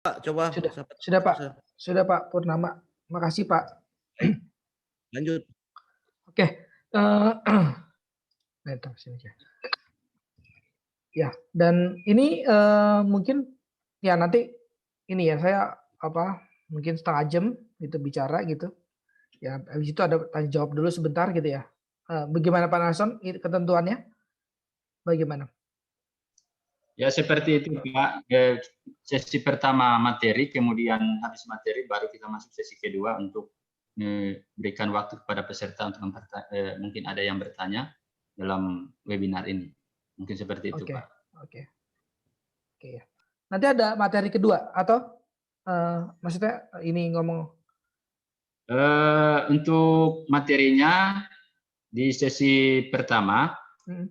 Pak, coba Sudah siapa tahu sudah Pak bisa. sudah Pak Purnama. Makasih Pak. Baik, lanjut. Oke, nah taruh sini aja. Ya, dan ini, mungkin ya nanti ini ya, saya apa, mungkin setengah jam gitu bicara gitu, ya habis itu ada tanya jawab dulu sebentar gitu ya. Bagaimana Pak Nason ketentuannya, bagaimana? Ya seperti itu Pak, sesi pertama materi, kemudian habis materi baru kita masuk sesi kedua untuk berikan waktu kepada peserta untuk mungkin ada yang bertanya dalam webinar ini. Mungkin seperti itu Oke Pak. oke oke ya. Nanti ada materi kedua atau, maksudnya ini ngomong Untuk materinya di sesi pertama mhm,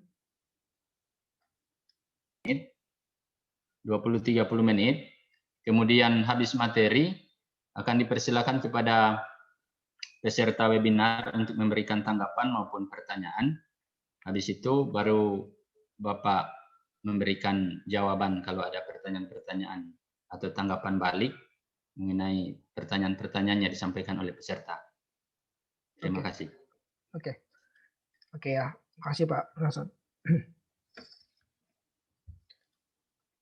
20-30 menit, kemudian habis materi akan dipersilakan kepada peserta webinar untuk memberikan tanggapan maupun pertanyaan. Habis itu baru Bapak memberikan jawaban kalau ada pertanyaan-pertanyaan atau tanggapan balik mengenai pertanyaan-pertanyaan yang disampaikan oleh peserta. Terima oke kasih. oke oke ya, makasih Pak Nason.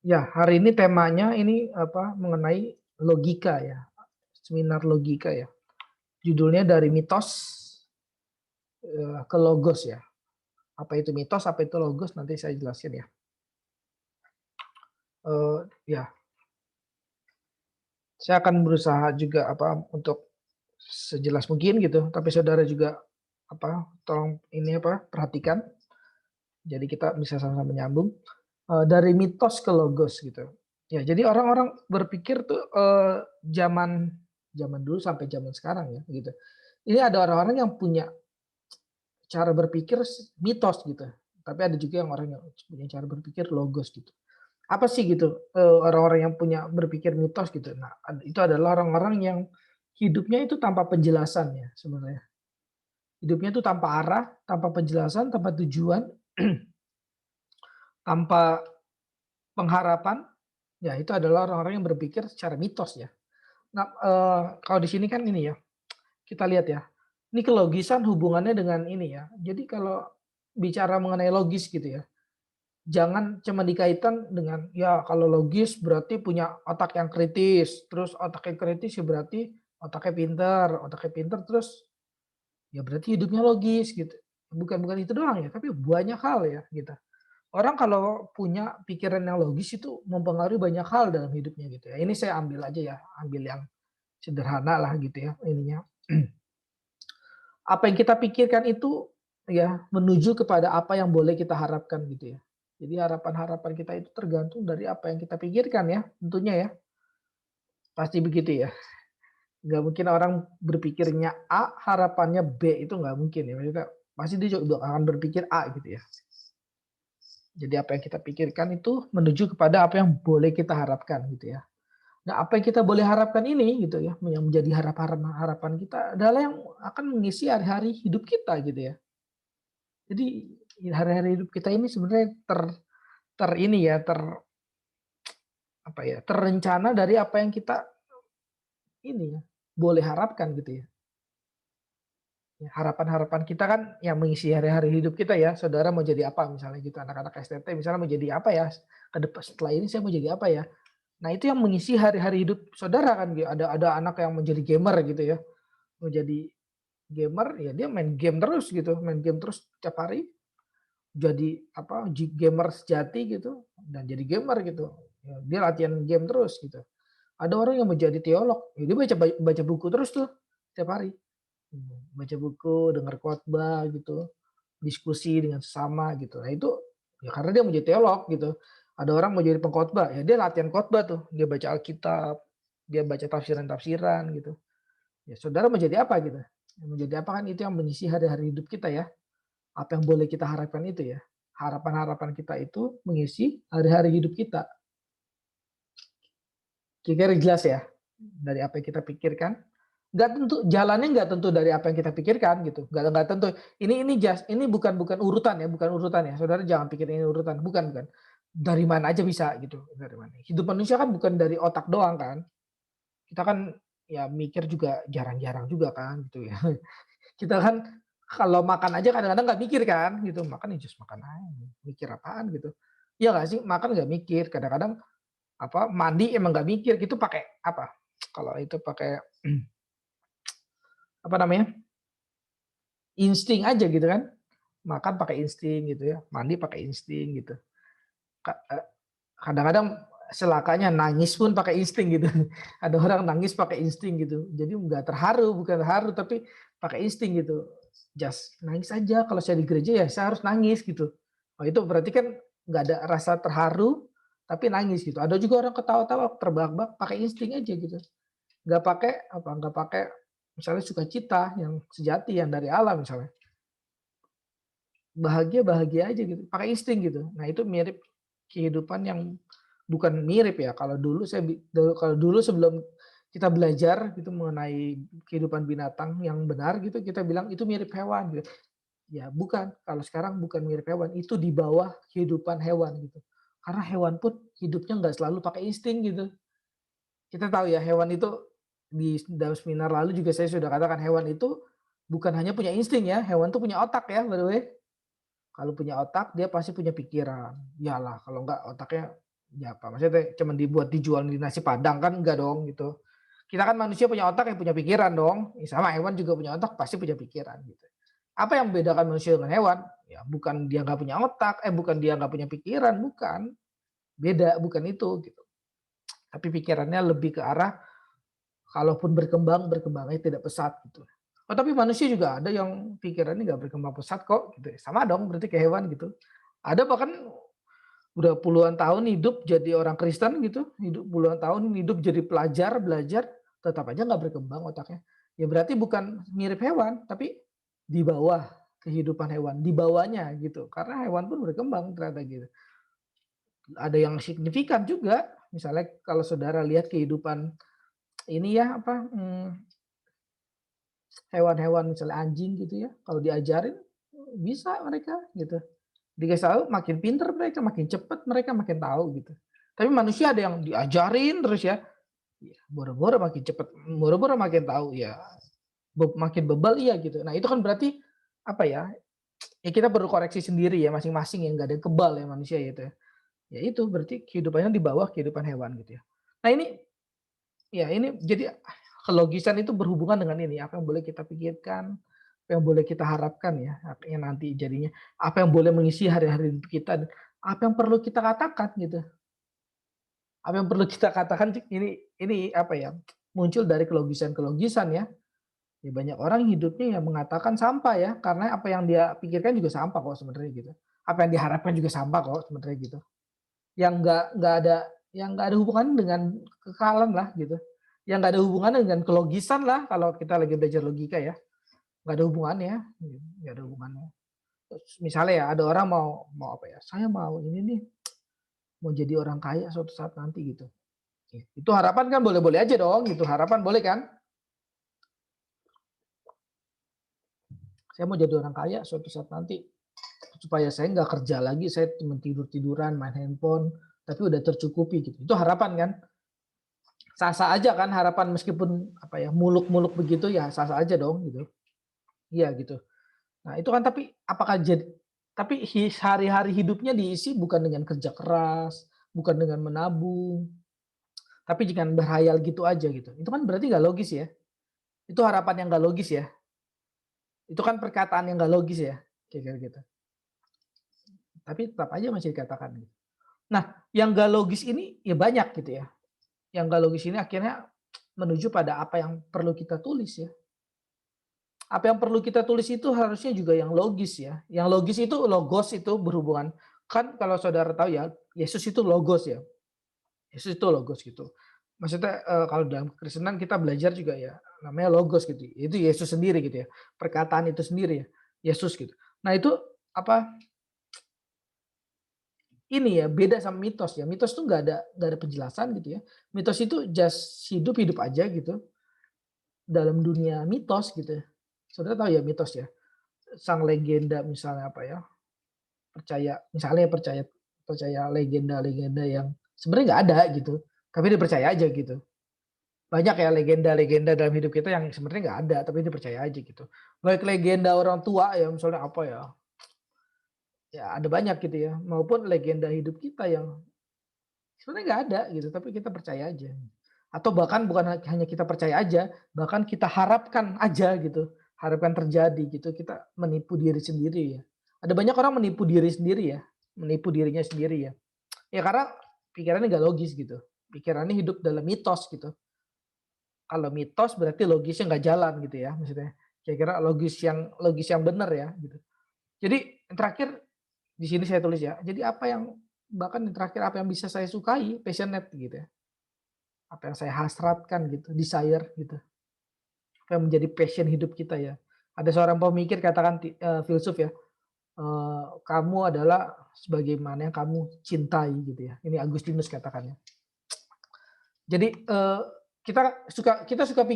Ya, hari ini temanya ini apa, mengenai logika ya, seminar logika ya. Judulnya dari mitos, ke logos ya. Apa itu mitos, apa itu logos, nanti saya jelasin ya. Ya, saya akan berusaha juga apa, untuk sejelas mungkin gitu, tapi saudara juga apa, tolong ini apa, perhatikan, jadi kita bisa sama-sama menyambung. Dari mitos ke logos gitu. Ya, jadi orang-orang berpikir tuh, zaman zaman dulu sampai zaman sekarang ya, gitu. Ini ada orang-orang yang punya cara berpikir mitos gitu, tapi ada juga yang orang yang punya cara berpikir logos gitu. Apa sih gitu, orang-orang yang punya berpikir mitos gitu? Nah, itu adalah orang-orang yang hidupnya itu tanpa penjelasan ya sebenarnya. Hidupnya itu tanpa arah, tanpa penjelasan, tanpa tujuan, tanpa pengharapan, ya itu adalah orang-orang yang berpikir secara mitos ya. Nah, kalau di sini kan ini ya, kita lihat ya, ini kelogisan hubungannya dengan ini ya. Jadi kalau bicara mengenai logis gitu ya, jangan cuma dikaitkan dengan, ya kalau logis berarti punya otak yang kritis, terus otak yang kritis ya berarti otaknya pinter terus ya berarti hidupnya logis gitu. Bukan bukan itu doang ya, tapi banyak hal ya gitu. Orang kalau punya pikiran yang logis itu mempengaruhi banyak hal dalam hidupnya gitu ya. Ini saya ambil aja ya, ambil yang sederhana lah gitu ya ininya. Apa yang kita pikirkan itu ya menuju kepada apa yang boleh kita harapkan gitu ya. Jadi harapan-harapan kita itu tergantung dari apa yang kita pikirkan ya, tentunya ya. Pasti begitu ya. Nggak mungkin orang berpikirnya A, harapannya B, itu nggak mungkin ya. Maksudnya pasti dia juga akan berpikir A gitu ya. Jadi apa yang kita pikirkan itu menuju kepada apa yang boleh kita harapkan gitu ya. Nah, apa yang kita boleh harapkan ini gitu ya, yang menjadi harapan kita adalah yang akan mengisi hari-hari hidup kita gitu ya. Jadi hari-hari hidup kita ini sebenarnya ter ini ya, apa ya, terencana dari apa yang kita ini ya, boleh harapkan gitu ya. Ya, harapan-harapan kita kan yang mengisi hari-hari hidup kita ya. Saudara mau jadi apa misalnya gitu, anak-anak STT misalnya mau jadi apa ya, ke depan setelah ini saya mau jadi apa ya. Nah, itu yang mengisi hari-hari hidup saudara kan gitu. Ada anak yang menjadi gamer gitu ya. Mau jadi gamer ya dia main game terus gitu, main game terus tiap hari. Jadi apa, gamer sejati gitu dan jadi gamer gitu. Ya, dia latihan game terus gitu. Ada orang yang menjadi teolog, ya dia baca baca buku terus tuh tiap hari. Baca buku, dengar khotbah gitu, diskusi dengan sesama gitu. Nah itu ya karena dia menjadi teolog gitu. Ada orang mau jadi pengkhotbah, ya dia latihan khotbah tuh, dia baca Alkitab, dia baca tafsiran-tafsiran gitu. Ya saudara mau jadi apa gitu? Menjadi apa kan itu yang mengisi hari-hari hidup kita ya. Apa yang boleh kita harapkan itu ya. Harapan-harapan kita itu mengisi hari-hari hidup kita. Kira-kira jelas ya? Dari apa yang kita pikirkan. Nggak tentu, jalannya nggak tentu dari apa yang kita pikirkan gitu. Nggak tentu. Ini bukan bukan urutan ya, bukan urutan ya. Saudara jangan pikir ini urutan, bukan bukan. dari mana aja bisa gitu, dari mana. Hidup manusia kan bukan dari otak doang kan. Kita kan ya mikir juga jarang-jarang juga kan gitu ya. Kita kan kalau makan aja kadang-kadang nggak mikir kan gitu, makan ya just makan aja, mikir apaan gitu. Iya nggak sih? Makan nggak mikir, kadang-kadang mandi emang nggak mikir, gitu pakai apa, kalau itu pakai apa namanya, insting aja gitu kan. Makan pakai insting gitu ya, mandi pakai insting gitu. Kadang-kadang celakanya nangis pun pakai insting gitu. Ada orang nangis pakai insting gitu. Jadi nggak terharu, bukan terharu tapi pakai insting gitu. Just nangis aja, kalau saya di gereja ya saya harus nangis gitu. Oh itu berarti kan nggak ada rasa terharu, tapi nangis gitu. Ada juga orang ketawa-tawa terbahak-bahak pakai insting aja gitu. Nggak pakai misalnya sukacita yang sejati yang dari alam misalnya. Bahagia-bahagia aja gitu, pakai insting gitu. Nah itu mirip kehidupan yang bukan mirip ya, kalau dulu sebelum kita belajar gitu mengenai kehidupan binatang yang benar gitu, kita bilang itu mirip hewan gitu. Ya bukan, kalau sekarang bukan mirip hewan, itu di bawah kehidupan hewan gitu. Karena hewan pun hidupnya nggak selalu pakai insting gitu. Kita tahu ya hewan itu di dalam seminar lalu juga saya sudah katakan hewan itu bukan hanya punya insting ya, hewan tuh punya otak ya by the way. Kalau punya otak dia pasti punya pikiran. Iyalah kalau enggak otaknya ya apa, maksudnya cuman dibuat dijual di nasi Padang kan enggak dong gitu. Kita kan manusia punya otak yang punya pikiran dong, ya sama hewan juga punya otak pasti punya pikiran gitu. Apa yang membedakan manusia dengan hewan? Ya bukan dia nggak punya otak, bukan dia nggak punya pikiran, bukan. Beda, bukan itu gitu. Tapi pikirannya lebih ke arah kalaupun berkembang, berkembangnya tidak pesat gitu. Oh tapi manusia juga ada yang pikirannya nggak berkembang pesat kok gitu. Sama dong berarti kayak hewan gitu. Ada bahkan udah puluhan tahun hidup jadi orang Kristen gitu, hidup puluhan tahun hidup jadi pelajar, belajar, tetap aja nggak berkembang otaknya. Ya berarti bukan mirip hewan, tapi di bawah kehidupan hewan, di bawahnya gitu. Karena hewan pun berkembang ternyata gitu. Ada yang signifikan juga, misalnya kalau saudara lihat kehidupan ini ya hewan-hewan misalnya anjing gitu ya, kalau diajarin bisa mereka gitu. Dikasih tahu makin pinter mereka, makin cepet mereka makin tahu gitu. Tapi manusia ada yang diajarin terus ya, boro-boro makin cepet, boro-boro makin tahu ya, makin bebal iya gitu. Nah itu kan berarti apa ya? Ya kita perlu koreksi sendiri ya masing-masing yang nggak ada yang kebal ya manusia gitu ya. Ya itu berarti kehidupannya di bawah kehidupan hewan gitu ya. Nah ini jadi kelogisan itu berhubungan dengan ini, apa yang boleh kita pikirkan, apa yang boleh kita harapkan ya, yang nanti jadinya, apa yang boleh mengisi hari-hari hidup kita, dan apa yang perlu kita katakan gitu. Apa yang perlu kita katakan ini apa ya, muncul dari kelogisan-kelogisan ya. Ya banyak orang hidupnya yang mengatakan sampah ya, karena apa yang dia pikirkan juga sampah kok sebenarnya gitu. Apa yang diharapkan juga sampah kok sebenarnya gitu. Yang nggak ada hubungan dengan kekalahan lah gitu. Yang nggak ada hubungannya dengan kelogisan lah kalau kita lagi belajar logika ya. Nggak ada hubungannya, nggak ada hubungannya. Terus misalnya ya ada orang mau mau apa ya, saya mau ini nih, mau jadi orang kaya suatu saat nanti gitu. Itu harapan kan boleh-boleh aja dong gitu, harapan boleh kan? Saya mau jadi orang kaya suatu saat nanti, supaya saya nggak kerja lagi, saya cuma tidur-tiduran, main handphone, tapi udah tercukupi gitu. Itu harapan kan? Sah-sah aja kan harapan meskipun apa ya, muluk-muluk begitu ya sah-sah aja dong gitu. Iya gitu. Nah itu kan tapi sehari-hari hidupnya diisi bukan dengan kerja keras, bukan dengan menabung, tapi dengan berhayal gitu aja gitu. Itu kan berarti nggak logis ya. Itu harapan yang nggak logis ya. Itu kan perkataan yang nggak logis ya. Kayak gitu. Tapi tetap aja masih dikatakan gitu. Nah, yang nggak logis ini ya banyak gitu ya. Yang nggak logis ini akhirnya menuju pada apa yang perlu kita tulis ya. Apa yang perlu kita tulis itu harusnya juga yang logis ya. Yang logis itu logos itu berhubungan, kan kalau saudara tahu ya, Yesus itu logos ya. Yesus itu logos gitu. Maksudnya kalau dalam kekristenan kita belajar juga ya namanya logos gitu. Itu Yesus sendiri gitu ya. Perkataan itu sendiri ya. Yesus gitu. Nah itu apa ini ya beda sama mitos ya. Mitos tuh nggak ada penjelasan gitu ya. Mitos itu just hidup aja gitu dalam dunia mitos gitu. Saudara tahu ya mitos ya. Sang legenda misalnya apa ya, percaya misalnya percaya percaya legenda-legenda yang sebenarnya nggak ada gitu, tapi dipercaya aja gitu. Banyak ya legenda-legenda dalam hidup kita yang sebenarnya nggak ada, tapi dipercaya aja gitu. Baik legenda orang tua ya, misalnya apa ya, ya ada banyak gitu ya, maupun legenda hidup kita yang sebenarnya nggak ada gitu, tapi kita percaya aja. Atau bahkan bukan hanya kita percaya aja, bahkan kita harapkan aja gitu, harapkan terjadi gitu, kita menipu diri sendiri ya. Ada banyak orang menipu diri sendiri ya, menipu dirinya sendiri ya. Ya karena pikirannya nggak logis gitu, pikirannya hidup dalam mitos gitu. Kalau mitos berarti logisnya nggak jalan gitu ya maksudnya. Kira-kira logis yang benar ya gitu. Jadi yang terakhir di sini saya tulis ya. Jadi apa yang bahkan yang terakhir apa yang bisa saya sukai, passionate gitu ya. Apa yang saya hasratkan gitu, desire gitu. Apa yang menjadi passion hidup kita ya. Ada seorang pemikir katakan filsuf ya, kamu adalah sebagaimana yang kamu cintai gitu ya. Ini Agustinus katakannya. Jadi kita suka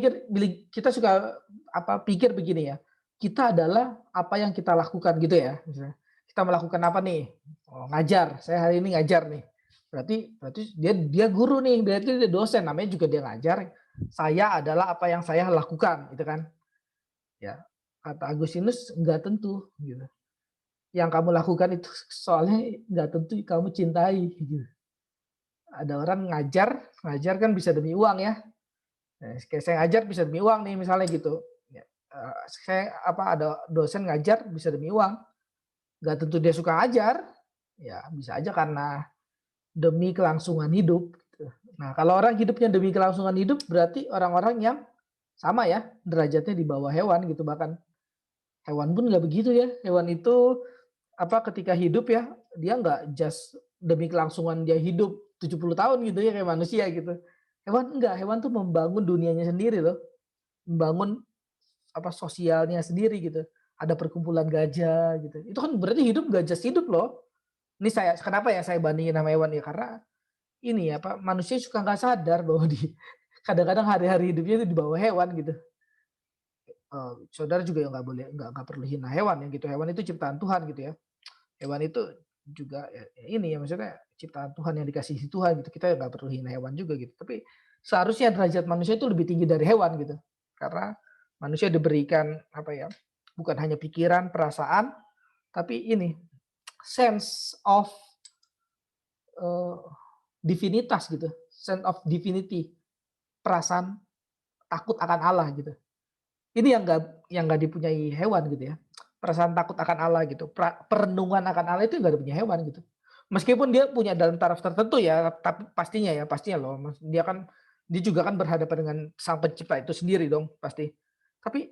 pikir begini ya. Kita adalah apa yang kita lakukan gitu ya. Misalnya kita melakukan apa nih? Oh, ngajar. Saya hari ini ngajar nih. Berarti dia guru nih. Berarti dia dosen. Namanya juga dia ngajar. Saya adalah apa yang saya lakukan, gitu kan? Ya, kata Agustinus nggak tentu. Gitu. Yang kamu lakukan itu soalnya nggak tentu kamu cintai. Gitu. Ada orang ngajar kan bisa demi uang ya. Nah, kayak saya ngajar bisa demi uang nih misalnya gitu. Ya, ada dosen ngajar bisa demi uang. Nggak tentu dia suka ngajar, ya bisa aja karena demi kelangsungan hidup. Gitu. Nah kalau orang hidupnya demi kelangsungan hidup berarti orang-orang yang sama ya derajatnya di bawah hewan gitu, bahkan hewan pun nggak begitu ya. Hewan itu ketika hidup ya dia nggak just demi kelangsungan dia hidup 70 tahun gitu ya kayak manusia gitu. Hewan enggak, hewan tuh membangun dunianya sendiri loh. Membangun sosialnya sendiri gitu. Ada perkumpulan gajah gitu. Itu kan berarti hidup nggak just hidup loh. Ini kenapa ya saya bandingin sama hewan ya karena ini manusia suka nggak sadar bahwa kadang-kadang hari-hari hidupnya itu di bawah hewan gitu. Saudara juga nggak perlu hina hewan ya gitu. Hewan itu ciptaan Tuhan gitu ya. Hewan itu juga ini ya maksudnya ciptaan Tuhan yang dikasihi Tuhan gitu. Kita nggak perlu hina hewan juga gitu. Tapi seharusnya derajat manusia itu lebih tinggi dari hewan gitu. Karena manusia diberikan bukan hanya pikiran, perasaan, tapi ini sense of divinitas gitu. Sense of divinity. Perasaan takut akan Allah gitu. Ini yang nggak dipunyai hewan gitu ya. Perasaan takut akan Allah gitu. Perenungan akan Allah itu nggak dipunyai hewan gitu. Meskipun dia punya dalam taraf tertentu ya, tapi pastinya loh. Dia juga kan berhadapan dengan Sang Pencipta itu sendiri dong pasti. Tapi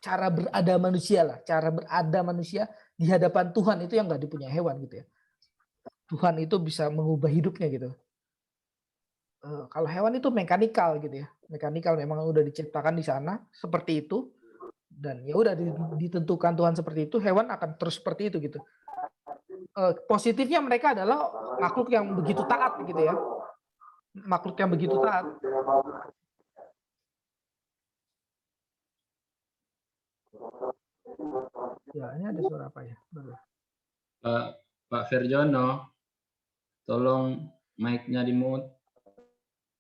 cara berada manusia di hadapan Tuhan itu yang nggak dipunyai hewan gitu ya. Tuhan itu bisa mengubah hidupnya gitu. Kalau hewan itu mekanikal gitu ya. Mekanikal memang udah diciptakan di sana seperti itu dan ya udah ditentukan Tuhan seperti itu, hewan akan terus seperti itu gitu. Positifnya mereka adalah makhluk yang begitu taat gitu ya. Makhluk yang begitu taat. Ya, ini ada suara apa ya? Pak Verjono, tolong mic-nya di-mute.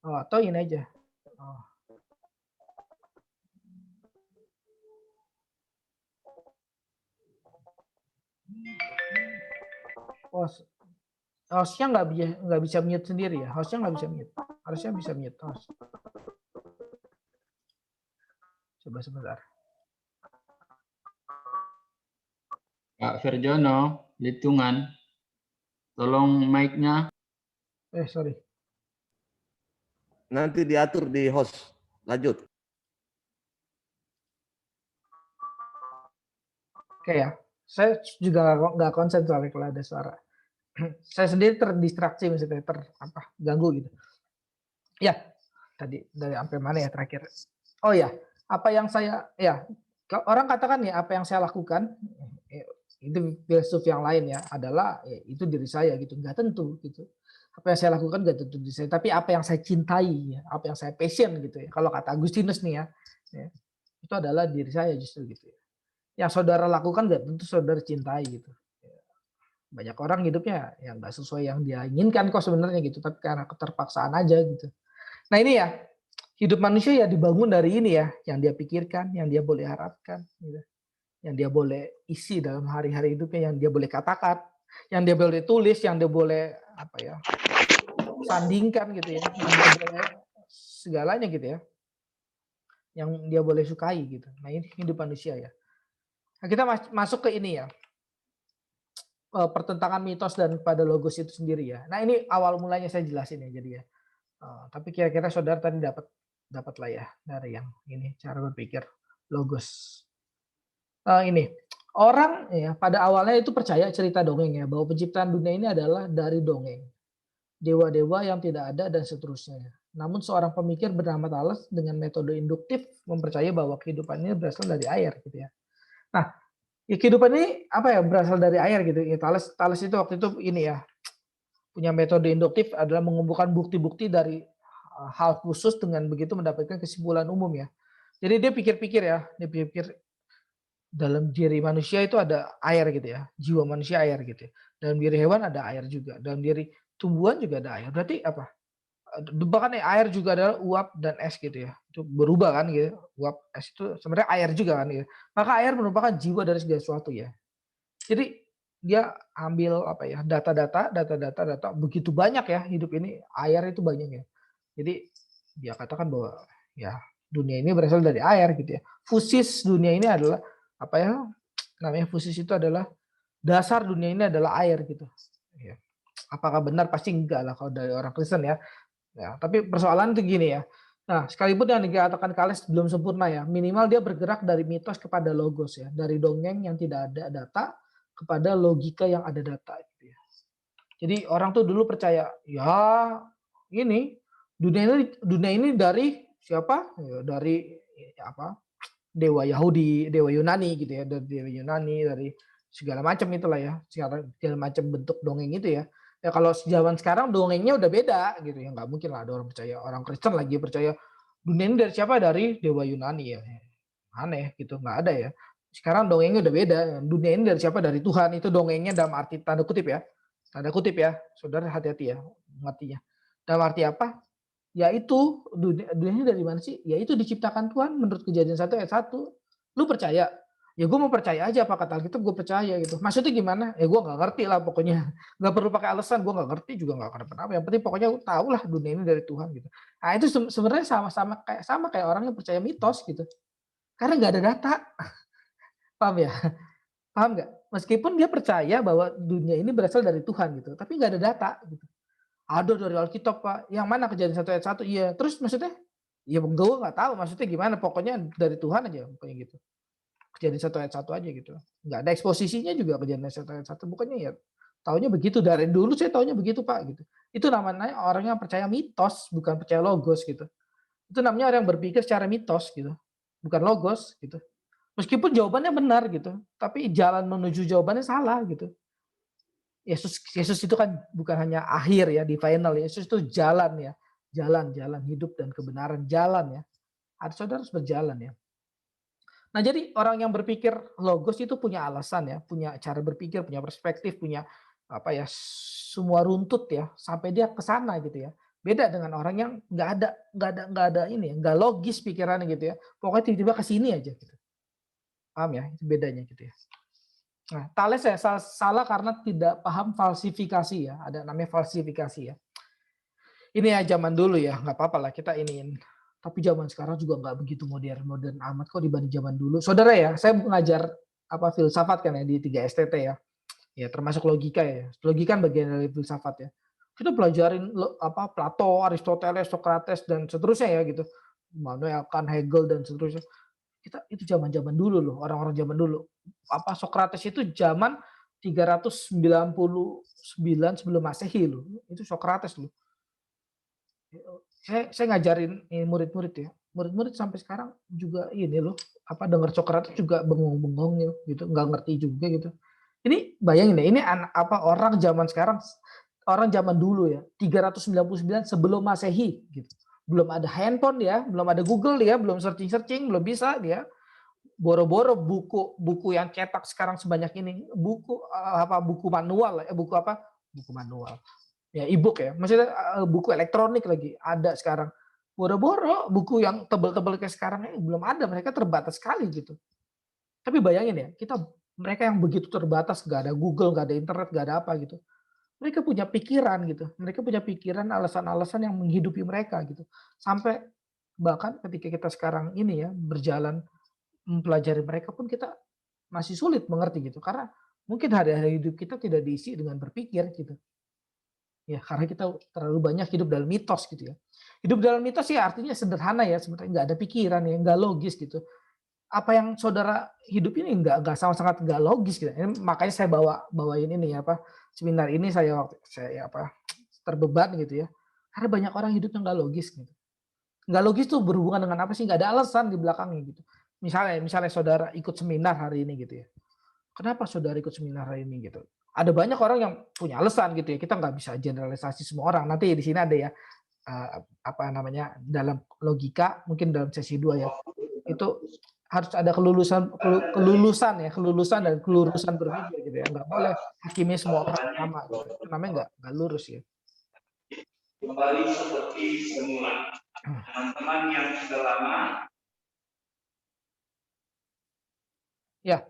Oh, atau ini aja. Oh. Hostnya nggak bisa mute sendiri ya. Hostnya nggak bisa mute. Harusnya bisa mute host. Coba sebentar. Pak Verjono, Litungan, tolong mic-nya. Sorry. Nanti diatur di host. Lanjut. Oke ya. Saya juga nggak konsen soalnya kalau ada suara. Saya sendiri terdistraksi misalnya ganggu gitu. Ya, tadi dari sampai mana ya terakhir? Oh ya, orang katakan ya apa yang saya lakukan itu filsuf yang lain ya adalah itu diri saya gitu, nggak tentu gitu. Apa yang saya lakukan nggak tentu diri saya, tapi apa yang saya cintai, ya, apa yang saya passion gitu ya. Kalau kata Agustinus nih ya, itu adalah diri saya justru gitu ya. Yang saudara lakukan nggak tentu saudara cintai gitu. Banyak orang hidupnya yang nggak sesuai yang dia inginkan kok sebenarnya gitu, tapi karena keterpaksaan aja gitu. Nah ini ya, hidup manusia ya dibangun dari ini ya, yang dia pikirkan, yang dia boleh harapkan, gitu. Yang dia boleh isi dalam hari-hari hidupnya, yang dia boleh katakan, yang dia boleh tulis, yang dia boleh apa ya, sandingkan gitu ya, yang dia boleh segalanya gitu ya, yang dia boleh sukai gitu. Nah ini hidup manusia ya. Nah kita masuk ke ini ya, pertentangan mitos dan pada logos itu sendiri ya. Nah ini awal mulanya saya jelasin ya jadi ya. Tapi kira-kira saudara tadi dapat lah ya dari yang ini cara berpikir logos. Ini orang ya pada awalnya itu percaya cerita dongeng ya bahwa penciptaan dunia ini adalah dari dongeng, dewa-dewa yang tidak ada dan seterusnya. Namun seorang pemikir bernama Thales dengan metode induktif mempercayai bahwa kehidupan ini berasal dari air gitu ya. Nah, ya kehidupan ini apa ya berasal dari air gitu. Ya, Thales itu waktu itu ini ya punya metode induktif adalah mengumpulkan bukti-bukti dari hal khusus dengan begitu mendapatkan kesimpulan umum ya. Jadi dia pikir-pikir ya, dia pikir dalam diri manusia itu ada air gitu ya, jiwa manusia air gitu ya. Dalam diri hewan ada air juga, dalam diri tumbuhan juga ada air. Berarti apa? Bahkan air juga adalah uap dan es gitu ya. Itu berubah kan gitu. Uap es itu sebenarnya air juga kan gitu. Maka air merupakan jiwa dari segala sesuatu ya. Jadi dia ambil apa ya, data begitu banyak ya hidup ini, air itu banyak ya. Jadi dia katakan bahwa ya dunia ini berasal dari air gitu ya. Fusis dunia ini adalah apa ya namanya fusis itu adalah dasar dunia ini adalah air gitu. Ya. Apakah benar? Pasti enggak lah kalau dari orang Kristen ya. Ya, tapi persoalan itu gini ya. Nah, sekalipun yang dikatakan Thales belum sempurna ya, minimal dia bergerak dari mitos kepada logos ya, dari dongeng yang tidak ada data kepada logika yang ada data gitu ya. Jadi orang tuh dulu percaya, ya ini dunia ini dari siapa? Ya, dari apa? Dewa Yahudi, dewa Yunani gitu ya, dari dewa Yunani, dari segala macam itulah ya, segala macam bentuk dongeng itu ya. Ya kalau zaman sekarang dongengnya udah beda gitu ya, nggak mungkin lah ada orang percaya, orang Kristen lagi percaya dunia ini dari siapa? Dari dewa Yunani ya. Aneh gitu, nggak ada ya. Sekarang dongengnya udah beda. Dunia ini dari siapa? Dari Tuhan. Itu dongengnya dalam arti tanda kutip ya. Tanda kutip ya. Saudara hati-hati ya mengertinya. Dalam arti apa? Ya itu dunianya dari mana sih? Ya itu diciptakan Tuhan menurut Kejadian 1 ayat 1. Lu percaya? Ya gue mau percaya aja apa kata Alkitab, gue percaya gitu. Maksudnya gimana? Ya gue nggak ngerti lah pokoknya. Nggak perlu pakai alasan, gue nggak ngerti juga nggak kenapa-napa. Yang penting pokoknya tahu lah dunia ini dari Tuhan gitu. Nah itu sebenarnya sama kayak orang yang percaya mitos gitu. Karena nggak ada data. Paham ya? Paham nggak? Meskipun dia percaya bahwa dunia ini berasal dari Tuhan gitu, tapi nggak ada data gitu. Ada dari Alkitab Pak, yang mana Kejadian 1 ayat 1? Iya, terus maksudnya? Ya gue nggak tahu maksudnya gimana, pokoknya dari Tuhan aja pokoknya gitu. Kejadian 1 ayat 1 aja gitu. Nggak ada eksposisinya juga Kejadian 1 ayat 1, pokoknya ya taunya begitu, dari dulu saya taunya begitu Pak gitu. Itu namanya orang yang percaya mitos, bukan percaya logos gitu. Itu namanya orang yang berpikir secara mitos gitu, bukan logos gitu. Meskipun jawabannya benar gitu, tapi jalan menuju jawabannya salah gitu. Yesus itu kan bukan hanya akhir ya di final, Yesus itu jalan ya, jalan hidup dan kebenaran, jalan ya. Saudara harus berjalan ya. Nah jadi orang yang berpikir logos itu punya alasan ya, punya cara berpikir, punya perspektif, punya apa ya, semua runtut ya sampai dia ke sana gitu ya. Beda dengan orang yang nggak ada ini, nggak logis pikirannya gitu ya. Pokoknya tiba-tiba ke sini aja gitu. Paham ya? Itu bedanya gitu ya. Nah, Thales ya salah karena tidak paham falsifikasi ya. Ada namanya falsifikasi ya. Ini ya zaman dulu ya, nggak apa-apa lah kita iniin. Tapi zaman sekarang juga nggak begitu modern amat kok dibanding zaman dulu. Saudara ya, saya mengajar apa filsafat kan ya di 3 STT ya. Ya termasuk logika ya. Logika kan bagian dari filsafat ya. Kita pelajarin apa Plato, Aristoteles, Socrates dan seterusnya ya gitu. Immanuel Kant, Hegel dan seterusnya. Kita itu zaman-zaman dulu loh, orang-orang zaman dulu. Apa Socrates itu zaman 399 sebelum Masehi loh. Itu Socrates loh. Saya ngajarin murid-murid ya. Murid-murid sampai sekarang juga ini loh, apa dengar Socrates juga bengong-bengong gitu, nggak ngerti juga gitu. Ini bayangin deh, ini apa orang zaman sekarang, orang zaman dulu ya, 399 sebelum Masehi gitu. Belum ada handphone dia, belum ada Google dia, belum searching-searching, belum bisa dia. boro-boro buku yang cetak sekarang sebanyak ini, buku manual, buku manual. Ya e-book ya, maksudnya buku elektronik lagi ada sekarang. Boro-boro buku yang tebel-tebel kayak sekarang ini belum ada, mereka terbatas sekali gitu. Tapi bayangin ya, mereka yang begitu terbatas, nggak ada Google, nggak ada internet, nggak ada apa gitu. Mereka punya pikiran gitu. Mereka punya pikiran, alasan-alasan yang menghidupi mereka gitu. Sampai bahkan ketika kita sekarang ini ya berjalan mempelajari mereka pun kita masih sulit mengerti gitu. Karena mungkin hari-hari hidup kita tidak diisi dengan berpikir gitu. Ya, karena kita terlalu banyak hidup dalam mitos gitu ya. Hidup dalam mitos ya artinya sederhana ya, sebenarnya nggak ada pikiran ya, nggak logis gitu. Apa yang saudara hidup ini nggak sangat nggak logis gitu. Makanya saya bawain ini ya seminar ini saya terbeban gitu ya. Karena banyak orang hidupnya nggak logis gitu. Nggak logis tuh berhubungan dengan apa sih? Nggak ada alasan di belakangnya gitu. Misalnya saudara ikut seminar hari ini gitu ya. Kenapa saudara ikut seminar hari ini gitu? Ada banyak orang yang punya alasan gitu ya. Kita nggak bisa generalisasi semua orang. Nanti di sini ada ya dalam logika mungkin dalam sesi 2 ya. Itu harus ada kelulusan dan kelurusan berpikir gitu ya. Nggak boleh hakimi semua orang sama. Gitu. Itu namanya nggak lurus ya. Kembali seperti semula. Teman-teman yang sudah lama. Ya,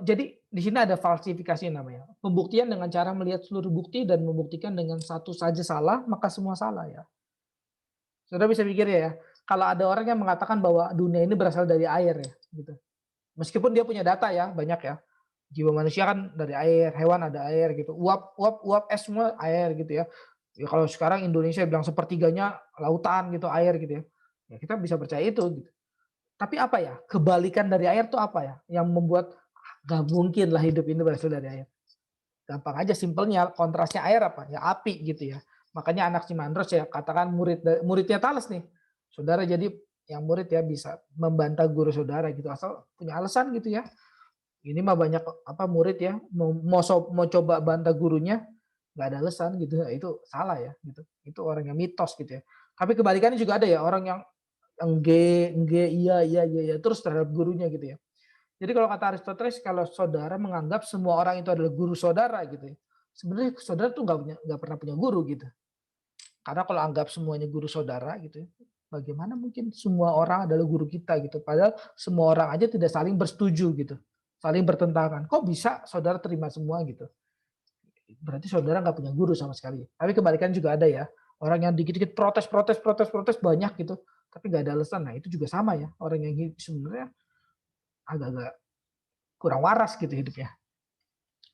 jadi di sini ada falsifikasi namanya. Pembuktian dengan cara melihat seluruh bukti dan membuktikan dengan satu saja salah, maka semua salah ya. Saudara bisa pikir ya, kalau ada orang yang mengatakan bahwa dunia ini berasal dari air ya, gitu. Meskipun dia punya data ya, banyak ya. Jiwa manusia kan dari air, hewan ada air gitu. Uap es semua air gitu ya. Ya kalau sekarang Indonesia bilang sepertiganya lautan gitu, air gitu ya. Ya kita bisa percaya itu gitu. Tapi apa ya? Kebalikan dari air tuh apa ya? Yang membuat gak mungkin lah hidup ini berasal dari air. Gampang aja simpelnya, kontrasnya air apa? Ya api gitu ya. Makanya anak Simandros ya katakan muridnya Thales nih. Saudara jadi yang murid ya bisa membantah guru saudara gitu asal punya alasan gitu ya. Ini mah banyak murid ya mau coba bantah gurunya nggak ada alasan gitu. Nah, itu salah ya gitu. Itu orang yang mitos gitu ya. Tapi kebalikannya juga ada ya orang yang iya terus terhadap gurunya gitu ya. Jadi kalau kata Aristoteles, kalau saudara menganggap semua orang itu adalah guru saudara gitu ya, sebenarnya saudara tuh nggak pernah punya guru gitu. Karena kalau anggap semuanya guru saudara gitu, bagaimana mungkin semua orang adalah guru kita gitu? Padahal semua orang aja tidak saling bersetuju gitu, saling bertentangan. Kok bisa saudara terima semua gitu? Berarti saudara nggak punya guru sama sekali. Tapi kebalikan juga ada ya, orang yang dikit-dikit protes banyak gitu, tapi nggak ada alasan. Nah itu juga sama ya, orang yang sebenarnya agak-agak kurang waras gitu hidupnya.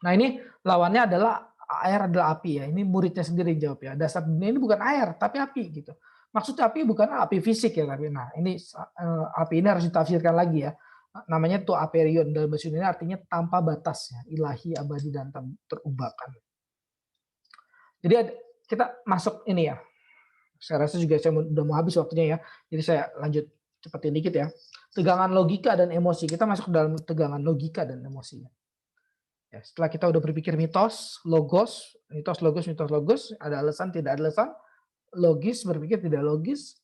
Nah ini lawannya adalah air adalah api ya. Ini muridnya sendiri jawab ya. Dasar dunia ini bukan air tapi api gitu. Maksudnya api bukan api fisik ya tapi nah ini api ini harus ditafsirkan lagi ya. Namanya tuh aperion dalam bahasa Indonesia artinya tanpa batas ya, ilahi, abadi dan terubahkan. Jadi kita masuk ini ya. Saya rasa juga saya udah mau habis waktunya ya. Jadi saya lanjut cepetin dikit ya. Tegangan logika dan emosi. Kita masuk dalam tegangan logika dan emosi. Ya, setelah kita udah berpikir mitos, logos, ada alasan, tidak ada alasan, logis, berpikir tidak logis,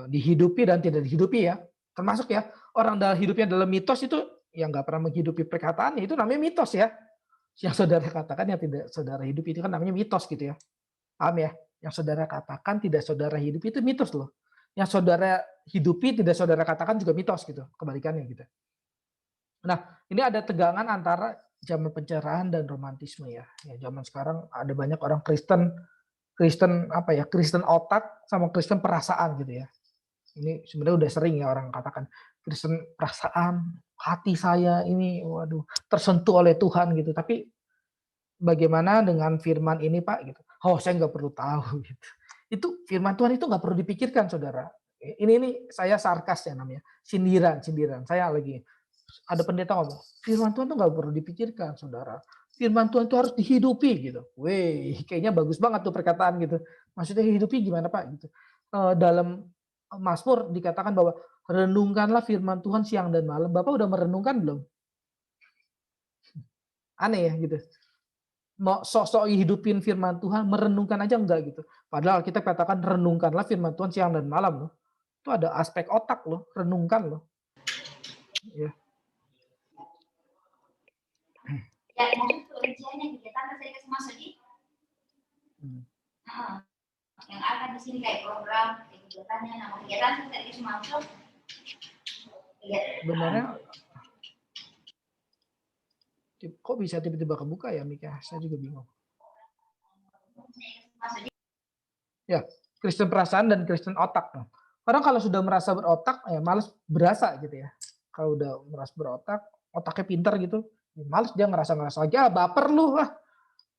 dihidupi dan tidak dihidupi ya. Termasuk ya, orang dalam hidupnya dalam mitos itu yang nggak pernah menghidupi perkataan, itu namanya mitos ya. Yang saudara katakan yang tidak saudara hidupi itu kan namanya mitos gitu ya. Paham ya? Yang saudara katakan tidak saudara hidupi itu mitos loh. Yang saudara hidupi tidak saudara katakan juga mitos gitu, kebalikannya gitu. Nah, ini ada tegangan antara zaman pencerahan dan romantisme ya. Ya zaman sekarang ada banyak orang Kristen otak sama Kristen perasaan gitu ya. Ini sebenarnya udah sering ya orang katakan Kristen perasaan, hati saya ini waduh tersentuh oleh Tuhan gitu. Tapi bagaimana dengan firman ini Pak gitu? Oh saya nggak perlu tahu gitu. Itu firman Tuhan itu nggak perlu dipikirkan saudara. Ini saya sarkas ya namanya, sindiran. Saya lagi ada pendeta ngomong, firman Tuhan tuh nggak perlu dipikirkan, saudara. Firman Tuhan itu harus dihidupi gitu. Wih, kayaknya bagus banget tuh perkataan gitu. Maksudnya hidupi gimana Pak? Gitu. Dalam Mazmur dikatakan bahwa renungkanlah firman Tuhan siang dan malam. Bapak udah merenungkan belum? Aneh ya gitu. Mau sok-sok hidupin firman Tuhan, merenungkan aja enggak gitu. Padahal kita katakan renungkanlah firman Tuhan siang dan malam loh. Itu ada aspek otak loh, renungkan loh. Ya. Ya, maksud rinciannya kegiatan saya kasih masuk di yang akan di sini kayak program kegiatannya, nama kegiatan saya kasih masuk. Sebenarnya kok bisa tiba-tiba kebuka ya, Mika? Saya juga bingung. Ya, Kristen perasaan dan Kristen otak. Orang kalau sudah merasa berotak, males berasa gitu ya. Kalau udah merasa berotak, otaknya pinter gitu, males dia ngerasa lagi, baper lu,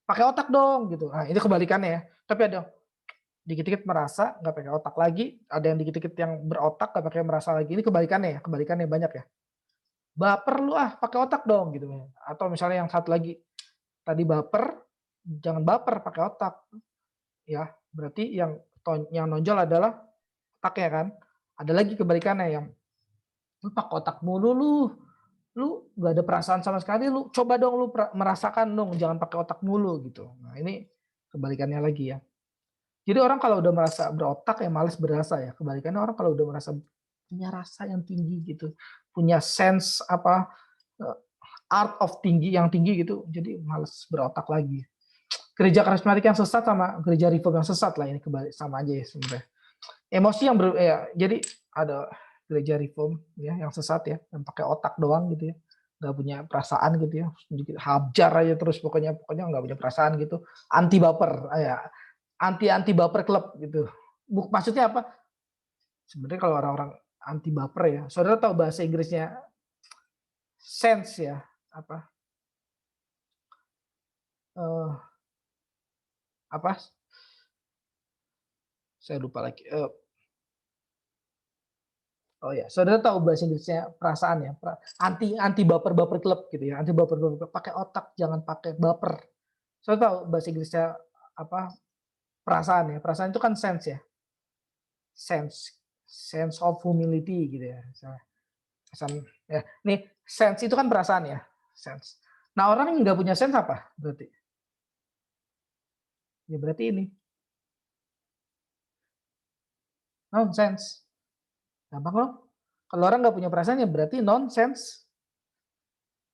pakai otak dong gitu. Nah, ini kebalikannya ya. Tapi ada dikit-dikit merasa nggak pakai otak lagi, ada yang dikit-dikit yang berotak nggak pakai merasa lagi. Ini kebalikannya ya, kebalikannya banyak ya. Baper lu pakai otak dong gitu. Atau misalnya yang satu lagi tadi baper, jangan baper, pakai otak. Ya, berarti yang nonjol adalah otaknya kan. Ada lagi kebalikannya yang lu pakai otak mulu lu nggak ada perasaan sama sekali, lu coba dong lu merasakan dong, jangan pakai otak mulu gitu. Nah, ini kebalikannya lagi ya. Jadi orang kalau udah merasa berotak ya males berasa ya. Kebalikannya orang kalau udah merasa punya rasa yang tinggi gitu, punya sense art of yang tinggi gitu, jadi males berotak lagi. Gereja karismatik yang sesat sama gereja reform yang sesat lah, ini kebalik sama aja ya sebenarnya. Emosi yang jadi ada gereja reform ya yang sesat ya, yang pakai otak doang gitu ya, nggak punya perasaan gitu ya, sedikit hajar aja terus pokoknya nggak punya perasaan gitu, anti baper ya, anti baper klub gitu. Maksudnya apa? Sebenarnya kalau orang-orang anti baper ya, saudara tahu bahasa Inggrisnya sense ya, apa? Saya lupa lagi. Oh ya, saudara tahu bahasa Inggrisnya perasaan ya, anti baper klub gitu ya, anti baper klub, pakai otak jangan pakai baper. Saudara tahu bahasa Inggrisnya apa? Perasaan ya, perasaan itu kan sense ya, sense of humility gitu ya. Ya, nih sense itu kan perasaan ya, sense. Nah orang yang nggak punya sense apa berarti? Ya berarti ini nonsense. Gampang loh. Kalau orang nggak punya perasaan ya berarti nonsense.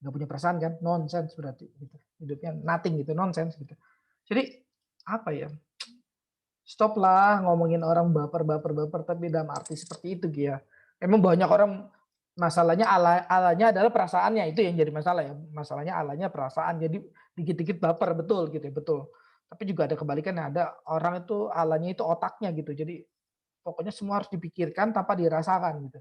Nggak punya perasaan kan, nonsense berarti. Gitu. Hidupnya nothing gitu, nonsense gitu. Jadi apa ya? Stop lah ngomongin orang baper tapi dalam arti seperti itu ya. Emang banyak orang masalahnya alanya adalah perasaannya, itu yang jadi masalah ya. Masalahnya alanya perasaan, jadi dikit-dikit baper, betul gitu ya, betul. Tapi juga ada kebalikannya, ada orang itu alanya itu otaknya gitu. Jadi pokoknya semua harus dipikirkan tanpa dirasakan gitu.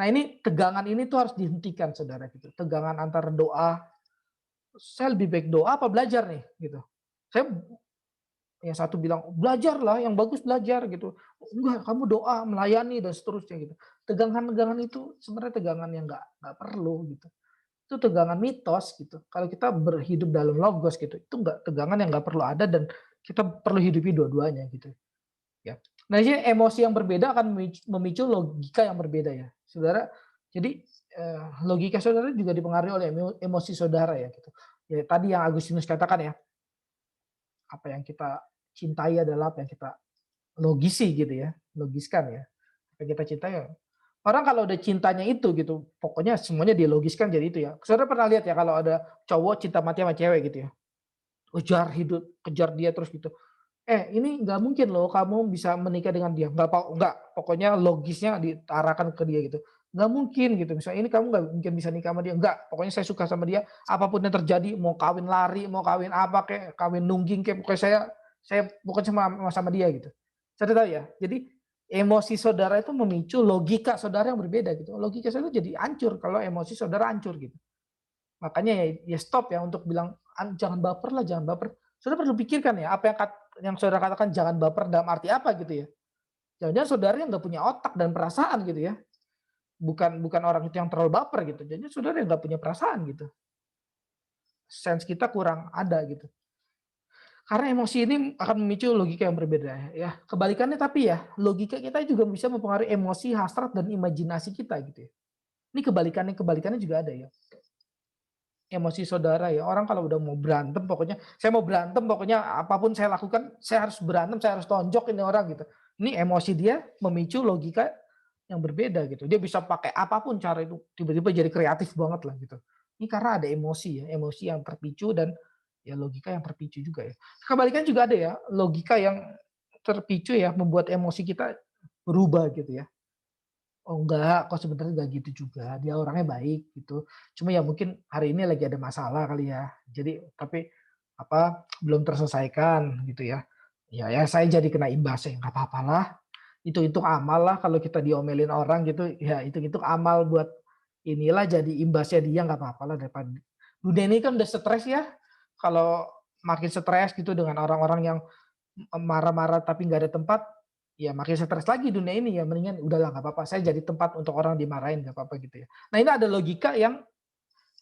Nah ini tegangan ini tuh harus dihentikan saudara gitu. Tegangan antara doa, saya lebih baik doa apa belajar nih gitu. Saya yang satu bilang belajarlah, yang bagus belajar gitu. Enggak, kamu doa, melayani dan seterusnya gitu. Tegangan-tegangan itu sebenarnya tegangan yang nggak perlu gitu. Itu tegangan mitos gitu. Kalau kita berhidup dalam logos gitu, itu enggak, tegangan yang nggak perlu ada dan kita perlu hidupi dua-duanya gitu. Ya. Nah, jadi emosi yang berbeda akan memicu logika yang berbeda ya, saudara. Jadi logika saudara juga dipengaruhi oleh emosi saudara ya gitu. Ya tadi yang Agustinus katakan ya, apa yang kita cintai adalah apa yang kita logisi gitu ya, logiskan ya. Apa yang kita cintai ya. Orang kalau udah cintanya itu gitu, pokoknya semuanya dilogiskan jadi itu ya. Saudara pernah lihat ya kalau ada cowok cinta mati sama cewek gitu ya, kejar dia terus gitu. Ini nggak mungkin loh kamu bisa menikah dengan dia. Nggak, pokoknya logisnya diarahkan ke dia gitu. Nggak mungkin gitu. Misalnya ini kamu nggak mungkin bisa nikah sama dia. Nggak, pokoknya saya suka sama dia. Apapun yang terjadi, mau kawin lari, mau kawin apa kayak, kawin nungging kayak, pokoknya saya bukan sama dia gitu. Saya tahu ya. Jadi emosi saudara itu memicu logika saudara yang berbeda gitu. Logika saudara jadi hancur kalau emosi saudara hancur gitu. Makanya ya stop ya untuk bilang jangan baper lah, jangan baper. Saudara perlu pikirkan ya apa yang saudara katakan jangan baper dalam arti apa gitu ya. Jangan-jangan saudara yang nggak punya otak dan perasaan gitu ya. Bukan orang itu yang terlalu baper gitu. Jangan saudara yang nggak punya perasaan gitu. Sense kita kurang ada gitu. Karena emosi ini akan memicu logika yang berbeda ya. Kebalikannya tapi ya, logika kita juga bisa mempengaruhi emosi, hasrat dan imajinasi kita gitu ya. Ini kebalikannya juga ada ya. Emosi saudara ya, orang kalau udah mau berantem pokoknya saya mau berantem, pokoknya apapun saya lakukan saya harus berantem, saya harus tonjok ini orang gitu. Ini emosi dia memicu logika yang berbeda gitu. Dia bisa pakai apapun cara itu, tiba-tiba jadi kreatif banget lah gitu. Ini karena ada emosi ya, emosi yang terpicu dan ya logika yang terpicu juga ya. Kebalikan juga ada ya, logika yang terpicu ya membuat emosi kita berubah gitu ya. Oh enggak, kok sebenarnya enggak gitu juga. Dia orangnya baik gitu. Cuma ya mungkin hari ini lagi ada masalah kali ya. Jadi tapi belum terselesaikan gitu ya. Ya saya jadi kena imbasnya, nggak apa-apalah. Itu amal lah kalau kita diomelin orang gitu, ya itu amal buat inilah jadi imbasnya dia nggak apa-apalah daripada dunia ini kan udah stres ya. Kalau makin stres gitu dengan orang-orang yang marah-marah tapi nggak ada tempat, ya makin stres lagi dunia ini ya mendingan udahlah nggak apa-apa saya jadi tempat untuk orang dimarahin nggak apa-apa gitu ya. Nah ini ada logika yang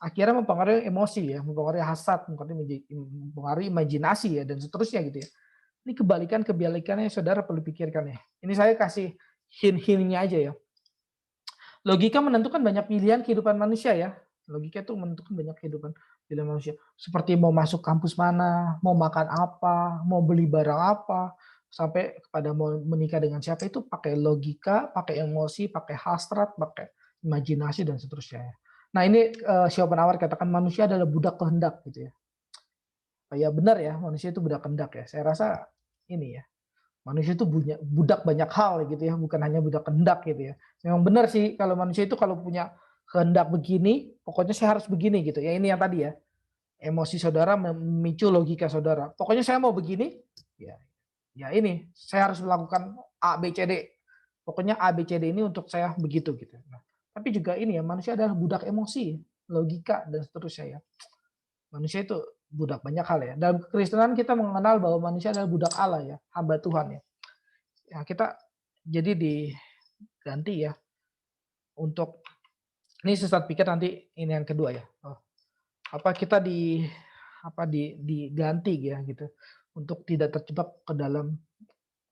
akhirnya mempengaruhi emosi ya, mempengaruhi hasad, mempengaruhi imajinasi ya dan seterusnya gitu ya. Ini kebalikannya saudara perlu pikirkan ya. Ini saya kasih hint-hintnya aja ya. Logika menentukan banyak pilihan kehidupan manusia ya. Logika itu menentukan banyak pilihan manusia. Seperti mau masuk kampus mana, mau makan apa, mau beli barang apa, sampai kepada mau menikah dengan siapa itu pakai logika, pakai emosi, pakai hasrat, pakai imajinasi dan seterusnya ya. Nah ini Schopenhauer katakan manusia adalah budak kehendak gitu ya. Ya benar ya, manusia itu budak kehendak ya. Saya rasa ini ya, manusia itu punya budak banyak hal gitu ya, bukan hanya budak kehendak gitu ya. Memang benar sih kalau manusia itu kalau punya kehendak begini, pokoknya saya harus begini gitu. Ya ini yang tadi ya, emosi saudara memicu logika saudara. Pokoknya saya mau begini, ya ini saya harus melakukan A, B, C, D. Pokoknya A, B, C, D ini untuk saya begitu gitu. Nah, tapi juga ini ya, manusia adalah budak emosi, logika dan seterusnya ya. Manusia itu budak banyak hal ya. Dalam kekristenan kita mengenal bahwa manusia adalah budak Allah ya, hamba Tuhan ya. Ya kita jadi diganti ya untuk ini sesat pikir nanti ini yang kedua ya. Kita diganti ya gitu untuk tidak terjebak ke dalam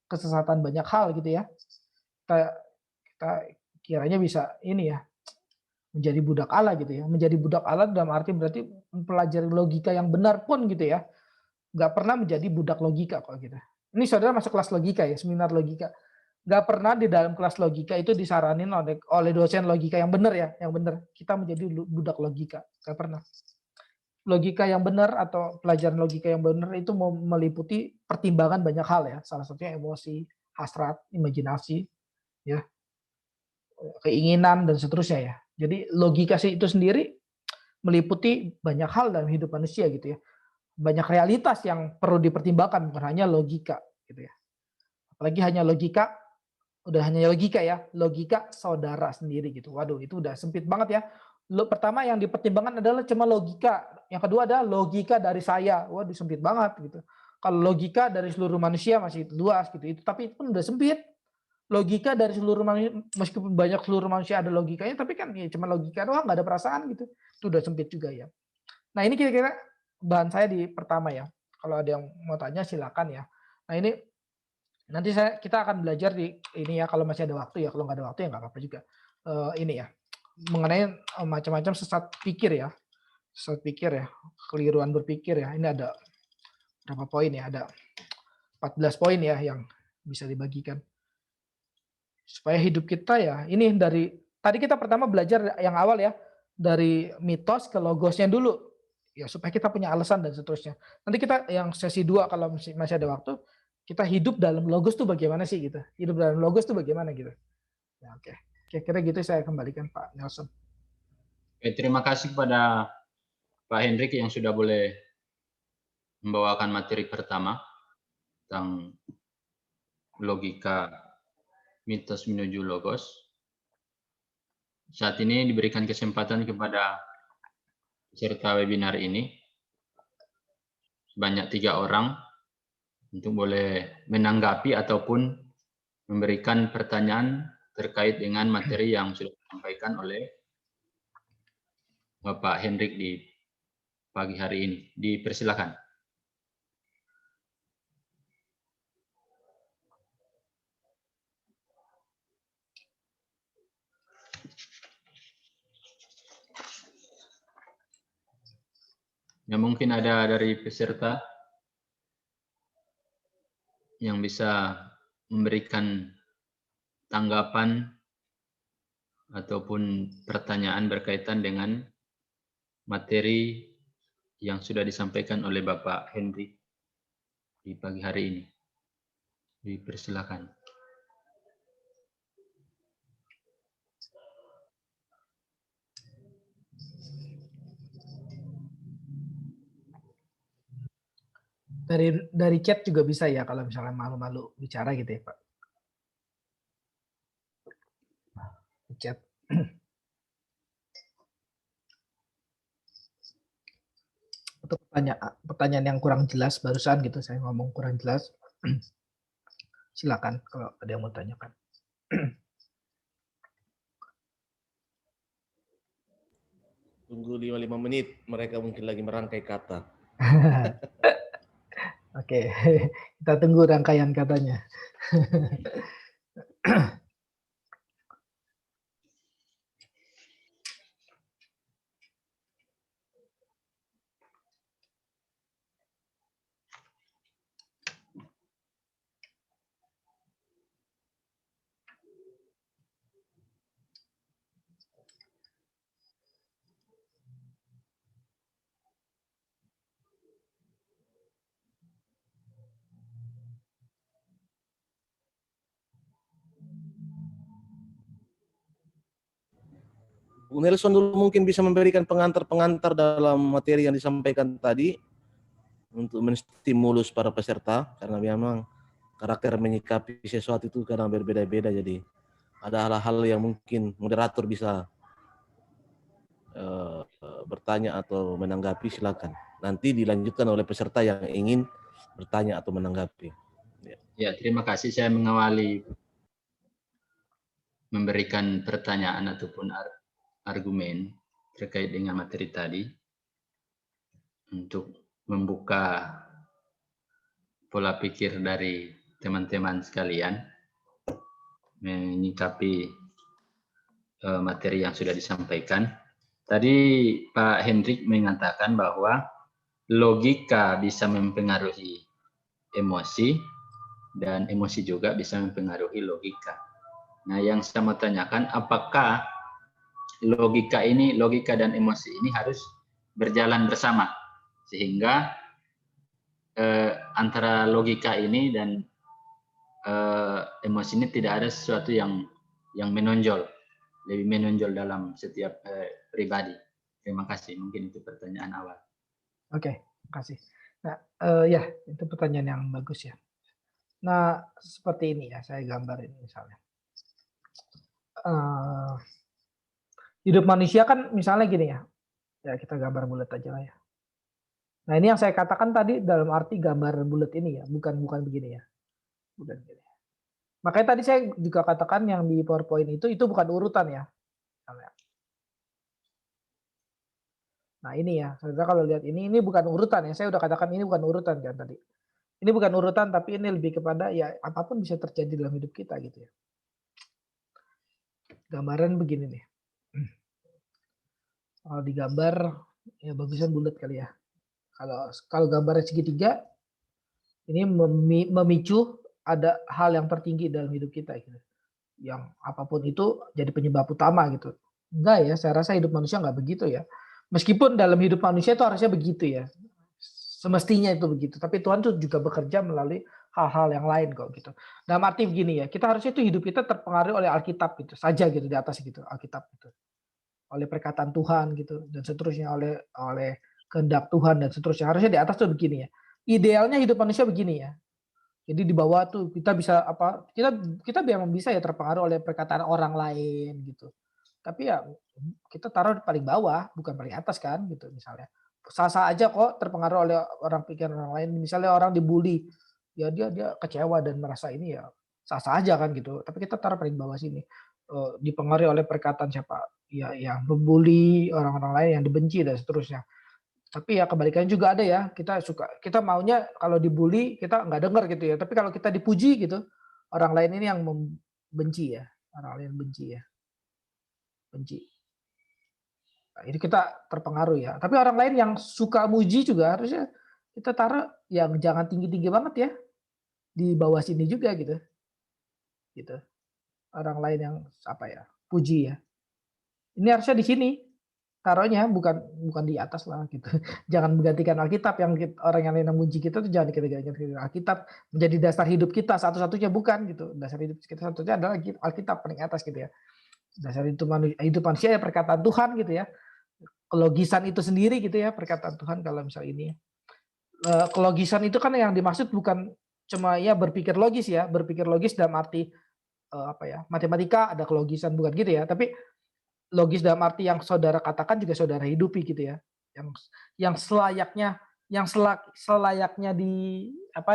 kesesatan banyak hal gitu ya. Kita kiranya bisa ini ya menjadi budak Allah gitu ya. Menjadi budak Allah dalam arti berarti mempelajari logika yang benar pun gitu ya. Nggak pernah menjadi budak logika kok gitu. Ini saudara masuk kelas logika ya, seminar logika. Nggak pernah di dalam kelas logika itu disaranin oleh dosen logika yang benar ya, yang benar. Kita menjadi budak logika, nggak pernah. Logika yang benar atau pelajaran logika yang benar itu meliputi pertimbangan banyak hal ya. Salah satunya emosi, hasrat, imajinasi, ya, keinginan dan seterusnya ya. Jadi logika itu sendiri meliputi banyak hal dalam hidup manusia gitu ya. Banyak realitas yang perlu dipertimbangkan bukan hanya logika gitu ya. Apalagi hanya logika, udah hanya logika ya, logika saudara sendiri gitu. Waduh, itu udah sempit banget ya. Pertama yang dipertimbangkan adalah cuma logika. Yang kedua adalah logika dari saya. Waduh, sempit banget gitu. Kalau logika dari seluruh manusia masih luas gitu. Itu tapi itu pun udah sempit. Logika dari seluruh manusia, meskipun banyak seluruh manusia ada logikanya, tapi kan ya cuma logika doang, nggak ada perasaan gitu. Itu udah sempit juga ya. Nah ini kira-kira bahan saya di pertama ya. Kalau ada yang mau tanya silakan ya. Nah ini nanti kita akan belajar di ini ya kalau masih ada waktu ya. Kalau nggak ada waktu ya nggak apa-apa juga. Ini ya mengenai macam-macam sesat pikir ya. Sesat pikir ya, keliruan berpikir ya. Ini ada berapa poin ya? Ada 14 poin ya yang bisa dibagikan. Supaya hidup kita ya, ini dari tadi kita pertama belajar yang awal ya, dari mitos ke logosnya dulu. Ya supaya kita punya alasan dan seterusnya. Nanti kita yang sesi 2 kalau masih ada waktu, kita hidup dalam logos tuh bagaimana sih gitu. Hidup dalam logos tuh bagaimana gitu. Ya, oke. Kira-kira gitu saya kembalikan Pak Nelson. Oke, terima kasih kepada Pak Hendrik yang sudah boleh membawakan materi pertama tentang logika mitos menuju logos. Saat ini diberikan kesempatan kepada peserta webinar ini sebanyak 3 orang untuk boleh menanggapi ataupun memberikan pertanyaan terkait dengan materi yang sudah disampaikan oleh Bapak Hendrik di pagi hari ini. Dipersilakan. Ya, mungkin ada dari peserta yang bisa memberikan tanggapan ataupun pertanyaan berkaitan dengan materi yang sudah disampaikan oleh Bapak Henry di pagi hari ini. Dipersilakan. Dari chat juga bisa ya kalau misalnya malu-malu bicara gitu ya Pak. Di chat. Untuk pertanyaan yang kurang jelas barusan gitu saya ngomong kurang jelas. Silakan kalau ada yang mau tanyakan. Tunggu 5 menit, mereka mungkin lagi merangkai kata. Oke, kita tunggu rangkaian katanya. Bung Nelson dulu mungkin bisa memberikan pengantar-pengantar dalam materi yang disampaikan tadi untuk menstimulus para peserta, karena memang karakter menyikapi sesuatu itu kadang berbeda-beda, jadi ada hal-hal yang mungkin moderator bisa bertanya atau menanggapi, silakan. Nanti dilanjutkan oleh peserta yang ingin bertanya atau menanggapi. Ya, terima kasih. Saya mengawali memberikan pertanyaan ataupun argumen terkait dengan materi tadi untuk membuka pola pikir dari teman-teman sekalian menyikapi materi yang sudah disampaikan. Tadi Pak Hendrik mengatakan bahwa logika bisa mempengaruhi emosi dan emosi juga bisa mempengaruhi logika. Nah, yang saya mau tanyakan, apakah logika dan emosi ini harus berjalan bersama sehingga antara logika ini dan emosi ini tidak ada sesuatu yang menonjol, lebih menonjol dalam setiap pribadi. Terima kasih. Mungkin itu pertanyaan awal. Oke, terima kasih. Nah, ya itu pertanyaan yang bagus ya. Nah, seperti ini ya, saya gambarin misalnya. Hidup manusia kan misalnya gini ya, ya kita gambar bulat aja lah ya. Nah ini yang saya katakan tadi dalam arti gambar bulat ini ya, bukan begini ya, bukan begini. Makanya tadi saya juga katakan yang di PowerPoint itu bukan urutan ya. Nah ini ya, saudara kalau lihat ini bukan urutan ya, saya udah katakan ini bukan urutan kan tadi. Ini bukan urutan tapi ini lebih kepada ya apapun bisa terjadi dalam hidup kita gitu ya. Gambaran begini nih. Kalau digambar ya bagusan bulat kali ya. Kalau gambarnya segitiga ini memicu ada hal yang tertinggi dalam hidup kita gitu. Yang apapun itu jadi penyebab utama gitu. Enggak ya, saya rasa hidup manusia enggak begitu ya. Meskipun dalam hidup manusia itu harusnya begitu ya. Semestinya itu begitu, tapi Tuhan tuh juga bekerja melalui hal-hal yang lain kok gitu. Dalam arti begini ya, kita harusnya itu hidup kita terpengaruh oleh Alkitab gitu saja gitu di atas gitu, Alkitab gitu. Oleh perkataan Tuhan gitu dan seterusnya oleh kehendak Tuhan dan seterusnya. Harusnya di atas tuh begini ya. Idealnya hidup manusia begini ya. Jadi di bawah tuh kita bisa kita memang bisa ya terpengaruh oleh perkataan orang lain gitu. Tapi ya kita taruh di paling bawah, bukan paling atas kan gitu misalnya. Sah-sah aja kok terpengaruh oleh orang pikiran orang lain. Misalnya orang dibully, ya dia kecewa dan merasa ini ya sah-sah aja kan gitu. Tapi kita taruh paling bawah sini. Dipengaruhi oleh perkataan siapa? Ya yang membuli orang-orang lain, yang dibenci dan seterusnya. Tapi ya kebalikannya juga ada ya. Kita maunya kalau dibully kita nggak dengar gitu ya. Tapi kalau kita dipuji gitu, orang lain ini yang membenci ya. Orang lain benci ya. Benci. Nah, ini kita terpengaruh ya. Tapi orang lain yang suka muji juga harusnya kita taruh yang jangan tinggi-tinggi banget ya. Di bawah sini juga gitu. Gitu. Orang lain yang puji ya. Ini harusnya di sini taruhnya, bukan di atas lah gitu. Jangan menggantikan Alkitab yang orang yang lain yang muji kita tuh jangan digantikan Alkitab menjadi dasar hidup kita satu-satunya, bukan gitu. Dasar hidup kita satu-satunya adalah Alkitab paling atas gitu ya. Dasar hidup manusia ya perkataan Tuhan gitu ya. Kelogisan itu sendiri gitu ya perkataan Tuhan. Kalau misal ini kelogisan itu kan yang dimaksud bukan cuma ya berpikir logis ya, berpikir logis dalam arti apa ya, matematika ada kelogisan, bukan gitu ya, tapi logis dalam arti yang saudara katakan juga saudara hidupi gitu ya. Yang selayaknya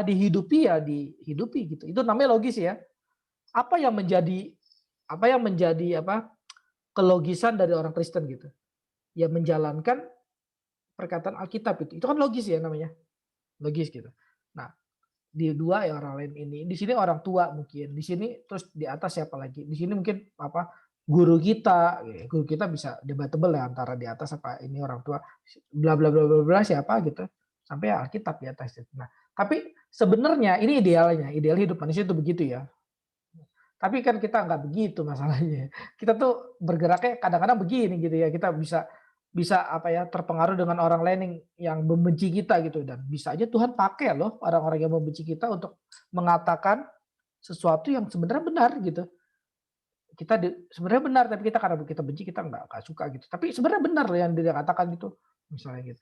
dihidupi ya dihidupi gitu. Itu namanya logis ya. Apa yang menjadi kelogisan dari orang Kristen gitu. Ya menjalankan perkataan Alkitab itu. Itu kan logis ya namanya. Logis gitu. Nah, di dua ya orang lain ini. Di sini orang tua mungkin. Di sini terus di atas siapa lagi? Di sini mungkin guru kita bisa debatable ya antara di atas apa ini orang tua bla bla bla bla bla siapa gitu sampai Alkitab di atas. Nah, tapi sebenarnya ini ideal hidup manusia itu begitu ya. Tapi kan kita nggak begitu masalahnya. Kita tuh bergeraknya kadang-kadang begini gitu ya. Kita bisa terpengaruh dengan orang lain yang membenci kita gitu, dan bisa aja Tuhan pakai loh orang-orang yang membenci kita untuk mengatakan sesuatu yang sebenarnya benar gitu. Kita sebenarnya benar, tapi kita karena kita benci kita nggak suka gitu. Tapi sebenarnya benar loh yang dia katakan gitu, misalnya gitu.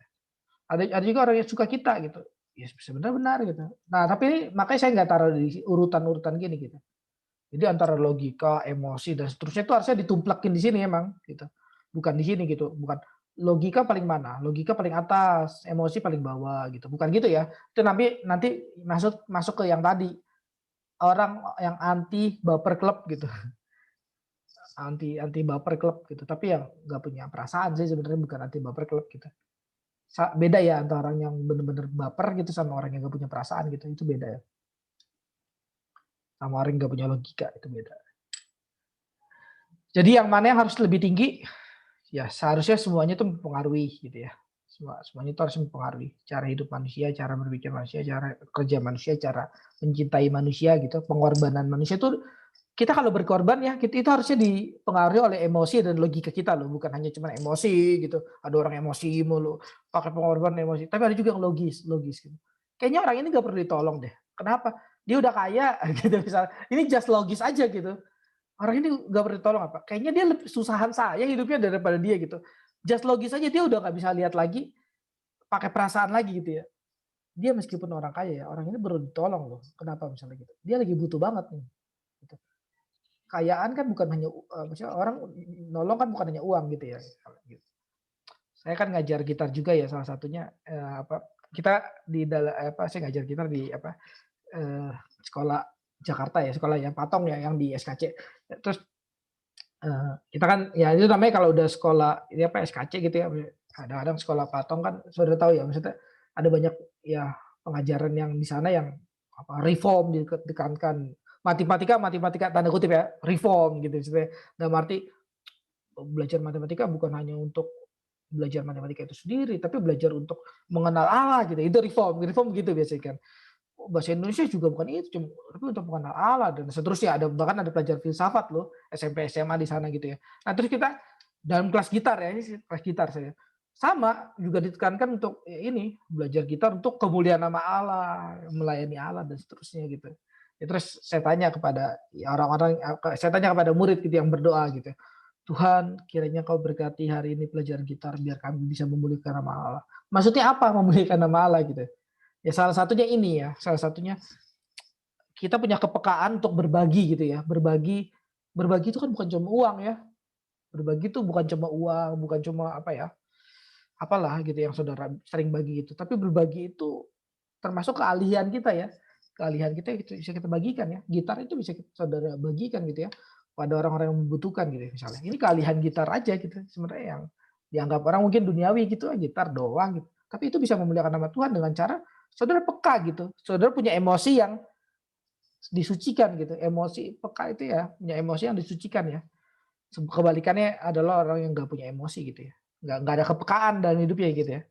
Ada juga orang yang suka kita gitu, ya sebenarnya benar gitu. Nah tapi ini makanya saya nggak taruh di urutan-urutan gini gitu. Jadi antara logika, emosi dan seterusnya itu harusnya ditumplakin di sini emang gitu. Bukan di sini gitu, bukan logika paling mana, logika paling atas, emosi paling bawah gitu. Bukan gitu ya. Itu nanti masuk ke yang tadi. Orang yang anti baper klub gitu. Anti baper klub gitu. Tapi yang nggak punya perasaan sih sebenarnya, bukan anti baper klub gitu. Beda ya antara orang yang benar-benar baper gitu sama orang yang nggak punya perasaan gitu. Itu beda ya. Sama orang yang nggak punya logika itu beda. Jadi yang mana yang harus lebih tinggi? Ya seharusnya semuanya itu mempengaruhi gitu ya. Semuanya itu harus mempengaruhi cara hidup manusia, cara berpikir manusia, cara kerja manusia, cara mencintai manusia gitu. Pengorbanan manusia itu kita kalau berkorban ya itu harusnya dipengaruhi oleh emosi dan logika kita loh, bukan hanya cuma emosi gitu. Ada orang emosi mulu pakai pengorbanan emosi, tapi ada juga yang logis gitu. Kayaknya orang ini gak perlu ditolong deh. Kenapa? Dia udah kaya gitu misalnya. Ini just logis aja gitu. Orang ini gak perlu ditolong apa? Kayaknya dia lebih susahan saya hidupnya daripada dia gitu. Just logis aja dia udah gak bisa lihat lagi pakai perasaan lagi gitu ya. Dia meskipun orang kaya ya, orang ini perlu ditolong loh. Kenapa misalnya gitu? Dia lagi butuh banget nih. Gitu. Kayaan kan bukan hanya maksudnya orang nolong kan bukan hanya uang gitu ya. Saya kan ngajar gitar juga ya, salah satunya kita di dalam saya ngajar gitar di sekolah Jakarta ya, sekolah yang Patong ya, yang di SKC. Terus kita kan ya itu namanya kalau udah sekolah ini SKC gitu ya, kadang-kadang sekolah Patong kan sudah tahu ya, maksudnya ada banyak ya pengajaran yang di sana yang reform ditekankan, matematika tanda kutip ya, reform gitu maksudnya. Dalam arti belajar matematika bukan hanya untuk belajar matematika itu sendiri, tapi belajar untuk mengenal Allah gitu. Itu reform gitu biasanya kan. Bahasa Indonesia juga bukan itu, tapi untuk mengenal Allah dan seterusnya. Bahkan ada pelajaran filsafat loh, SMP SMA di sana gitu ya. Nah terus kita dalam kelas gitar ya, ini kelas gitar saya sama juga ditekankan untuk ini belajar gitar untuk kemuliaan nama Allah, melayani Allah dan seterusnya gitu. Ya, terus saya tanya kepada saya tanya kepada murid gitu yang berdoa gitu. Tuhan, kiranya kau berkati hari ini pelajaran gitar biar kami bisa memuliakan nama Allah. Maksudnya apa memuliakan nama Allah gitu? Ya salah satunya ini ya, salah satunya kita punya kepekaan untuk berbagi gitu ya. Berbagi itu kan bukan cuma uang ya. Berbagi itu bukan cuma uang, bukan cuma apalah gitu yang saudara sering bagi itu. Tapi berbagi itu termasuk keahlian kita ya. Keahlian kita itu bisa kita bagikan ya. Gitar itu bisa saudara bagikan gitu ya pada orang-orang yang membutuhkan gitu misalnya. Ini keahlian gitar aja gitu sebenarnya yang dianggap orang mungkin duniawi gitu, gitar doang gitu. Tapi itu bisa memuliakan nama Tuhan dengan cara saudara peka gitu. Saudara punya emosi yang disucikan gitu. Emosi peka itu ya, punya emosi yang disucikan ya. Kebalikannya adalah orang yang nggak punya emosi gitu ya. Nggak ada kepekaan dalam hidupnya gitu ya.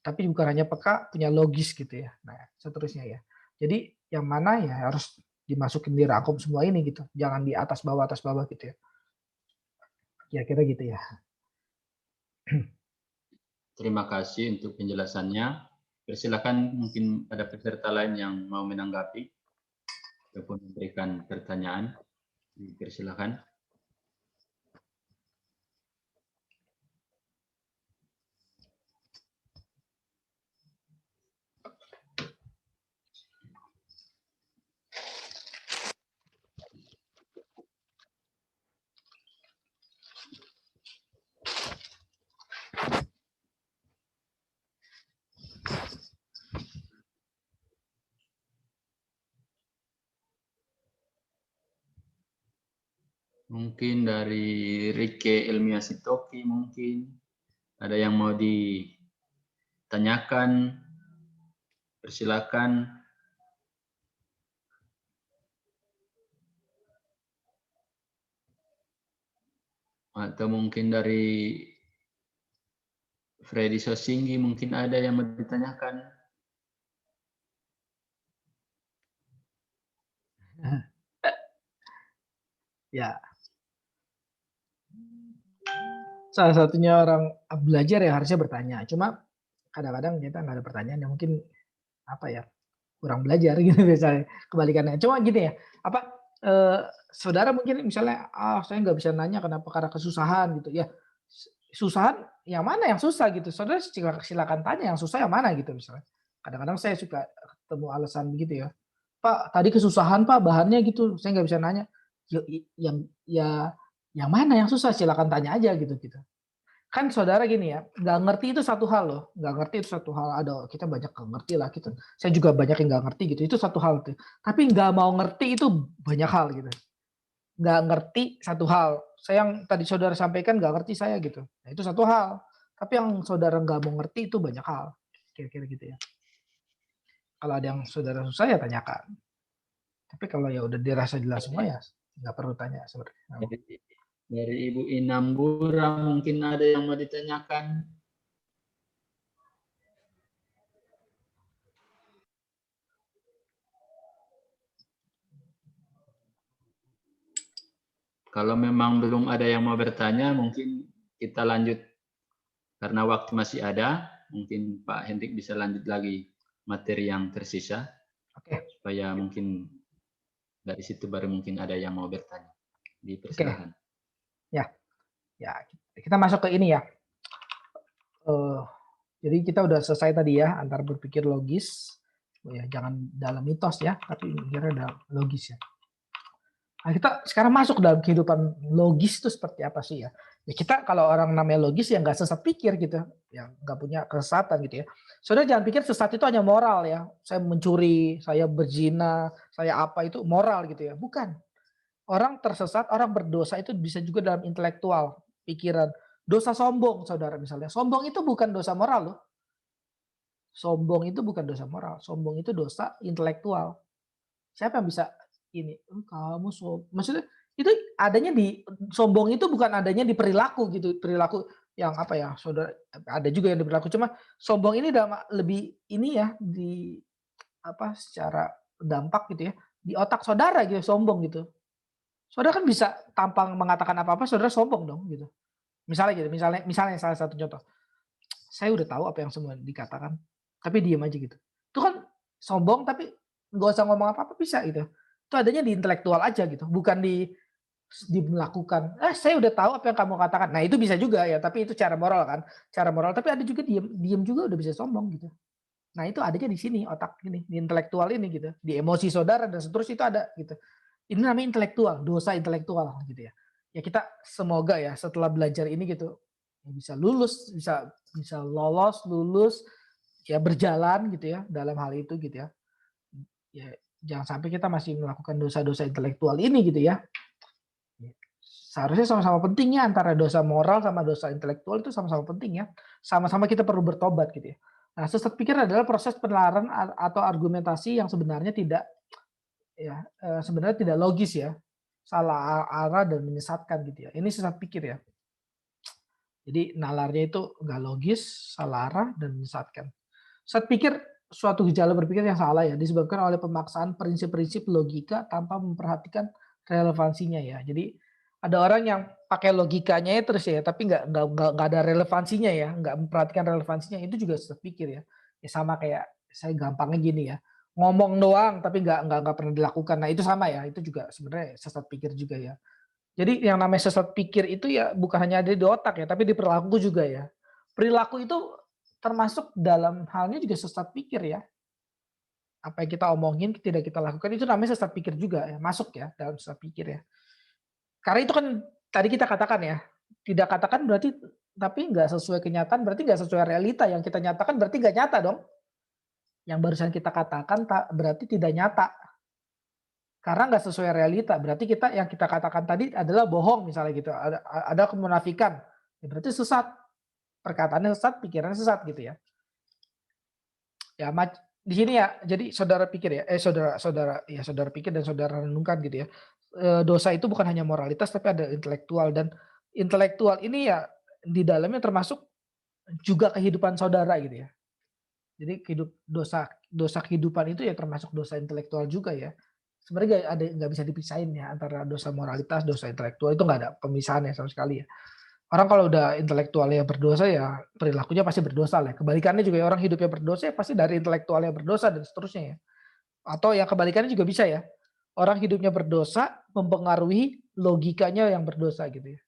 Tapi bukan hanya peka, punya logis gitu ya. Nah, seterusnya ya. Jadi yang mana ya harus dimasukin dirangkum semua ini gitu. Jangan di atas bawah gitu ya. kira-kira gitu ya. Terima kasih untuk penjelasannya. Persilakan mungkin ada peserta lain yang mau menanggapi ataupun memberikan pertanyaan. Persilakan. Mungkin dari Rike Ilmiah Sitoki mungkin ada yang mau ditanyakan, persilakan. Atau mungkin dari Freddy Sosinggi mungkin ada yang mau ditanyakan. Ya. Salah satunya orang belajar ya harusnya bertanya. Cuma kadang-kadang kita nggak ada pertanyaan yang mungkin apa ya, kurang belajar gitu biasanya, kebalikannya. Cuma gini ya, saudara mungkin misalnya, saya nggak bisa nanya kenapa karena kesusahan gitu ya. Susahan yang mana yang susah gitu, saudara silakan tanya yang susah yang mana gitu misalnya. Kadang-kadang saya suka ketemu alasan begitu ya, "Pak, tadi kesusahan Pak bahannya gitu, saya nggak bisa nanya." Yang mana yang susah silakan tanya aja gitu. Kan saudara gini ya, nggak ngerti itu satu hal loh, nggak ngerti itu satu hal, ada kita banyak nggak ngerti lah gitu. Saya juga banyak yang nggak ngerti gitu, itu satu hal tuh. Tapi nggak mau ngerti itu banyak hal gitu. Nggak ngerti satu hal, saya yang tadi saudara sampaikan nggak ngerti saya gitu. Nah, itu satu hal. Tapi yang saudara nggak mau ngerti itu banyak hal, kira-kira gitu ya. Kalau ada yang saudara susah ya tanyakan. Tapi kalau ya udah dirasa jelas semua ya nggak perlu tanya sebenarnya. Dari Ibu Inambura mungkin ada yang mau ditanyakan. Kalau memang belum ada yang mau bertanya, mungkin kita lanjut karena waktu masih ada. Mungkin Pak Hendrik bisa lanjut lagi materi yang tersisa. Oke. Supaya mungkin dari situ baru mungkin ada yang mau bertanya. Dipersilakan. Ya, kita masuk ke ini ya. Jadi kita udah selesai tadi ya antara berpikir logis, ya jangan dalam mitos ya, tapi mikirnya dalam logis ya. Nah, kita sekarang masuk dalam kehidupan logis itu seperti apa sih ya? Ya kita kalau orang namanya logis ya nggak sesat pikir gitu, ya nggak punya kesesatan gitu ya. Saudara jangan pikir sesat itu hanya moral ya. Saya mencuri, saya berzina, saya apa itu moral gitu ya. Bukan. Orang tersesat, orang berdosa itu bisa juga dalam intelektual, pikiran. Dosa sombong, saudara misalnya. Sombong itu bukan dosa moral loh. Sombong itu bukan dosa moral. Sombong itu dosa intelektual. Siapa yang bisa ini? Kamu maksudnya itu adanya di sombong itu bukan adanya di perilaku gitu. Perilaku yang apa ya, saudara ada juga yang di perilaku. Cuma sombong ini dalam lebih ini ya di apa secara dampak gitu ya di otak saudara gitu sombong gitu. Saudara kan bisa tampang mengatakan apa-apa, saudara sombong dong gitu. Misalnya gitu, misalnya salah satu contoh. Saya udah tahu apa yang semua dikatakan, tapi diem aja gitu. Itu kan sombong tapi nggak usah ngomong apa-apa bisa gitu. Itu adanya di intelektual aja gitu, bukan di melakukan. Saya udah tahu apa yang kamu katakan. Nah, itu bisa juga ya, tapi itu cara moral kan. Cara moral, tapi ada juga diem juga udah bisa sombong gitu. Nah, itu adanya di sini otak ini, di intelektual ini gitu. Di emosi saudara dan seterusnya itu ada gitu. Ini namanya intelektual, dosa intelektual gitu ya. Ya kita semoga ya setelah belajar ini gitu bisa lulus, bisa lulus ya berjalan gitu ya dalam hal itu gitu ya. Ya jangan sampai kita masih melakukan dosa-dosa intelektual ini gitu ya. Seharusnya sama-sama penting ya antara dosa moral sama dosa intelektual itu sama-sama penting ya. Sama-sama kita perlu bertobat gitu ya. Nah, sesat pikir adalah proses penelaran atau argumentasi yang sebenarnya tidak logis ya, salah arah dan menyesatkan gitu ya. Ini sesat pikir ya. Jadi nalarnya itu nggak logis, salah arah dan menyesatkan. Sesat pikir suatu gejala berpikir yang salah ya, disebabkan oleh pemaksaan prinsip-prinsip logika tanpa memperhatikan relevansinya ya. Jadi Ada orang yang pakai logikanya ya terus ya, tapi nggak ada relevansinya ya, nggak memperhatikan relevansinya, itu juga sesat pikir ya. Ya sama kayak saya gampangnya gini ya, ngomong doang tapi nggak pernah dilakukan. Nah itu sama ya, itu juga sebenarnya sesat pikir juga ya. Jadi yang namanya sesat pikir itu ya bukan hanya ada di otak ya, tapi di perilaku juga ya. Perilaku itu termasuk dalam halnya juga sesat pikir ya. Apa yang kita omongin tidak kita lakukan itu namanya sesat pikir juga ya, masuk ya dalam sesat pikir ya. Karena itu kan tadi kita katakan ya, tidak katakan berarti tapi nggak sesuai kenyataan berarti nggak sesuai realita, yang kita nyatakan berarti nggak nyata dong. Yang barusan kita katakan berarti tidak nyata. Karena nggak sesuai realita, berarti yang kita katakan tadi adalah bohong misalnya gitu, ada kemunafikan, ya berarti sesat. Perkataannya sesat, pikirannya sesat gitu ya. Ya di sini ya, jadi saudara pikir ya, saudara pikir dan saudara renungkan gitu ya. Dosa itu bukan hanya moralitas tapi ada intelektual, dan intelektual ini ya di dalamnya termasuk juga kehidupan saudara gitu ya. Jadi dosa kehidupan itu ya termasuk dosa intelektual juga ya. Sebenarnya nggak bisa dipisahin ya antara dosa moralitas, dosa intelektual, itu nggak ada pemisahannya sama sekali ya. Orang kalau udah intelektualnya berdosa ya perilakunya pasti berdosa lah. Kebalikannya juga ya, orang hidupnya berdosa ya pasti dari intelektualnya berdosa dan seterusnya ya. Atau yang kebalikannya juga bisa ya. Orang hidupnya berdosa mempengaruhi logikanya yang berdosa gitu ya.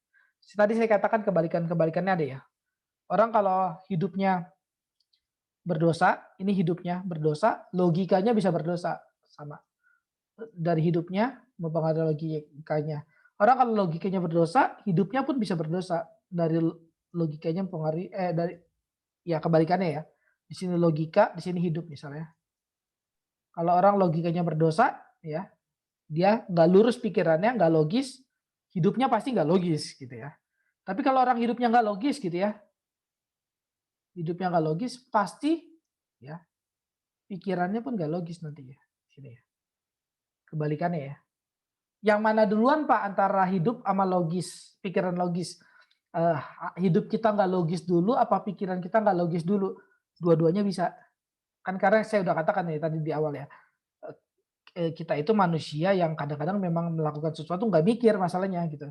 Tadi saya katakan kebalikannya ada ya. Orang kalau hidupnya berdosa, ini hidupnya berdosa, logikanya bisa berdosa sama. Dari hidupnya mempengaruhi logikanya. Orang kalau logikanya berdosa, hidupnya pun bisa berdosa. Dari logikanya mempengaruhi dari ya kebalikannya ya. Di sini logika, di sini hidup misalnya. Kalau orang logikanya berdosa, ya, dia nggak lurus pikirannya, nggak logis, hidupnya pasti nggak logis gitu ya. Tapi kalau orang hidupnya nggak logis gitu ya, hidupnya nggak logis, pasti ya pikirannya pun nggak logis nanti ya. Sini ya. Kebalikannya ya. Yang mana duluan Pak antara hidup sama logis, pikiran logis? Hidup kita nggak logis dulu, apa pikiran kita nggak logis dulu? Dua-duanya bisa. Kan karena saya udah katakan ya tadi di awal ya, kita itu manusia yang kadang-kadang memang melakukan sesuatu nggak mikir masalahnya gitu.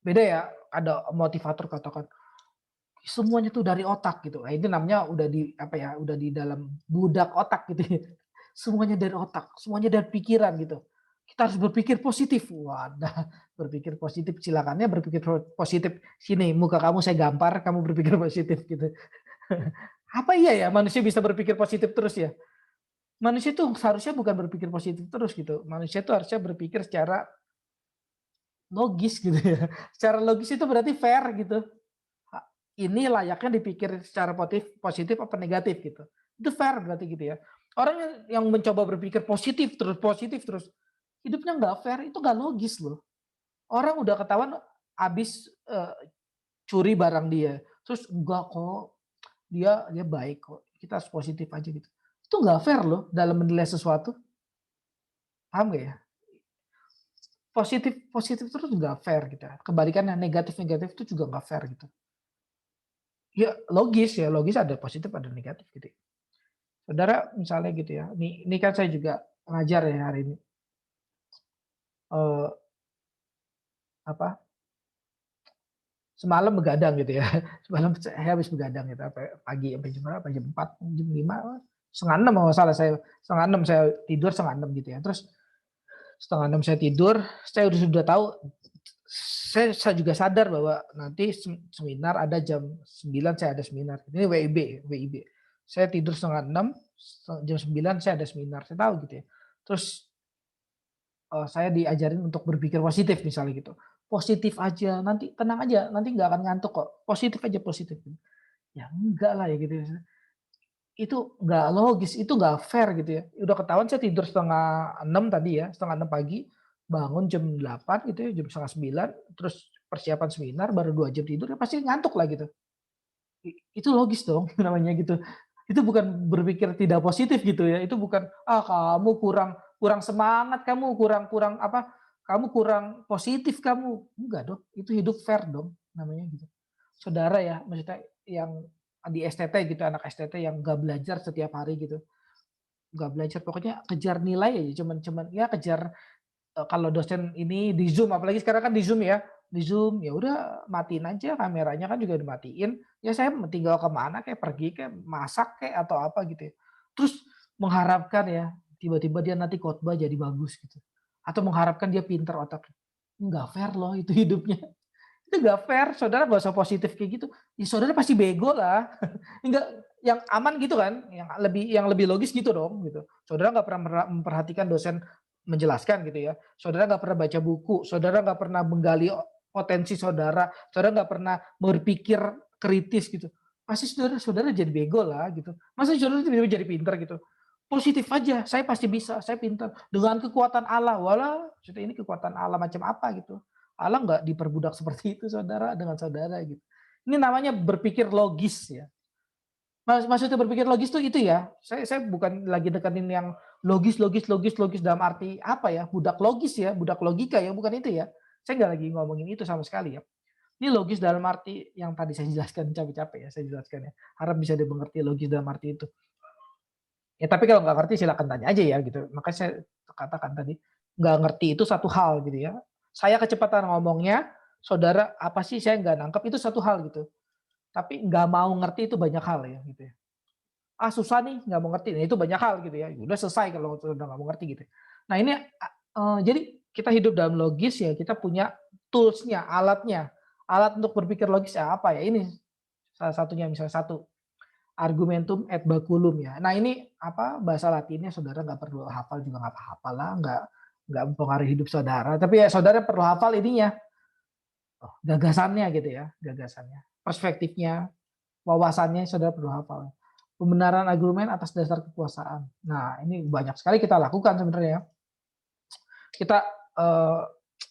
Beda ya, ada motivator katakan semuanya tuh dari otak gitu. Nah, ini namanya udah udah di dalam budak otak gitu ya. Semuanya dari otak, semuanya dari pikiran gitu. Kita harus berpikir positif. Wadah, berpikir positif silakannya berpikir positif. Sini muka kamu saya gampar, kamu berpikir positif gitu. Apa iya ya manusia bisa berpikir positif terus ya? Manusia tuh seharusnya bukan berpikir positif terus gitu. Manusia tuh harusnya berpikir secara logis gitu ya. Secara logis itu berarti fair gitu. Ini layaknya dipikir secara positif apa negatif gitu. Itu fair berarti gitu ya. Orang yang mencoba berpikir positif terus, hidupnya nggak fair, itu nggak logis loh. Orang udah ketahuan habis curi barang dia, terus enggak kok, dia baik kok, kita harus positif aja gitu. Itu nggak fair loh dalam menilai sesuatu. Paham gak ya? Positif terus nggak fair gitu. Kebalikannya negatif itu juga nggak fair gitu. Ya logis ada positif ada negatif gitu. Saudara misalnya gitu ya, ini kan saya juga ngajar ya hari ini. Semalam begadang gitu ya. Semalam saya habis begadang gitu pagi sampai jam berapa? Jam 4, jam 5, setengah 6 kalau salah saya. Setengah 6 saya tidur, setengah 6 gitu ya. Terus setengah 6 saya tidur, saya sudah tahu, saya juga sadar bahwa nanti seminar ada jam 9 saya ada seminar. Ini WIB. Saya tidur setengah 6, jam 9 saya ada seminar. Saya tahu gitu ya. Terus saya diajarin untuk berpikir positif misalnya gitu. Positif aja, nanti tenang aja, nanti nggak akan ngantuk kok. Positif aja positif. Ya enggak lah ya gitu. Itu nggak logis, itu nggak fair gitu ya. Udah ketahuan saya tidur setengah 6 tadi ya, setengah 6 pagi, bangun jam 8 gitu ya, jam setengah 9, terus persiapan seminar baru 2 jam tidur, ya pasti ngantuk lah gitu. Itu logis dong namanya gitu. Itu bukan berpikir tidak positif gitu ya. Itu bukan kamu kurang semangat, kamu kurang apa? Kamu kurang positif kamu. Enggak dong. Itu hidup fair dong namanya gitu. Saudara ya, maksudnya yang di STT gitu, anak STT yang enggak belajar setiap hari gitu. Enggak belajar, pokoknya kejar nilai aja, cuman ya kejar kalau dosen ini di Zoom, apalagi sekarang kan di Zoom ya, ya udah matiin aja kameranya kan juga dimatiin. Ya saya tinggal kemana kayak pergi kayak masak kayak atau apa gitu ya. Terus mengharapkan ya tiba-tiba dia nanti khotbah jadi bagus gitu. Atau mengharapkan dia pinter otaknya. Nggak fair loh itu hidupnya. Itu nggak fair, saudara nggak usah positif kayak gitu. Ya saudara pasti bego lah. Nggak, yang aman gitu kan, yang lebih logis gitu dong gitu. Saudara nggak pernah memperhatikan dosen menjelaskan gitu ya. Saudara nggak pernah baca buku, saudara nggak pernah menggali potensi saudara nggak pernah berpikir kritis gitu. Pasti saudara jadi bego lah gitu. Masa saudara tiba-tiba jadi pinter gitu. Positif aja, saya pasti bisa, saya pintar. Dengan kekuatan Allah, walah, ini kekuatan Allah macam apa gitu. Allah nggak diperbudak seperti itu saudara dengan saudara gitu. Ini namanya berpikir logis ya. Maksudnya berpikir logis tuh itu ya. Saya bukan lagi deketin yang logis dalam arti apa ya? Budak logis ya, budak logika ya, bukan itu ya. Saya nggak lagi ngomongin itu sama sekali ya. Ini logis dalam arti yang tadi saya jelaskan capek-capek ya, saya jelaskan ya. Harap bisa dimengerti logis dalam arti itu. Ya tapi kalau nggak ngerti silakan tanya aja ya gitu. Makanya saya katakan tadi nggak ngerti itu satu hal gitu ya. Saya kecepatan ngomongnya, saudara apa sih saya nggak nangkep itu satu hal gitu. Tapi nggak mau ngerti itu banyak hal ya gitu ya. Ah susah nih nggak mau ngerti, nah, itu banyak hal gitu ya. Udah selesai kalau sudah nggak mau ngerti gitu. Nah ini jadi kita hidup dalam logis ya kita punya toolsnya, alatnya. Alat untuk berpikir logis ya apa ya ini salah satunya misalnya satu. Argumentum et baculum ya. Nah ini apa bahasa Latinnya saudara nggak perlu hafal juga nggak apa-apa lah, nggak mempengaruhi hidup saudara. Tapi ya saudara perlu hafal ininya, gagasannya gitu ya, gagasannya, perspektifnya, wawasannya saudara perlu hafal. Pembenaran argumen atas dasar kekuasaan. Nah ini banyak sekali kita lakukan sebenarnya. Kita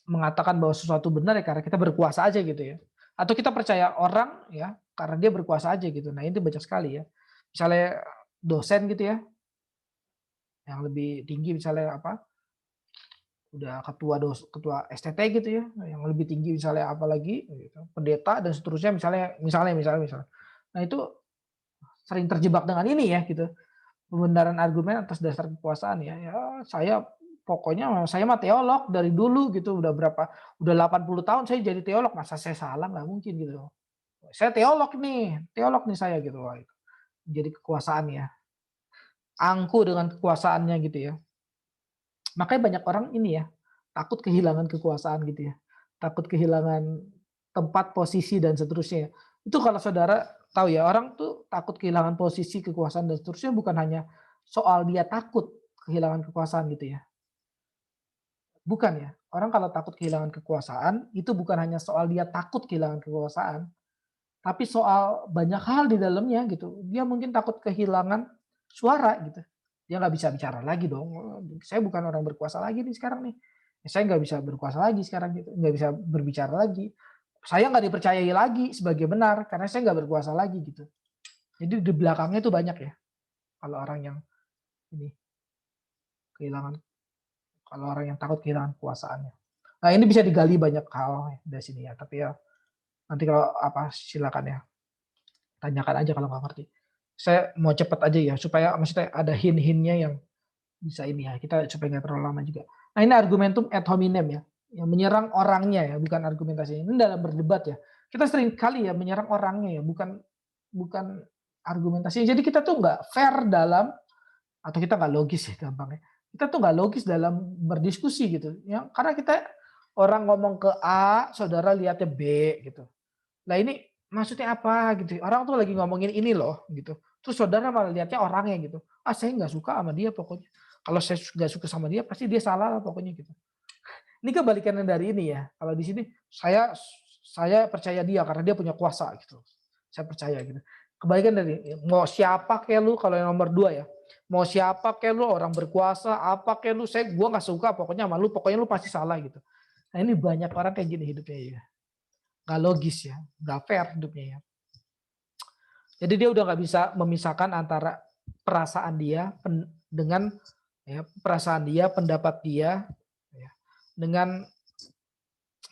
mengatakan bahwa sesuatu benar ya karena kita berkuasa aja gitu ya. Atau kita percaya orang ya karena dia berkuasa aja gitu. Nah, ini banyak sekali ya. Misalnya dosen gitu ya. Yang lebih tinggi misalnya apa? Udah ketua STT gitu ya. Yang lebih tinggi misalnya apa lagi gitu. Pendeta dan seterusnya misalnya. Nah, itu sering terjebak dengan ini ya gitu. Pembenaran argumen atas dasar kekuasaan ya. Ya, pokoknya saya mah teolog dari dulu gitu. Udah 80 tahun saya jadi teolog. Masa saya salah nggak mungkin gitu. Saya teolog nih saya gitu. Wah, itu. Jadi kekuasaan ya. Angku dengan kekuasaannya gitu ya. Makanya banyak orang ini ya, takut kehilangan kekuasaan gitu ya. Takut kehilangan tempat, posisi dan seterusnya. Itu kalau saudara tahu ya, orang tuh takut kehilangan posisi, kekuasaan dan seterusnya bukan hanya soal dia takut kehilangan kekuasaan gitu ya. Bukan ya. Orang kalau takut kehilangan kekuasaan, itu bukan hanya soal dia takut kehilangan kekuasaan, tapi soal banyak hal di dalamnya gitu. Dia mungkin takut kehilangan suara gitu. Dia nggak bisa bicara lagi dong. Saya bukan orang berkuasa lagi nih sekarang nih. Saya nggak bisa berkuasa lagi sekarang gitu. Nggak bisa berbicara lagi. Saya nggak dipercayai lagi sebagai benar karena saya nggak berkuasa lagi gitu. Jadi di belakangnya itu banyak ya. Kalau orang yang ini kehilangan, kalau orang yang takut kehilangan kekuasaannya. Nah ini bisa digali banyak hal dari sini ya. Tapi ya nanti kalau apa silakan ya. Tanyakan aja kalau nggak ngerti. Saya mau cepet aja ya supaya maksudnya ada hint-hintnya yang bisa ini ya. Kita supaya nggak terlalu lama juga. Nah ini argumentum ad hominem ya. Yang menyerang orangnya ya, bukan argumentasi. Ini dalam berdebat ya. Kita sering kali ya menyerang orangnya ya, bukan argumentasi. Jadi kita tuh nggak fair dalam, atau kita nggak logis ya gampangnya. Kita tuh nggak logis dalam berdiskusi gitu. Ya, karena kita orang ngomong ke A, saudara lihatnya B gitu. Nah ini maksudnya apa gitu. Orang tuh lagi ngomongin ini loh gitu. Terus saudara malah lihatnya orangnya gitu. Ah saya nggak suka sama dia pokoknya. Kalau saya nggak suka sama dia pasti dia salah lah pokoknya gitu. Ini kebalikannya dari ini ya. Kalau di sini saya percaya dia karena dia punya kuasa gitu. Saya percaya gitu. Kebalikan dari mau siapa kayak lu kalau yang nomor 2 ya. Mau siapa kayak lu orang berkuasa apa kayak lu gua nggak suka pokoknya sama lu pokoknya lu pasti salah gitu. Nah ini banyak orang kayak gini hidupnya ya. Nggak logis ya, nggak fair hidupnya ya. Jadi dia udah nggak bisa memisahkan antara perasaan dia dengan ya, perasaan dia, pendapat dia, ya, dengan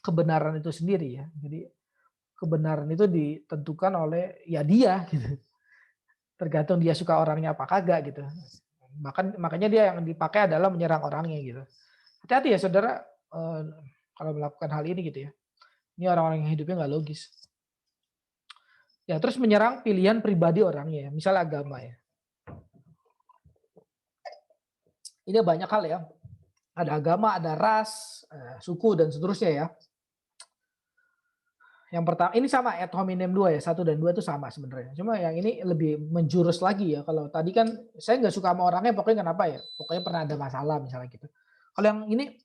kebenaran itu sendiri ya. Jadi kebenaran itu ditentukan oleh ya dia gitu. Tergantung dia suka orangnya apa kagak gitu. Makanya dia yang dipakai adalah menyerang orangnya gitu. Hati-hati ya saudara kalau melakukan hal ini gitu ya. Ini orang-orang yang hidupnya nggak logis. Ya, terus menyerang pilihan pribadi orangnya, ya. Misal agama ya. Ini banyak hal ya. Ada agama, ada ras, suku dan seterusnya ya. Yang pertama, ini sama ad hominem 2 ya, 1 dan 2 itu sama sebenarnya. Cuma yang ini lebih menjurus lagi ya. Kalau tadi kan saya nggak suka sama orangnya, pokoknya kenapa ya? Pokoknya pernah ada masalah misalnya gitu. Kalau yang ini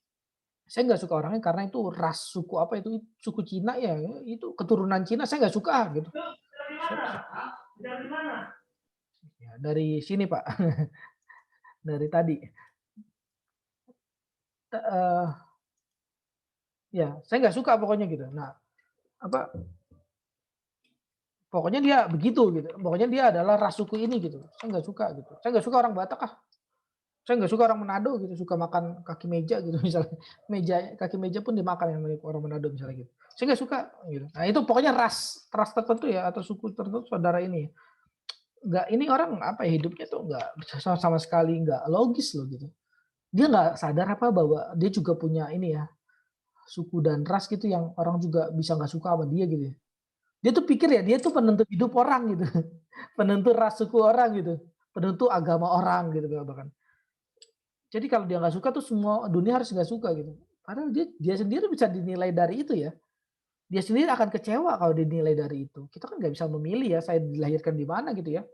saya nggak suka orangnya karena itu ras suku apa itu suku Cina ya, itu keturunan Cina saya nggak suka gitu. Dari mana? Ya, dari sini Pak, dari tadi. Ya, saya nggak suka pokoknya gitu. Nah, apa? Pokoknya dia begitu gitu. Pokoknya dia adalah ras suku ini gitu. Saya nggak suka gitu. Saya nggak suka orang Batak ah. Saya nggak suka orang Manado gitu. Suka makan kaki meja gitu misalnya. Kaki meja pun dimakan yang orang Manado misalnya gitu. Saya nggak suka gitu. Nah itu pokoknya ras tertentu ya atau suku tertentu saudara ini. Nggak, ini orang apa ya hidupnya tuh nggak sama sekali nggak logis loh gitu. Dia nggak sadar apa bahwa dia juga punya ini ya suku dan ras gitu yang orang juga bisa nggak suka sama dia gitu. Dia tuh pikir ya dia tuh penentu hidup orang gitu, penentu ras suku orang gitu, penentu agama orang gitu bahkan. Jadi kalau dia nggak suka tuh semua dunia harus nggak suka gitu. Padahal dia sendiri bisa dinilai dari itu ya. Dia sendiri akan kecewa kalau dinilai dari itu. Kita kan nggak bisa memilih ya, saya dilahirkan di mana gitu ya.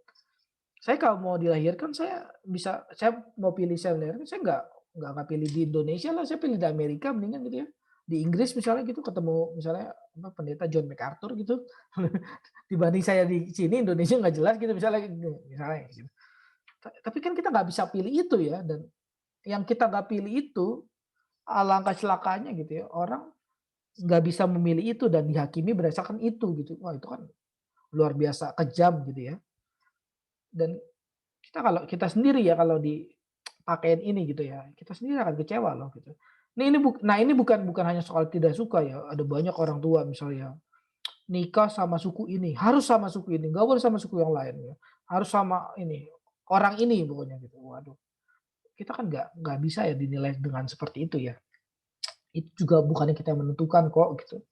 Saya kalau mau dilahirkan saya mau pilih saya dilahirkan, saya nggak pilih di Indonesia lah, saya pilih di Amerika mendingan gitu ya. Di Inggris misalnya gitu ketemu misalnya pendeta John MacArthur gitu. Dibanding saya di sini Indonesia nggak jelas gitu misalnya gitu. Tapi kan kita nggak bisa pilih itu ya, dan yang kita nggak pilih itu alangkah celakanya gitu ya, orang nggak bisa memilih itu dan dihakimi berdasarkan itu gitu. Wah itu kan luar biasa kejam gitu ya. Dan kalau kita sendiri ya kalau dipakein ini gitu ya, kita sendiri akan kecewa loh gitu. Ini bukan hanya soal tidak suka ya, ada banyak orang tua misalnya nikah sama suku ini, harus sama suku ini, nggak boleh sama suku yang lain ya. Harus sama ini, orang ini pokoknya gitu. Waduh, kita kan nggak bisa ya dinilai dengan seperti itu ya. Itu juga bukannya kita yang menentukan kok gitu.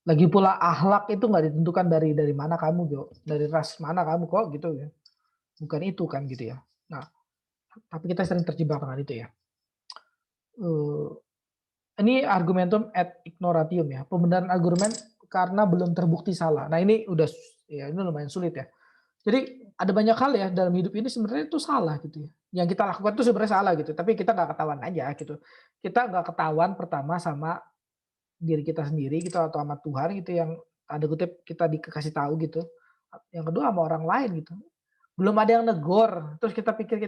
Lagi pula akhlak itu nggak ditentukan dari mana kamu Jo, dari ras mana kamu kok gitu ya. Bukan itu kan gitu ya. Nah, tapi kita sering terjebak dengan itu ya. Ini argumentum ad ignoratium ya, pembenaran argumen karena belum terbukti salah. Nah ini ini lumayan sulit ya. Jadi ada banyak hal ya dalam hidup ini sebenarnya itu salah gitu ya. Yang kita lakukan itu sebenarnya salah gitu, tapi kita nggak ketahuan aja gitu. Kita nggak ketahuan pertama sama diri kita sendiri gitu atau sama Tuhan gitu yang ada kutip kita dikasih tahu gitu. Yang kedua sama orang lain gitu. Belum ada yang negor, terus kita pikir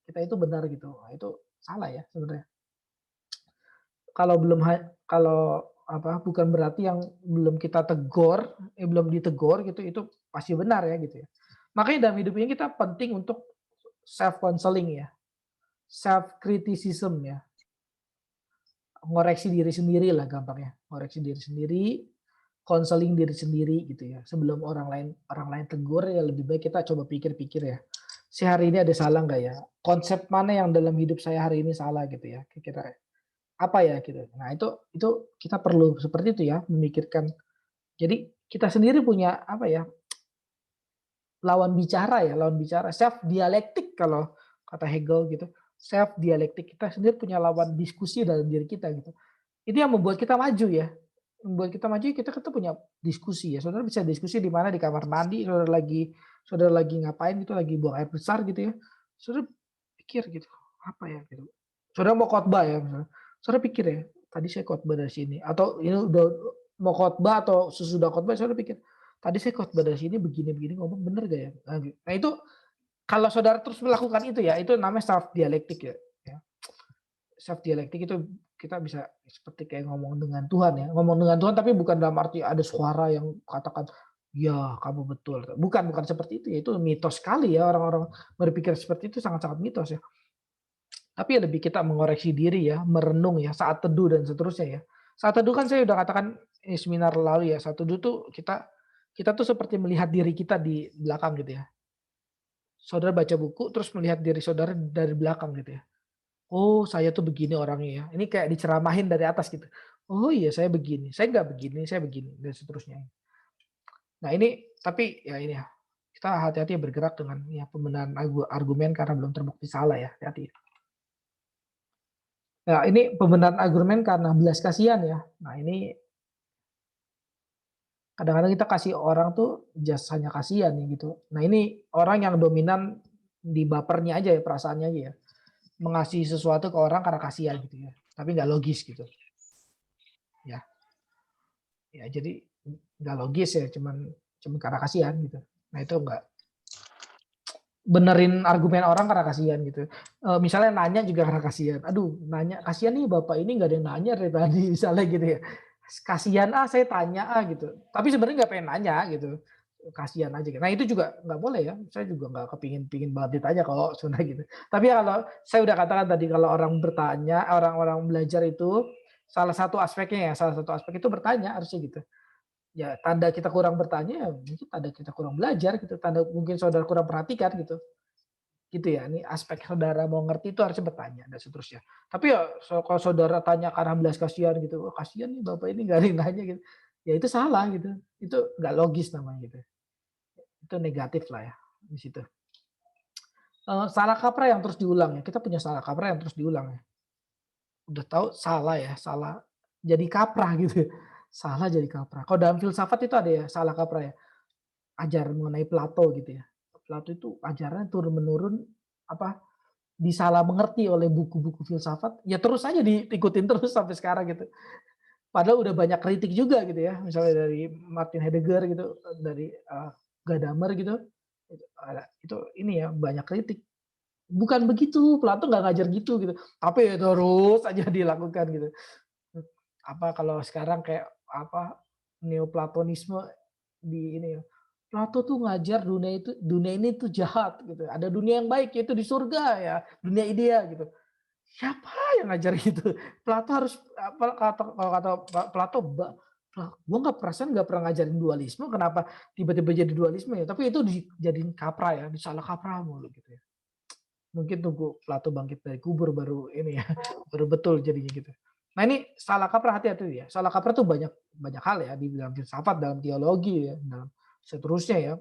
kita itu benar gitu. Nah, itu salah ya sebenarnya. Bukan berarti yang belum kita belum ditegur gitu, itu pasti benar ya gitu ya. Makanya dalam hidup ini kita penting untuk self counseling ya, self criticism ya, ngoreksi diri sendiri lah gampangnya, ngoreksi diri sendiri, counseling diri sendiri gitu ya. Sebelum orang lain tegur ya lebih baik kita coba pikir-pikir ya. Saya hari ini ada salah nggak ya? Konsep mana yang dalam hidup saya hari ini salah gitu ya? Kira-kira apa ya gitu. Nah, itu kita perlu seperti itu ya, memikirkan. Jadi kita sendiri punya apa ya? Lawan bicara, self dialektik kalau kata Hegel gitu. Self dialektik, kita sendiri punya lawan diskusi dalam diri kita gitu. Itu yang membuat kita maju ya. Membuat kita maju kita punya diskusi ya. Saudara bisa diskusi di mana, di kamar mandi, saudara lagi ngapain gitu, lagi buang air besar gitu ya. Saudara pikir gitu, apa ya gitu. Saudara mau khotbah ya misalnya. Saudara pikir ya, tadi saya khotbah dari sini atau ini udah mau khotbah atau sesudah khotbah saudara pikir, tadi saya khotbah dari sini begini ngomong bener gak ya? Nah itu kalau saudara terus melakukan itu ya, itu namanya self dialektik ya. Self dialektik itu kita bisa seperti kayak ngomong dengan Tuhan ya. Ngomong dengan Tuhan tapi bukan dalam arti ada suara yang katakan, ya kamu betul. Bukan seperti itu ya. Itu mitos sekali ya, orang-orang berpikir seperti itu sangat-sangat mitos ya. Tapi lebih kita mengoreksi diri ya, merenung ya, saat teduh dan seterusnya ya. Saat teduh kan saya udah katakan ini seminar lalu ya, saat teduh tuh kita tuh seperti melihat diri kita di belakang gitu ya. Saudara baca buku terus melihat diri saudara dari belakang gitu ya. Oh, saya tuh begini orangnya ya. Ini kayak diceramahin dari atas gitu. Oh iya, saya begini. Saya nggak begini, saya begini dan seterusnya. Nah ini tapi ya ini ya, kita hati-hati bergerak dengan ya pembenahan argumen karena belum terbukti salah ya, hati-hati. Ya ini pembenahan argumen karena belas kasihan ya. Nah ini kadang-kadang kita kasih orang tuh jasanya kasihan nih gitu. Nah ini orang yang dominan di bapernya aja ya, perasaannya aja ya. Mengasihi sesuatu ke orang karena kasihan gitu ya. Tapi nggak logis gitu. Ya, ya jadi nggak logis ya, cuman karena kasihan gitu. Nah itu nggak benerin argumen orang karena kasihan gitu. Misalnya nanya juga karena kasihan. Aduh, nanya kasihan nih bapak ini nggak ada yang nanya dari tadi misalnya gitu ya. Kasihan saya tanya gitu. Tapi sebenarnya nggak pengen nanya gitu. Kasihan aja. Nah itu juga nggak boleh ya. Saya juga nggak kepingin banget ditanya kalau sudah gitu. Tapi ya kalau saya udah katakan tadi kalau orang bertanya, orang-orang belajar itu salah satu aspeknya ya, salah satu aspek itu bertanya harusnya gitu. Ya tanda kita kurang bertanya, ya mungkin tanda kita kurang belajar gitu, tanda mungkin saudara kurang perhatikan gitu. Gitu ya, ini aspek saudara mau ngerti itu harusnya bertanya dan seterusnya. Tapi ya kalau saudara tanya karena belas kasihan gitu, "Oh, kasihan nih bapak ini nggak ada yang nanya," gitu. Ya itu salah gitu. Itu nggak logis namanya gitu. Itu negatif lah ya di situ. Salah kaprah yang terus diulang ya. Kita punya salah kaprah yang terus diulang ya. Udah tahu salah ya, salah jadi kaprah gitu. Salah jadi kaprah. Kalau dalam filsafat itu ada ya salah kaprah ya. Ajaran mengenai Plato gitu ya. Plato itu ajarannya turun menurun apa disalah mengerti oleh buku-buku filsafat, ya terus aja diikutin terus sampai sekarang gitu. Padahal udah banyak kritik juga gitu ya, misalnya dari Martin Heidegger gitu, dari Gadamer gitu, itu ini ya banyak kritik. Bukan begitu, Plato nggak ngajar gitu gitu, tapi ya terus aja dilakukan gitu. Apa kalau sekarang kayak apa neoplatonisme di ini ya, Plato tuh ngajar dunia ini tuh jahat gitu. Ada dunia yang baik yaitu di surga ya, dunia ideal gitu. Siapa yang ngajar gitu? Plato harus apa kalau kata Plato, gua nggak perasaan nggak pernah ngajarin dualisme, kenapa tiba-tiba jadi dualisme ya? Tapi itu dijadiin kaprah ya, disalah kaprah mulu gitu ya. Mungkin tunggu Plato bangkit dari kubur baru ini ya, baru betul jadinya gitu. Nah ini salah kaprah hati-hati ya. Salah kaprah tuh banyak banyak hal ya di dalam filsafat, dalam teologi ya, dalam seterusnya ya.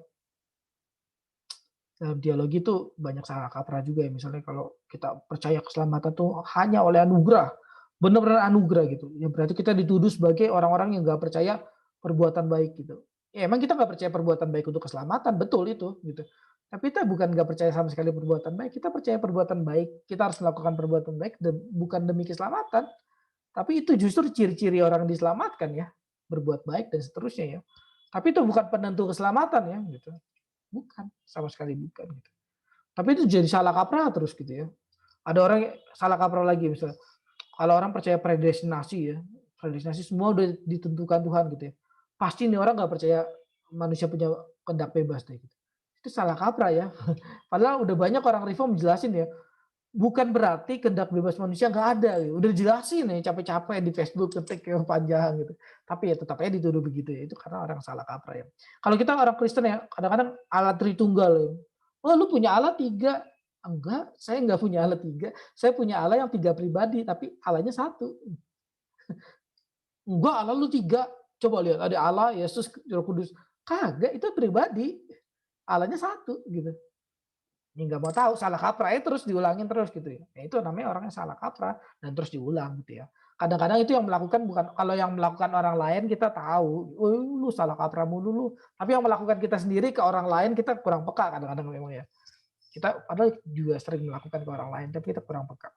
Dalam teologi itu banyak salah kaprah juga ya. Misalnya kalau kita percaya keselamatan tuh hanya oleh anugerah, benar-benar anugerah gitu. Ya berarti kita dituduh sebagai orang-orang yang nggak percaya perbuatan baik gitu. Ya emang kita nggak percaya perbuatan baik untuk keselamatan, betul itu gitu. Tapi kita bukan nggak percaya sama sekali perbuatan baik, kita percaya perbuatan baik, kita harus melakukan perbuatan baik bukan demi keselamatan. Tapi itu justru ciri-ciri orang diselamatkan ya, berbuat baik dan seterusnya ya. Tapi itu bukan penentu keselamatan ya gitu. Bukan, sama sekali bukan gitu. Tapi itu jadi salah kaprah terus gitu ya. Ada orang salah kaprah lagi misalnya, kalau orang percaya predestinasi ya, predestinasi semua udah ditentukan Tuhan gitu ya. Pasti nih orang nggak percaya manusia punya kehendak bebas deh gitu. Itu salah kaprah ya. Padahal udah banyak orang reform jelasin ya, bukan berarti kehendak bebas manusia nggak ada gitu. Udah dijelasin nih capek-capek di Facebook ketik yang panjang gitu. Tapi ya tetap aja dituduh begitu ya. Itu karena orang salah kaprah ya. Kalau kita orang Kristen ya, kadang-kadang Allah Tritunggal ya. Oh, lu punya Allah 3. Enggak, saya enggak punya Allah 3. Saya punya Allah yang 3 pribadi, tapi Allahnya 1. Enggak, Allah lu 3. Coba lihat, ada Allah, Yesus, Roh Kudus. Kagak, itu pribadi. Allahnya 1 gitu. Ini nggak mau tahu, salah kaprah terus diulangin terus gitu ya. Itu namanya orang yang salah kaprah dan terus diulang gitu ya. Kadang-kadang itu yang melakukan bukan kalau yang melakukan orang lain kita tahu, oh lu salah kaprah mulu lu. Tapi yang melakukan kita sendiri ke orang lain kita kurang peka kadang-kadang memang ya. Kita padahal juga sering melakukan ke orang lain tapi kita kurang peka.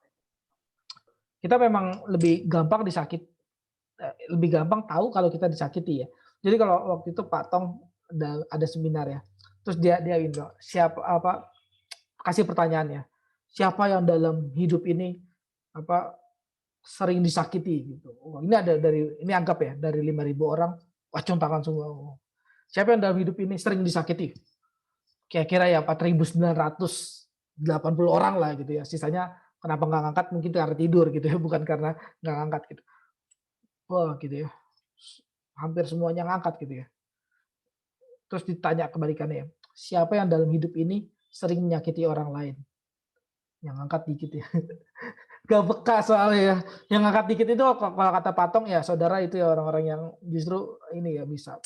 Kita memang lebih gampang lebih gampang tahu kalau kita disakiti ya. Jadi kalau waktu itu Pak Tong ada seminar ya. Terus dia bilang, siapa apa kasih pertanyaannya. Siapa yang dalam hidup ini apa sering disakiti gitu. Oh, ini ada ini anggap ya dari 5.000 orang acung tangan semua. Oh. Siapa yang dalam hidup ini sering disakiti? Kira-kira ya 4.980 orang lah gitu ya. Sisanya kenapa nggak ngangkat mungkin karena tidur gitu ya, bukan karena nggak ngangkat gitu. Wah gitu ya. Hampir semuanya ngangkat gitu ya. Terus ditanya kebalikannya ya. Siapa yang dalam hidup ini sering menyakiti orang lain? Yang angkat dikit ya. Gak peka soalnya ya. Yang ngangkat dikit itu kalau kata Patong ya saudara itu ya orang-orang yang justru ini ya bisa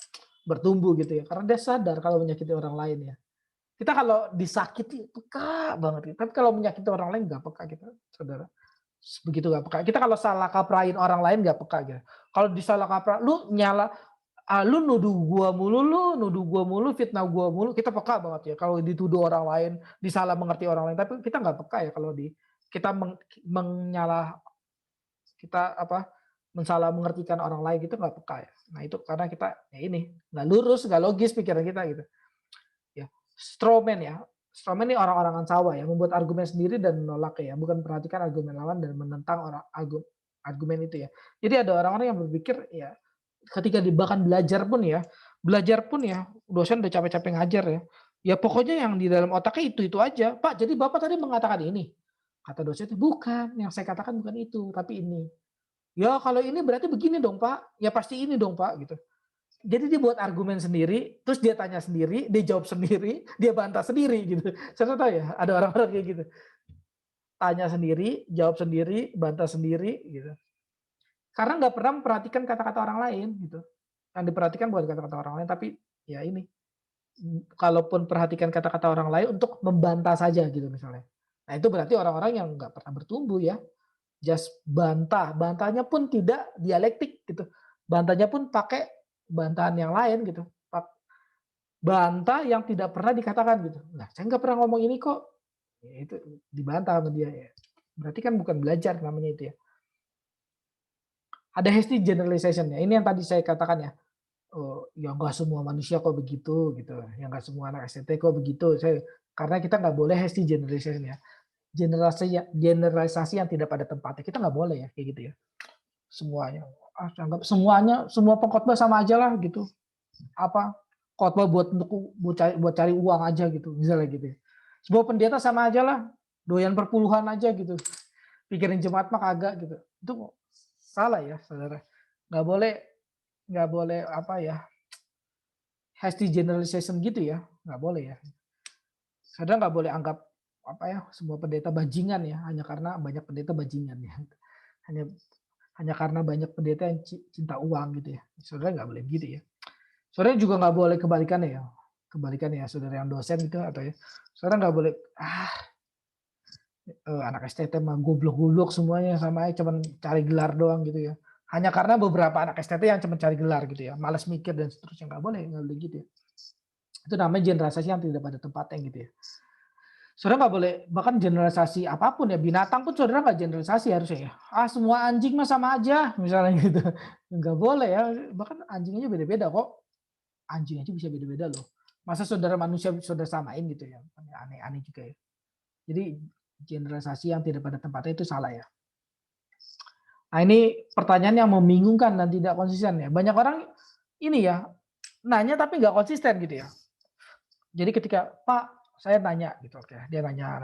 bertumbuh gitu ya. Karena dia sadar kalau menyakiti orang lain ya. Kita kalau disakiti peka banget. Tapi kalau menyakiti orang lain gak peka kita, saudara. Begitu gak peka. Kita kalau salah kaprain orang lain gak peka gitu. Kalau disalah kaprah, lu nuduh gua mulu, fitnah gua mulu, kita peka banget ya. Kalau dituduh orang lain, disalah mengerti orang lain, tapi kita nggak peka ya kalau kita menyalah kita mensalah mengertikan orang lain gitu nggak peka ya. Nah itu karena kita ya ini nggak lurus, nggak logis pikiran kita gitu. Ya, strawman ya. Strawman ini orang-orangan sawah ya, membuat argumen sendiri dan menolak ya, bukan perhatikan argumen lawan dan menentang argumen itu ya. Jadi ada orang-orang yang berpikir ya ketika bahkan belajar pun ya, dosen udah capek-capek ngajar ya. Ya pokoknya yang di dalam otaknya itu aja. Pak, jadi Bapak tadi mengatakan ini. Kata dosen, bukan, yang saya katakan bukan itu, tapi ini. Ya kalau ini berarti begini dong Pak, ya pasti ini dong Pak gitu. Jadi dia buat argumen sendiri, terus dia tanya sendiri, dia jawab sendiri, dia bantah sendiri gitu. Saya tahu ya, ada orang-orang kayak gitu. Tanya sendiri, jawab sendiri, bantah sendiri gitu. Karena nggak pernah memperhatikan kata-kata orang lain gitu. Yang diperhatikan bukan kata-kata orang lain, tapi ya ini. Kalaupun perhatikan kata-kata orang lain untuk membantah saja gitu misalnya. Nah itu berarti orang-orang yang nggak pernah bertumbuh ya. Just bantah. Bantahnya pun tidak dialektik gitu. Bantahnya pun pakai bantahan yang lain gitu. Bantah yang tidak pernah dikatakan gitu. Nah saya nggak pernah ngomong ini kok. Ya, itu dibantah sama dia ya. Berarti kan bukan belajar namanya itu ya. Ada hasty generalization ya. Ini yang tadi saya katakan ya. Oh, ya nggak semua manusia kok begitu gitu. Ya nggak semua anak STT kok begitu. Karena kita nggak boleh hasty generalization ya. Generalisasi yang tidak pada tempatnya. Kita nggak boleh ya kayak gitu ya. Semuanya. Anggap semua pengkhotbah sama aja lah gitu. Khotbah buat cari uang aja gitu. Misalnya gitu ya. Semua pendeta sama aja lah. Doyan perpuluhan aja gitu. Pikirin jemaat mah kagak gitu. Itu salah ya saudara. Nggak boleh hasty generalization gitu ya, nggak boleh ya. Saudara nggak boleh anggap semua pendeta bajingan ya, hanya karena banyak pendeta bajingan ya. Hanya karena banyak pendeta yang cinta uang gitu ya. Saudara nggak boleh gitu ya. Saudara juga nggak boleh kebalikannya ya, saudara yang dosen gitu atau ya. Saudara nggak boleh anak STT mah goblok-goblok semuanya sama aja cuman cari gelar doang gitu ya. Hanya karena beberapa anak STT yang cuma cari gelar gitu ya, malas mikir dan seterusnya, nggak boleh gitu ya. Itu namanya generalisasi yang tidak pada tempatnya gitu ya. Saudara nggak boleh, bahkan generalisasi apapun ya, binatang pun saudara nggak generalisasi harusnya ya. Semua anjing mah sama aja, misalnya gitu. Nggak boleh ya, bahkan anjing aja beda-beda kok. Anjing aja bisa beda-beda loh. Masa saudara manusia saudara samain gitu ya, aneh-aneh juga ya. Jadi generalisasi yang tidak pada tempatnya itu salah ya. Nah ini pertanyaan yang membingungkan dan tidak konsisten ya. Banyak orang ini ya nanya tapi nggak konsisten gitu ya. Jadi ketika Pak saya nanya gitu, oke, dia nanya,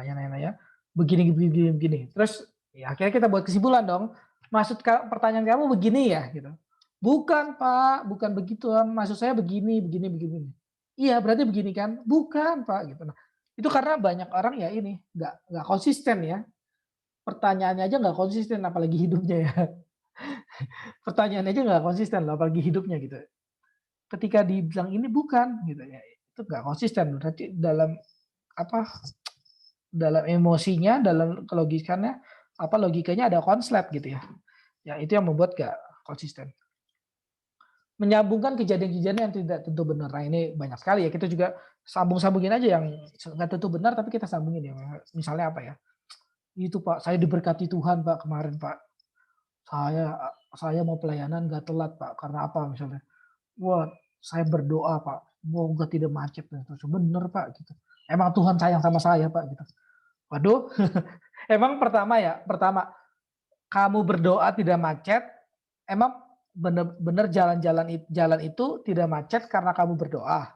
begini. Terus ya akhirnya kita buat kesimpulan dong. Maksud pertanyaan kamu begini ya gitu. Bukan Pak, bukan begitu. Maksud saya begini. Iya berarti begini kan? Bukan Pak gitu. Nah, itu karena banyak orang ya ini nggak konsisten ya. Pertanyaannya aja nggak konsisten, apalagi hidupnya ya. Pertanyaannya aja nggak konsisten, apalagi hidupnya gitu. Ketika dibilang ini bukan, gitu ya, itu nggak konsisten. Berarti dalam emosinya, dalam logikanya ada konslet gitu ya. Ya itu yang membuat nggak konsisten. Menyambungkan kejadian-kejadian yang tidak tentu benar. Nah ini banyak sekali ya. Kita juga sambungin aja yang nggak tentu benar, tapi kita sambungin ya. Misalnya apa ya? Itu Pak, saya diberkati Tuhan Pak kemarin Pak. Saya mau pelayanan nggak telat Pak. Karena apa misalnya? Wah, saya berdoa Pak. Moga tidak macet. Bener Pak gitu. Emang Tuhan sayang sama saya Pak gitu. Waduh, emang pertama kamu berdoa tidak macet. Emang bener jalan itu tidak macet karena kamu berdoa.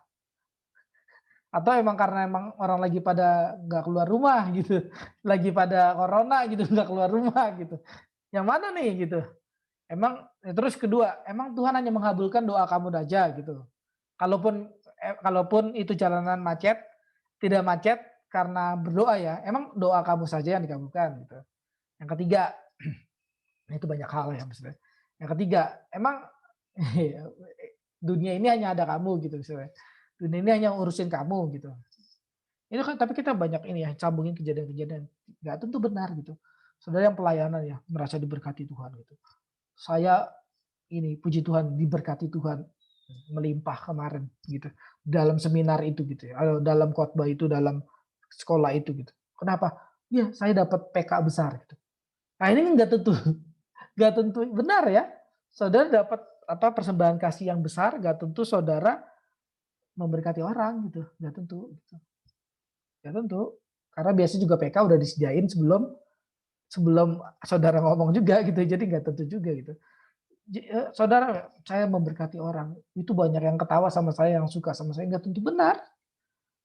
Atau karena orang lagi pada nggak keluar rumah gitu, lagi pada corona gitu nggak keluar rumah gitu. Yang mana nih gitu? Terus kedua, emang Tuhan hanya mengabulkan doa kamu aja gitu. Kalaupun itu jalanan tidak macet karena berdoa ya, emang doa kamu saja yang dikabulkan gitu. Yang ketiga, itu banyak hal ya maksudnya. Yang ketiga, emang dunia ini hanya ada kamu gitu misalnya. Dunia ini hanya urusin kamu gitu. Itu kan tapi kita banyak ini ya, sambungin kejadian-kejadian. Nggak tentu benar gitu. Saudara yang pelayanan ya, merasa diberkati Tuhan gitu. Saya ini puji Tuhan diberkati Tuhan melimpah kemarin gitu. Dalam seminar itu gitu ya. Dalam khotbah itu, dalam sekolah itu gitu. Kenapa? Ya, saya dapat PK besar gitu. Nah, ini nggak tentu nggak tentu benar ya. Saudara dapat apa persembahan kasih yang besar, nggak tentu saudara memberkati orang gitu, nggak tentu. Gitu. Nggak tentu. Karena biasanya juga PK udah disediain sebelum sebelum saudara ngomong juga gitu, jadi nggak tentu juga gitu. Saudara, saya memberkati orang, itu banyak yang ketawa sama saya, yang suka sama saya, nggak tentu benar.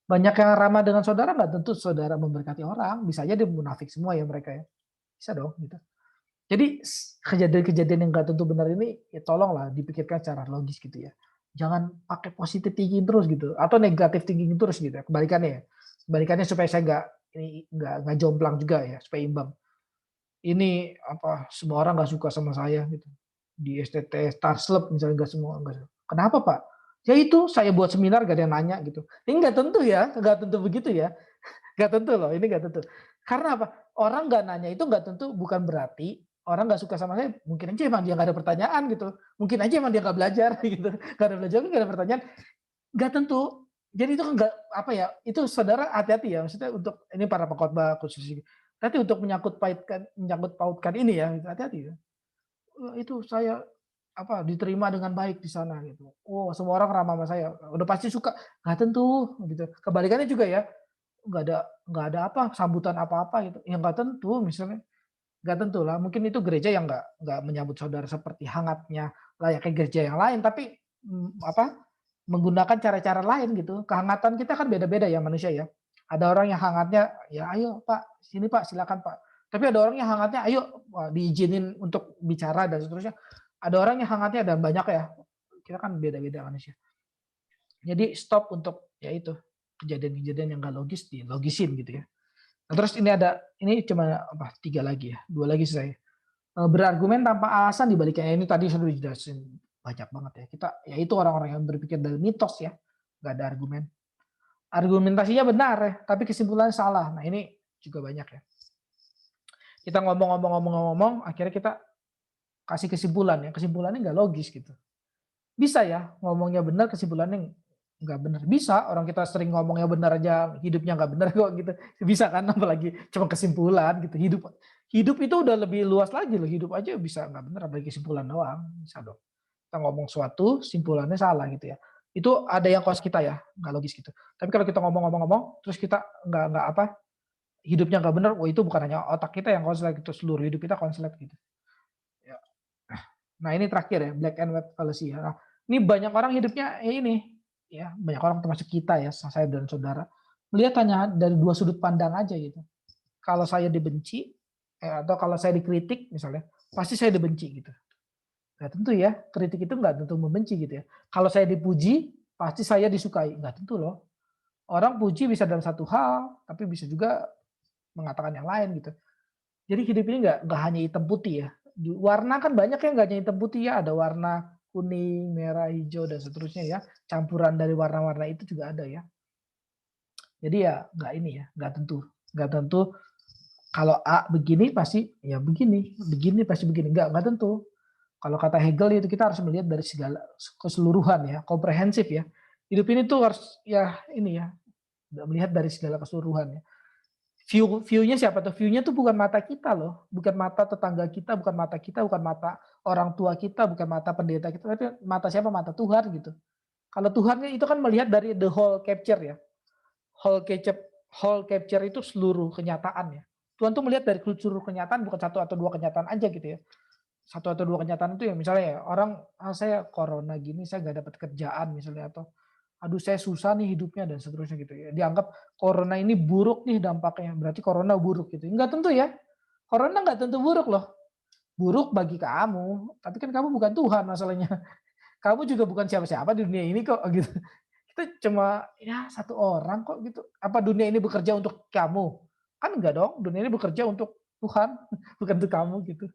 Banyak yang ramah dengan saudara, nggak tentu saudara memberkati orang, bisa aja dia munafik semua ya mereka ya. Bisa dong gitu. Jadi kejadian-kejadian yang nggak tentu benar ini, ya tolonglah dipikirkan secara logis gitu ya. Jangan pakai positive thinking terus gitu, atau negative thinking terus gitu ya. Kebalikannya ya. Kebalikannya supaya saya nggak jomplang juga ya, supaya imbang. Ini apa semua orang nggak suka sama saya gitu di STT Stars Club misalnya, nggak semua nggak. Kenapa Pak? Ya itu saya buat seminar gak ada yang nanya gitu. Ini nggak tentu ya, nggak tentu begitu ya, nggak tentu loh, ini nggak tentu. Karena apa? Orang nggak nanya itu nggak tentu bukan berarti orang nggak suka sama saya. Mungkin aja emang dia nggak ada pertanyaan gitu. Mungkin aja emang dia nggak belajar gitu. Nggak ada belajar, nggak ada pertanyaan. Nggak tentu. Jadi itu kan nggak apa ya? Itu saudara hati-hati ya. Maksudnya untuk ini para pengkhotbah khusus. Tapi untuk menyangkut pautkan ini ya, hati-hati ya. Itu saya apa diterima dengan baik di sana gitu. Oh, semua orang ramah sama saya. Udah pasti suka. Nggak tentu gitu. Kebalikannya juga ya. Nggak ada apa sambutan apa-apa gitu. Yang nggak tentu misalnya. Nggak tentu lah. Mungkin itu gereja yang nggak menyambut saudara seperti hangatnya layaknya gereja yang lain. Tapi apa menggunakan cara-cara lain gitu. Kehangatan kita kan beda-beda ya manusia ya. Ada orang yang hangatnya, ya ayo Pak, sini Pak, silakan Pak. Tapi ada orang yang hangatnya, ayo diizinin untuk bicara dan seterusnya. Ada orang yang hangatnya dan banyak ya. Kita kan beda-beda manusia. Jadi stop untuk ya itu kejadian-kejadian yang nggak logis dilogisin gitu ya. Nah, terus ini cuma apa 3 lagi ya, 2 lagi saya. Berargumen tanpa alasan di baliknya ini tadi sudah dijelasin banyak banget ya. Kita ya itu orang-orang yang berpikir dari mitos ya, nggak ada argumen. Argumentasinya benar ya, tapi kesimpulannya salah. Nah ini juga banyak ya. Kita ngomong, akhirnya kita kasih kesimpulan ya. Kesimpulannya nggak logis gitu. Bisa ya ngomongnya benar, kesimpulannya nggak benar. Bisa orang kita sering ngomongnya benar aja, hidupnya nggak benar kok gitu. Bisa kan, apalagi cuma kesimpulan gitu. Hidup itu udah lebih luas lagi loh. Hidup aja bisa nggak benar, apalagi kesimpulan doang. Bisa dong. Kita ngomong suatu, simpulannya salah gitu ya. Itu ada yang kos kita ya, nggak logis gitu. Tapi kalau kita ngomong, terus kita nggak apa, hidupnya nggak benar, itu bukan hanya otak kita yang konslet gitu, seluruh hidup kita konslet gitu. Ya. Nah ini terakhir ya, black and white fallacy. Nah, ini banyak orang hidupnya ya ini, ya banyak orang termasuk kita ya, saya dan saudara, melihat hanya dari 2 sudut pandang aja gitu. Kalau saya dibenci, atau kalau saya dikritik misalnya, pasti saya dibenci gitu. Nggak tentu ya, kritik itu nggak tentu membenci gitu ya. Kalau saya dipuji, pasti saya disukai. Nggak tentu loh. Orang puji bisa dalam satu hal, tapi bisa juga mengatakan yang lain gitu. Jadi hidup ini nggak hanya hitam putih ya. Warna kan banyak ya, nggak hanya hitam putih ya. Ada warna kuning, merah, hijau, dan seterusnya ya. Campuran dari warna-warna itu juga ada ya. Jadi ya nggak ini ya, nggak tentu. Nggak tentu kalau A begini pasti ya begini pasti begini. Nggak tentu. Kalau kata Hegel itu kita harus melihat dari segala keseluruhan ya, komprehensif ya. Hidup ini tuh harus ya ini ya, melihat dari segala keseluruhan ya. View-nya siapa tuh? View-nya tuh bukan mata kita loh, bukan mata tetangga kita, bukan mata kita, bukan mata orang tua kita, bukan mata pendeta kita, tapi mata siapa? Mata Tuhan gitu. Kalau Tuhan itu kan melihat dari the whole capture ya. Whole capture itu seluruh kenyataan ya. Tuhan tuh melihat dari seluruh kenyataan, bukan 1 atau 2 kenyataan aja gitu ya. 1 atau 2 kenyataan itu ya misalnya ya orang saya corona gini saya nggak dapat kerjaan misalnya, atau aduh saya susah nih hidupnya dan seterusnya gitu ya. Dianggap corona ini buruk nih dampaknya, berarti corona buruk gitu. Enggak tentu ya. Corona nggak tentu buruk loh. Buruk bagi kamu, tapi kan kamu bukan Tuhan masalahnya. Kamu juga bukan siapa-siapa di dunia ini kok gitu. Kita cuma ya 1 orang kok gitu. Apa dunia ini bekerja untuk kamu? Kan enggak dong. Dunia ini bekerja untuk Tuhan, bukan untuk kamu gitu.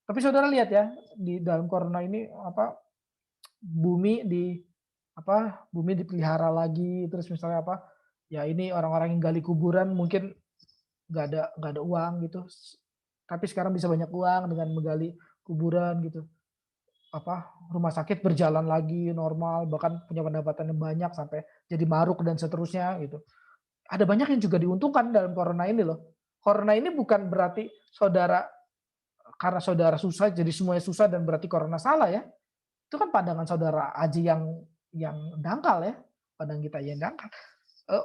Tapi saudara lihat ya, di dalam corona ini bumi bumi dipelihara lagi, terus misalnya ya ini orang-orang yang gali kuburan mungkin nggak ada uang gitu, tapi sekarang bisa banyak uang dengan menggali kuburan gitu. Rumah sakit berjalan lagi normal, bahkan punya pendapatan yang banyak sampai jadi maruk dan seterusnya gitu. Ada banyak yang juga diuntungkan dalam corona ini loh. Corona ini bukan berarti karena saudara susah jadi semuanya susah dan berarti corona salah ya. Itu kan pandangan saudara Aji yang dangkal ya, pandang kita yang dangkal.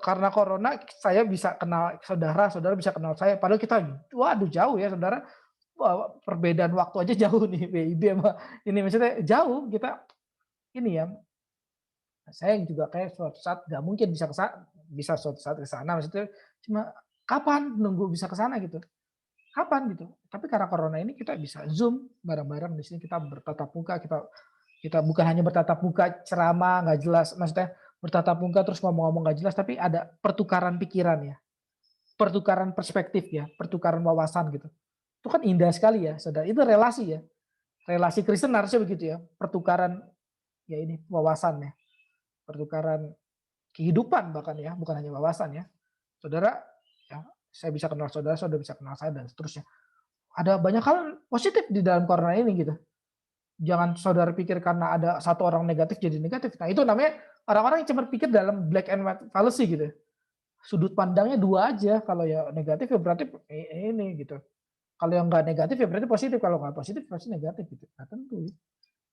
Karena corona saya bisa kenal saudara, saudara bisa kenal saya, padahal kita waduh jauh ya saudara. Perbedaan waktu aja jauh nih, WIB sama ini maksudnya jauh kita ini ya. Saya juga kayak suatu saat nggak mungkin bisa suatu saat ke sana, maksudnya cuma kapan nunggu bisa ke sana gitu. Kapan gitu. Tapi karena corona ini kita bisa Zoom bareng-bareng di sini, kita bertatap muka, kita bukan hanya bertatap muka ceramah nggak jelas, maksudnya bertatap muka terus ngomong-ngomong nggak jelas, tapi ada pertukaran pikiran ya, pertukaran perspektif ya, pertukaran wawasan gitu. Itu kan indah sekali ya, saudara. Itu relasi ya, relasi Kristen harusnya begitu ya, pertukaran ya ini wawasan ya, pertukaran kehidupan bahkan ya, bukan hanya wawasan ya. Saudara, ya, saya bisa kenal saudara, saudara bisa kenal saya dan seterusnya. Ada banyak hal positif di dalam corona ini gitu. Jangan saudara pikir karena ada satu orang negatif jadi negatif. Nah itu namanya orang-orang yang cuma pikir dalam black and white fallacy gitu. Sudut pandangnya dua aja. Kalau ya negatif ya berarti ini gitu. Kalau yang nggak negatif ya berarti positif. Kalau nggak positif pasti negatif gitu. Nggak tentu.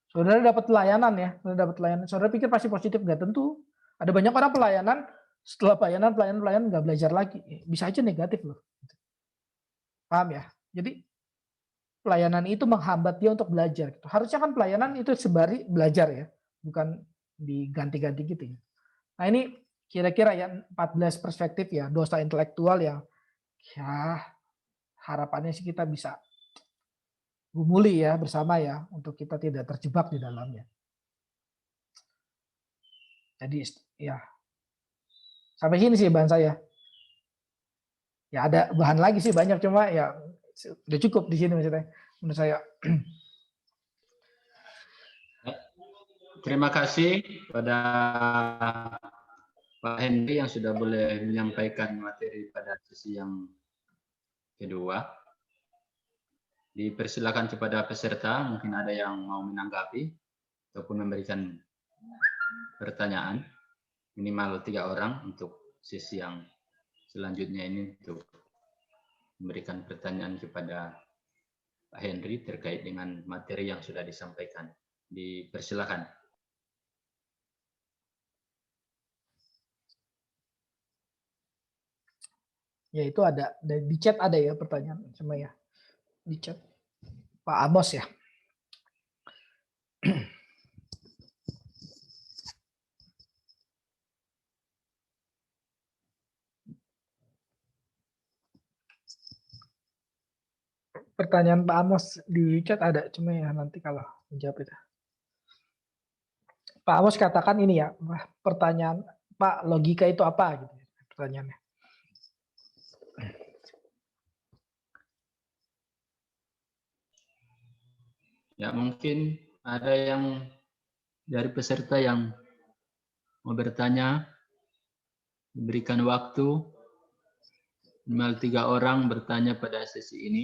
Saudara dapat pelayanan ya. Saudara dapat pelayanan. Saudara pikir pasti positif, nggak tentu. Ada banyak orang pelayanan setelah pelayanan nggak belajar lagi. Bisa aja negatif loh. Paham ya? Jadi pelayanan itu menghambat dia untuk belajar. Gitu. Harusnya kan pelayanan itu sembari belajar ya, bukan diganti-ganti gitu ya. Nah ini kira-kira ya 14 perspektif ya, dosa intelektual yang ya harapannya sih kita bisa gumuli ya bersama ya, untuk kita tidak terjebak di dalamnya. Jadi ya sampai sini sih bahan saya. Ya ada bahan lagi sih banyak, cuma ya udah cukup di sini maksudnya menurut saya. Terima kasih pada Pak Henry yang sudah boleh menyampaikan materi pada sesi yang kedua. Dipersilakan kepada peserta, mungkin ada yang mau menanggapi ataupun memberikan pertanyaan. Minimal 3 orang untuk sesi yang selanjutnya ini untuk memberikan pertanyaan kepada Pak Henry terkait dengan materi yang sudah disampaikan. Dipersilakan. Ya itu ada di chat ada ya pertanyaan sama ya di chat Pak Amos ya. Pertanyaan Pak Amos di chat ada, cuma ya nanti kalau menjawab itu. Pak Amos katakan ini ya, pertanyaan Pak, logika itu apa gitu pertanyaannya. Ya mungkin ada yang dari peserta yang mau bertanya, diberikan waktu minimal 3 orang bertanya pada sesi ini.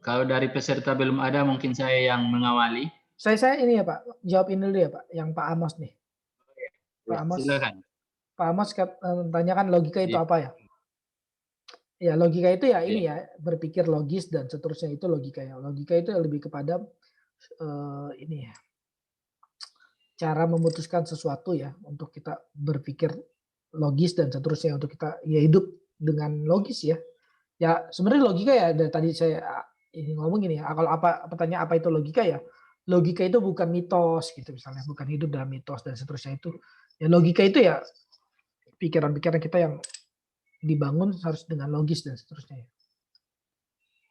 Kalau dari peserta belum ada, mungkin saya yang mengawali. Saya ini ya Pak, jawab ini dulu ya Pak, yang Pak Amos nih. Pak Amos, Silakan. Pak Amos tanyakan logika itu apa ya? Ya logika itu ya ini ya, berpikir logis dan seterusnya itu logika ya. Logika itu lebih kepada ini ya, cara memutuskan sesuatu ya, untuk kita berpikir logis dan seterusnya, untuk kita ya hidup dengan logis ya. Ya sebenarnya logika ya, dari tadi saya ini ngomong gini ya, kalau pertanyaan apa itu logika ya, logika itu bukan mitos gitu misalnya, bukan hidup dalam mitos dan seterusnya itu. Ya logika itu ya pikiran-pikiran kita yang dibangun harus dengan logis dan seterusnya ya.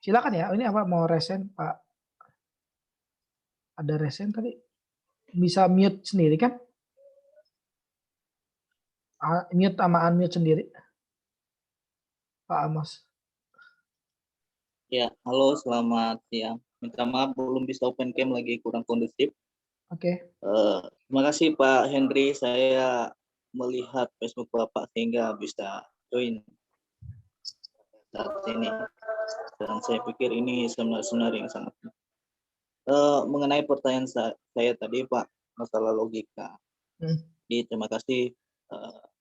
Silakan ya, ini apa mau resen Pak? Ada resen tadi? Bisa mute sendiri kan? Mute sama unmute sendiri. Pak Amos. Ya, halo, selamat siang. Minta maaf belum bisa open cam, lagi kurang kondusif. Oke. Terima kasih Pak Henry, saya melihat Facebook Bapak sehingga bisa join saat ini. Dan saya pikir ini sebenarnya yang sangat mengenai pertanyaan saya tadi Pak, masalah logika. Jadi terima kasih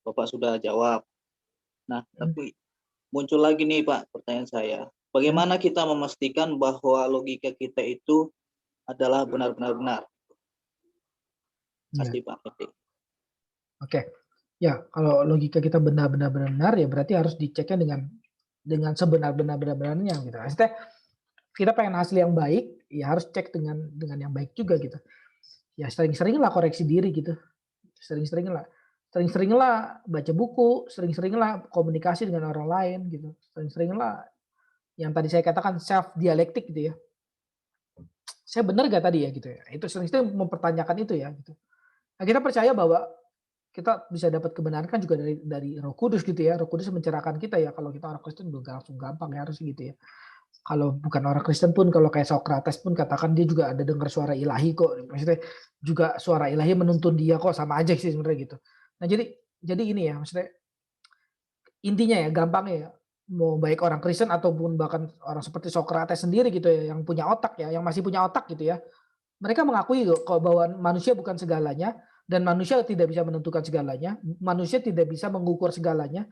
Bapak sudah jawab. Nah, tapi muncul lagi nih Pak pertanyaan saya. Bagaimana kita memastikan bahwa logika kita itu adalah benar-benar benar? Terima kasih Pak Henry. Oke. Ya, kalau logika kita benar-benar benar ya berarti harus diceknya dengan sebenar-benarnya gitu. Maksudnya kita pengen hasil yang baik, ya harus cek dengan yang baik juga gitu. Ya sering-seringlah koreksi diri gitu. Sering-seringlah baca buku, sering-seringlah komunikasi dengan orang lain gitu. Sering-seringlah yang tadi saya katakan self dialektik gitu ya. Saya benar gak tadi ya gitu ya. Itu sering-sering mempertanyakan itu ya gitu. Nah, kita percaya bahwa kita bisa dapat kebenaran kan juga dari Roh Kudus gitu ya. Roh Kudus mencerahkan kita ya. Kalau kita orang Kristen juga langsung gampang ya harus gitu ya. Kalau bukan orang Kristen pun, kalau kayak Sokrates pun katakan dia juga ada dengar suara ilahi kok. Maksudnya juga suara ilahi menuntun dia kok, sama aja sih sebenarnya gitu. Nah jadi ini ya, maksudnya intinya ya gampangnya ya, mau baik orang Kristen ataupun bahkan orang seperti Sokrates sendiri gitu ya, yang punya otak ya, yang masih punya otak gitu ya. Mereka mengakui kok bahwa manusia bukan segalanya dan manusia tidak bisa menentukan segalanya, manusia tidak bisa mengukur segalanya,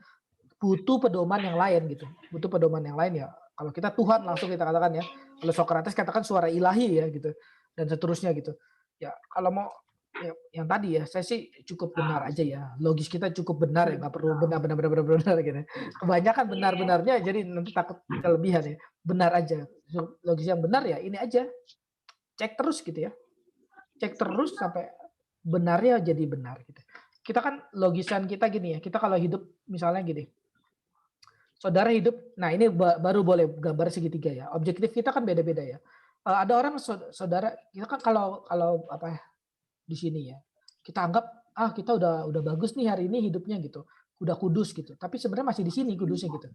butuh pedoman yang lain gitu. Butuh pedoman yang lain ya. Kalau kita Tuhan langsung kita katakan ya. Kalau Sokrates katakan suara ilahi ya gitu dan seterusnya gitu. Ya kalau mau ya, yang tadi ya saya sih cukup benar aja ya. Logis kita cukup benar ya, nggak perlu benar gitu. Kebanyakan benar-benarnya jadi nanti takut kelebihan ya. Benar aja. Logis yang benar ya ini aja. Cek terus gitu ya. Cek terus sampai benarnya jadi benar gitu. Kita kan logisan kita gini ya. Kita kalau hidup misalnya gini. Saudara hidup, nah ini baru boleh gambar segitiga ya. Objektif kita kan beda-beda ya. Ada orang saudara, kita kan kalau apa ya, di sini ya, kita anggap kita udah bagus nih hari ini hidupnya gitu, udah kudus gitu. Tapi sebenarnya masih di sini kudusnya gitu.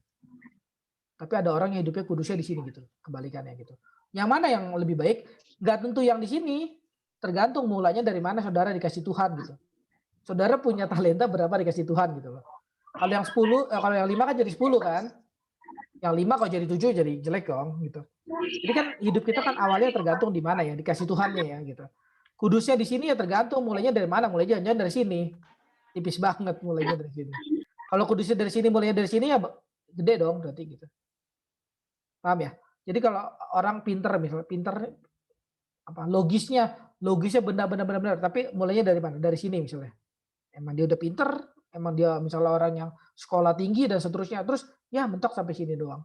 Tapi ada orang yang hidupnya kudusnya di sini gitu, kebalikannya gitu. Yang mana yang lebih baik? Nggak tentu yang di sini, tergantung mulanya dari mana saudara dikasih Tuhan gitu. Saudara punya talenta berapa dikasih Tuhan gitu loh. Kalau yang 10, kalau yang 5 kan jadi 10 kan. Yang 5 kalau jadi 7 jadi jelek dong gitu. Jadi kan hidup kita kan awalnya tergantung di mana ya, dikasih Tuhannya ya gitu. Kudusnya di sini ya tergantung mulainya dari mana, mulainya jangan dari sini. Tipis banget mulainya dari sini. Kalau kudusnya dari sini mulainya dari sini ya gede dong berarti gitu. Paham ya? Jadi kalau orang pinter misalnya pinter apa logisnya benar-benar tapi mulainya dari mana? Dari sini misalnya. Emang dia udah pinter, emang dia misalnya orang yang sekolah tinggi dan seterusnya, terus ya mentok sampai sini doang.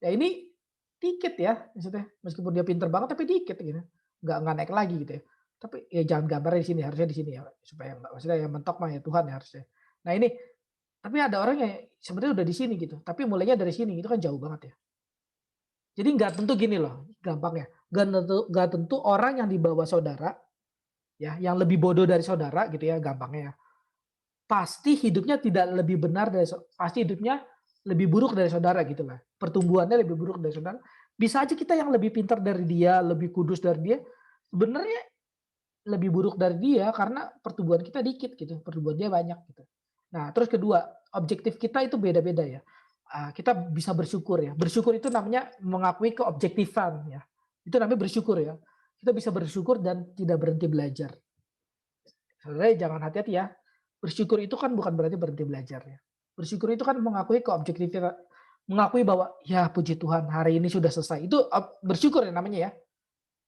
Ya ini dikit ya, maksudnya meskipun dia pinter banget tapi dikit gitu, nggak naik lagi gitu ya. Tapi ya jangan gambarnya di sini, harusnya di sini ya supaya nggak, maksudnya yang mentok mah ya Tuhan ya harusnya. Nah ini, tapi ada orang yang sebenarnya udah di sini gitu, tapi mulainya dari sini itu kan jauh banget ya. Jadi nggak tentu gini loh, gampangnya, nggak tentu orang yang di bawah saudara, ya, yang lebih bodoh dari saudara gitu ya, gampangnya ya. Pasti hidupnya tidak lebih benar dari pasti hidupnya lebih buruk dari saudara gitu lah. Pertumbuhannya lebih buruk dari saudara. Bisa aja kita yang lebih pintar dari dia, lebih kudus dari dia, sebenarnya lebih buruk dari dia karena pertumbuhan kita dikit gitu, pertumbuhan dia banyak gitu. Nah, terus kedua, objektif kita itu beda-beda ya. Kita bisa bersyukur ya. Bersyukur itu namanya mengakui keobjektifan ya. Itu namanya bersyukur ya. Kita bisa bersyukur dan tidak berhenti belajar. Sebenarnya jangan hati-hati ya. Bersyukur itu kan bukan berarti berhenti belajar ya. Bersyukur itu kan mengakui keobjektifan, mengakui bahwa ya puji Tuhan hari ini sudah selesai. Itu bersyukur ya namanya ya.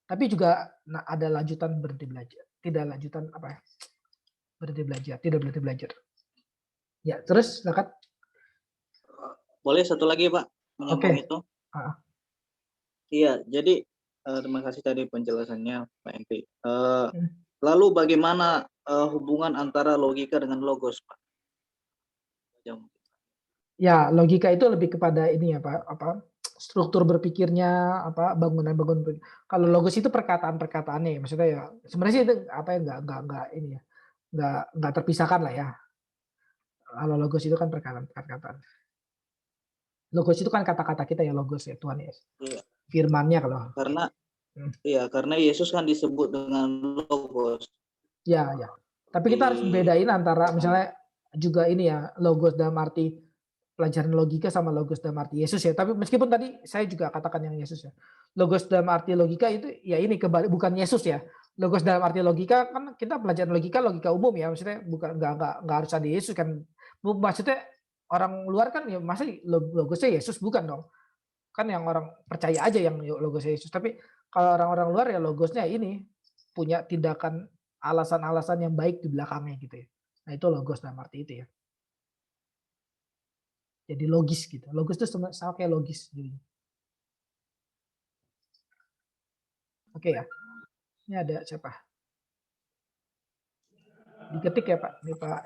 Tapi juga ada lanjutan berhenti belajar. Tidak lanjutan apa ya? Berhenti belajar, tidak berhenti belajar. Ya, terus silakan. Boleh satu lagi Pak menyambung itu? Iya, jadi terima kasih tadi penjelasannya Pak Henry. Lalu bagaimana hubungan antara logika dengan logos, Pak? Ya, logika itu lebih kepada ini ya, Pak, apa struktur berpikirnya, apa bangunan-bangunan. Kalau logos itu perkataan-perkataannya, maksudnya ya sebenarnya sih itu apa ya enggak ini ya, enggak terpisahkan lah ya. Kalau logos itu kan perkataan-perkataan. Logos itu kan kata-kata kita ya, logos ya, Tuhan Yesus. Iya. Firman-Nya kalau. Karena Hmm. karena Yesus kan disebut dengan logos. Ya. Tapi kita harus bedain antara misalnya juga ini ya, logos dalam arti pelajaran logika sama logos dalam arti Yesus ya. Tapi meskipun tadi saya juga katakan yang Yesus ya. Logos dalam arti logika itu ya ini kembali bukan Yesus ya. Logos dalam arti logika kan kita pelajaran logika umum ya, maksudnya bukan nggak harus ada Yesus kan. Maksudnya orang luar kan ya masa logosnya Yesus bukan dong. Kan yang orang percaya aja yang logosnya Yesus. Tapi kalau orang-orang luar ya logosnya ini punya tindakan alasan-alasan yang baik di belakangnya gitu ya. Nah itu logos dalam arti itu ya. Jadi logis gitu. Logis itu sama kayak logis. Oke ya. Ini ada siapa? Diketik ya Pak.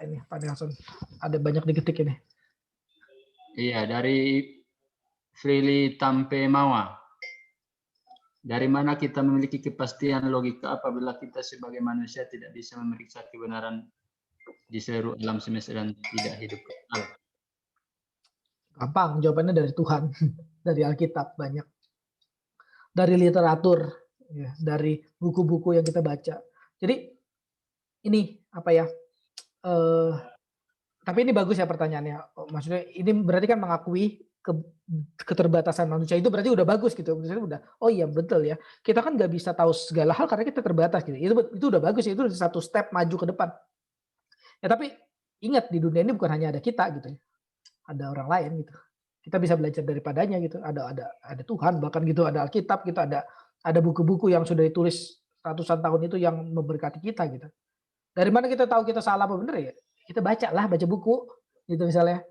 Ini Pak Nelson. Ada banyak diketik ini. Iya, dari Frili Tampe Mawa. Dari mana kita memiliki kepastian logika apabila kita sebagai manusia tidak bisa memeriksa kebenaran di seluruh alam semesta dan tidak hidup kekal? Gampang, jawabannya dari Tuhan. Dari Alkitab banyak. Dari literatur, ya, dari buku-buku yang kita baca. Jadi ini apa ya? Tapi ini bagus ya pertanyaannya. Maksudnya ini berarti kan mengakui keterbatasan manusia itu berarti udah bagus gitu. Maksudnya udah, oh iya betul ya. Kita kan nggak bisa tahu segala hal karena kita terbatas gitu. Itu udah bagus ya. Itu satu step maju ke depan. Ya tapi ingat di dunia ini bukan hanya ada kita gitu ya. Ada orang lain gitu. Kita bisa belajar daripadanya gitu. Ada Tuhan bahkan gitu. Ada Alkitab gitu. Ada buku-buku yang sudah ditulis ratusan tahun itu yang memberkati kita gitu. Dari mana kita tahu kita salah apa benar ya? Kita baca buku gitu misalnya.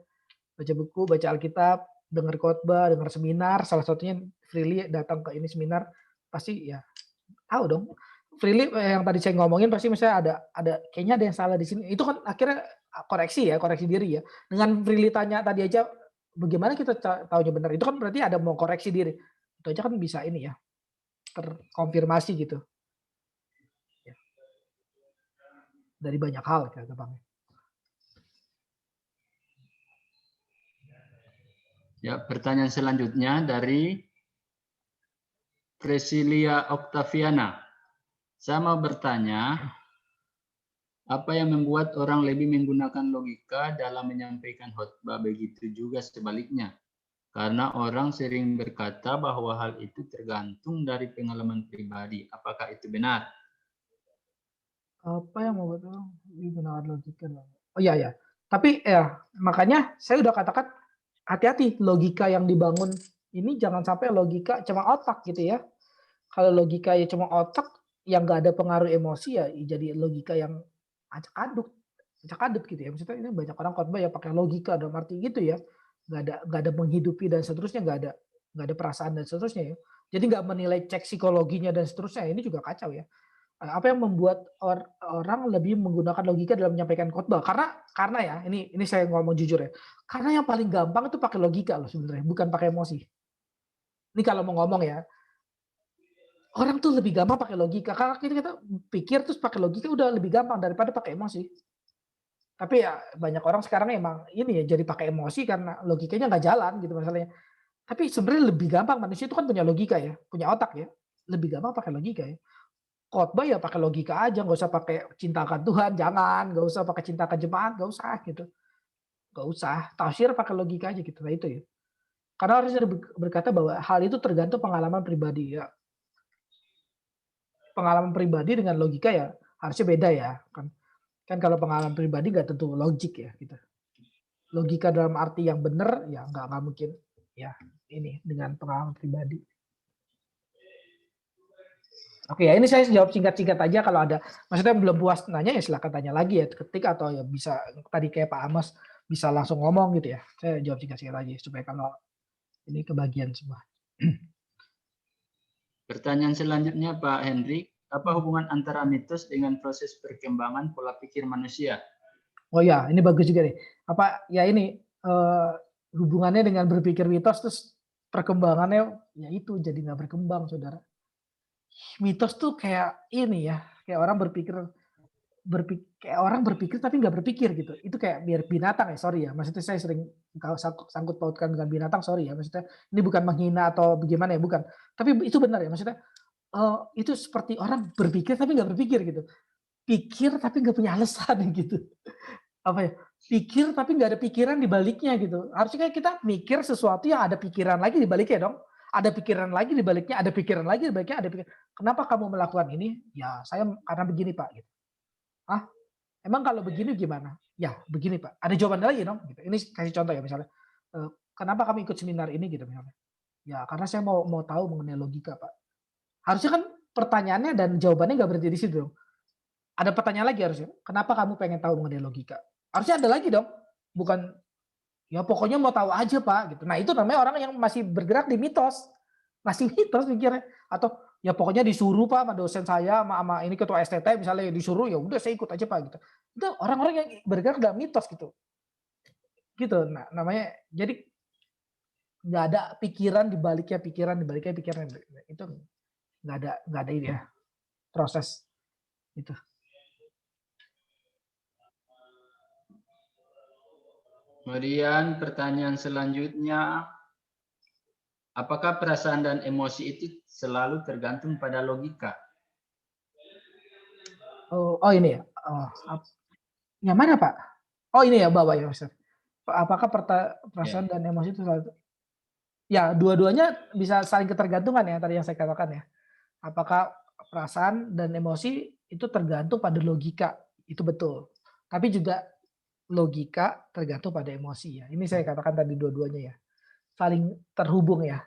Baca buku, baca Alkitab, dengar khotbah, dengar seminar, salah satunya Freely datang ke ini seminar, pasti ya tahu dong. Freely yang tadi saya ngomongin pasti misalnya ada kayaknya ada yang salah di sini. Itu kan akhirnya koreksi diri ya. Dengan Freely tanya tadi aja bagaimana kita tahunya benar. Itu kan berarti ada mau koreksi diri. Itu aja kan bisa ini ya. Terkonfirmasi gitu. Ya. Dari banyak hal kata Bang. Ya, pertanyaan selanjutnya dari Presilia Octaviana. Saya mau bertanya, apa yang membuat orang lebih menggunakan logika dalam menyampaikan khotbah, begitu juga sebaliknya? Karena orang sering berkata bahwa hal itu tergantung dari pengalaman pribadi. Apakah itu benar? Apa yang membuat orang lebih menggunakan logika? Oh iya. Tapi ya makanya saya udah katakan hati-hati logika yang dibangun ini jangan sampai logika cuma otak gitu ya. Kalau logika ya cuma otak yang nggak ada pengaruh emosi ya jadi logika yang acak aduk gitu ya. Maksudnya ini banyak orang khotbah ya pakai logika dalam arti gitu ya. Nggak ada menghidupi dan seterusnya, nggak ada perasaan dan seterusnya ya. Jadi nggak menilai cek psikologinya dan seterusnya. Ini juga kacau ya. Apa yang membuat orang lebih menggunakan logika dalam menyampaikan khotbah? Karena ya ini saya ngomong jujur ya. Karena yang paling gampang itu pakai logika loh sebenarnya, bukan pakai emosi. Ini kalau mau ngomong ya, orang tuh lebih gampang pakai logika. Karena kita pikir terus pakai logika udah lebih gampang daripada pakai emosi. Tapi ya banyak orang sekarang emang ini ya jadi pakai emosi karena logikanya nggak jalan gitu masalahnya. Tapi sebenarnya lebih gampang, manusia itu kan punya logika ya, punya otak ya. Lebih gampang pakai logika ya. Khotbah ya pakai logika aja, nggak usah pakai cintakan Tuhan, jangan, nggak usah pakai cintakan jemaat, nggak usah gitu, nggak usah. Tafsir pakai logika aja gitu, nah itu ya. Karena harusnya berkata bahwa hal itu tergantung pengalaman pribadi ya. Pengalaman pribadi dengan logika ya harusnya beda ya, kan kalau pengalaman pribadi nggak tentu logik ya gitu. Logika dalam arti yang benar ya nggak mungkin ya ini dengan pengalaman pribadi. Oke ya, ini saya jawab singkat-singkat aja. Kalau ada, maksudnya belum puas nanya ya silakan tanya lagi ya, ketik atau ya bisa tadi kayak Pak Amos bisa langsung ngomong gitu ya. Saya jawab singkat-singkat aja supaya kalau ini kebagian semua. Pertanyaan selanjutnya Pak Hendrik, apa hubungan antara mitos dengan proses perkembangan pola pikir manusia? Oh ya, ini bagus juga nih. Apa ya ini hubungannya dengan berpikir mitos terus perkembangannya ya itu jadi nggak berkembang, saudara. Mitos tuh kayak ini ya, kayak orang berpikir kayak orang berpikir tapi nggak berpikir gitu. Itu kayak biar binatang ya, sorry ya. Maksudnya saya sering sangkut pautkan dengan binatang, sorry ya. Maksudnya ini bukan menghina atau bagaimana ya, bukan. Tapi itu benar ya, maksudnya itu seperti orang berpikir tapi nggak berpikir gitu. Pikir tapi nggak punya alasan gitu. Apa ya? Pikir tapi nggak ada pikiran di baliknya gitu. Harusnya kita mikir sesuatu yang ada pikiran lagi di baliknya dong. Ada pikiran lagi di baliknya, ada pikiran lagi di baliknya, ada pikiran. Kenapa kamu melakukan ini? Ya saya karena begini Pak. Gitu. Ah, emang kalau begini gimana? Ya begini Pak. Ada jawaban lagi dong. Gitu. Ini kasih contoh ya misalnya. Kenapa kami ikut seminar ini gitu misalnya? Ya karena saya mau tahu mengenai logika Pak. Harusnya kan pertanyaannya dan jawabannya nggak berhenti di situ dong. Ada pertanyaan lagi harusnya. Kenapa kamu pengen tahu mengenai logika? Harusnya ada lagi dong. Bukan ya pokoknya mau tahu aja Pak gitu. Nah itu namanya orang yang masih bergerak di mitos. Masih mitos mikirnya. Atau ya pokoknya disuruh Pak sama dosen saya sama ini ketua STT misalnya disuruh ya udah saya ikut aja Pak gitu. Itu orang-orang yang bergerak dalam mitos gitu. Gitu. Nah namanya jadi nggak ada pikiran di baliknya pikiran itu nggak ada ini ya proses itu. Kemudian pertanyaan selanjutnya, apakah perasaan dan emosi itu selalu tergantung pada logika? Oh ini ya. Yang mana Pak? Oh ini ya bawah ya Ustaz. Apakah perasaan dan emosi itu selalu? Ya dua-duanya bisa saling ketergantungan ya tadi yang saya katakan ya. Apakah perasaan dan emosi itu tergantung pada logika, itu betul. Tapi juga logika tergantung pada emosi ya. Ini saya katakan tadi dua-duanya ya. Saling terhubung ya.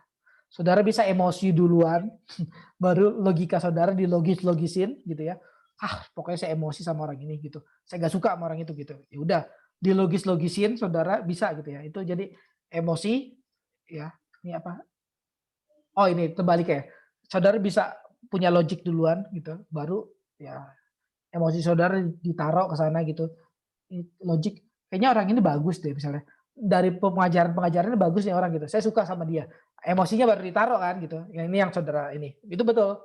Saudara bisa emosi duluan, baru logika saudara dilogis-logisin gitu ya. Pokoknya saya emosi sama orang ini gitu. Saya nggak suka sama orang itu gitu. Ya udah, dilogis-logisin saudara bisa gitu ya. Itu jadi emosi ya. Ini apa? Oh ini terbalik ya. Saudara bisa punya logik duluan gitu, baru ya emosi saudara ditaruh ke sana gitu. Logik kayaknya orang ini bagus deh misalnya. Dari pengajarannya bagus nih orang gitu. Saya suka sama dia. Emosinya baru ditaruh kan gitu. Yang ini yang saudara ini. Itu betul.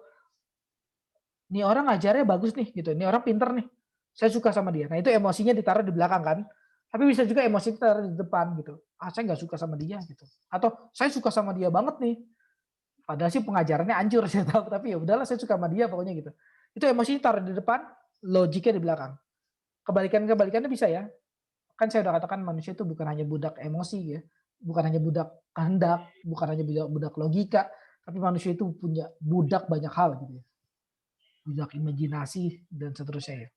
Ini orang ngajarnya bagus nih gitu. Ini orang pinter nih. Saya suka sama dia. Nah itu emosinya ditaruh di belakang kan. Tapi bisa juga emosi ditaruh di depan gitu. Saya nggak suka sama dia gitu. Atau saya suka sama dia banget nih. Padahal sih pengajarannya hancur saya tahu. Tapi ya udahlah saya suka sama dia pokoknya gitu. Itu emosinya taruh di depan, logiknya di belakang. Kebalikannya bisa ya. Kan saya udah katakan manusia itu bukan hanya budak emosi ya. Bukan hanya budak kehendak, bukan hanya budak logika, tapi manusia itu punya budak banyak hal gitu ya. Budak imajinasi dan seterusnya ya.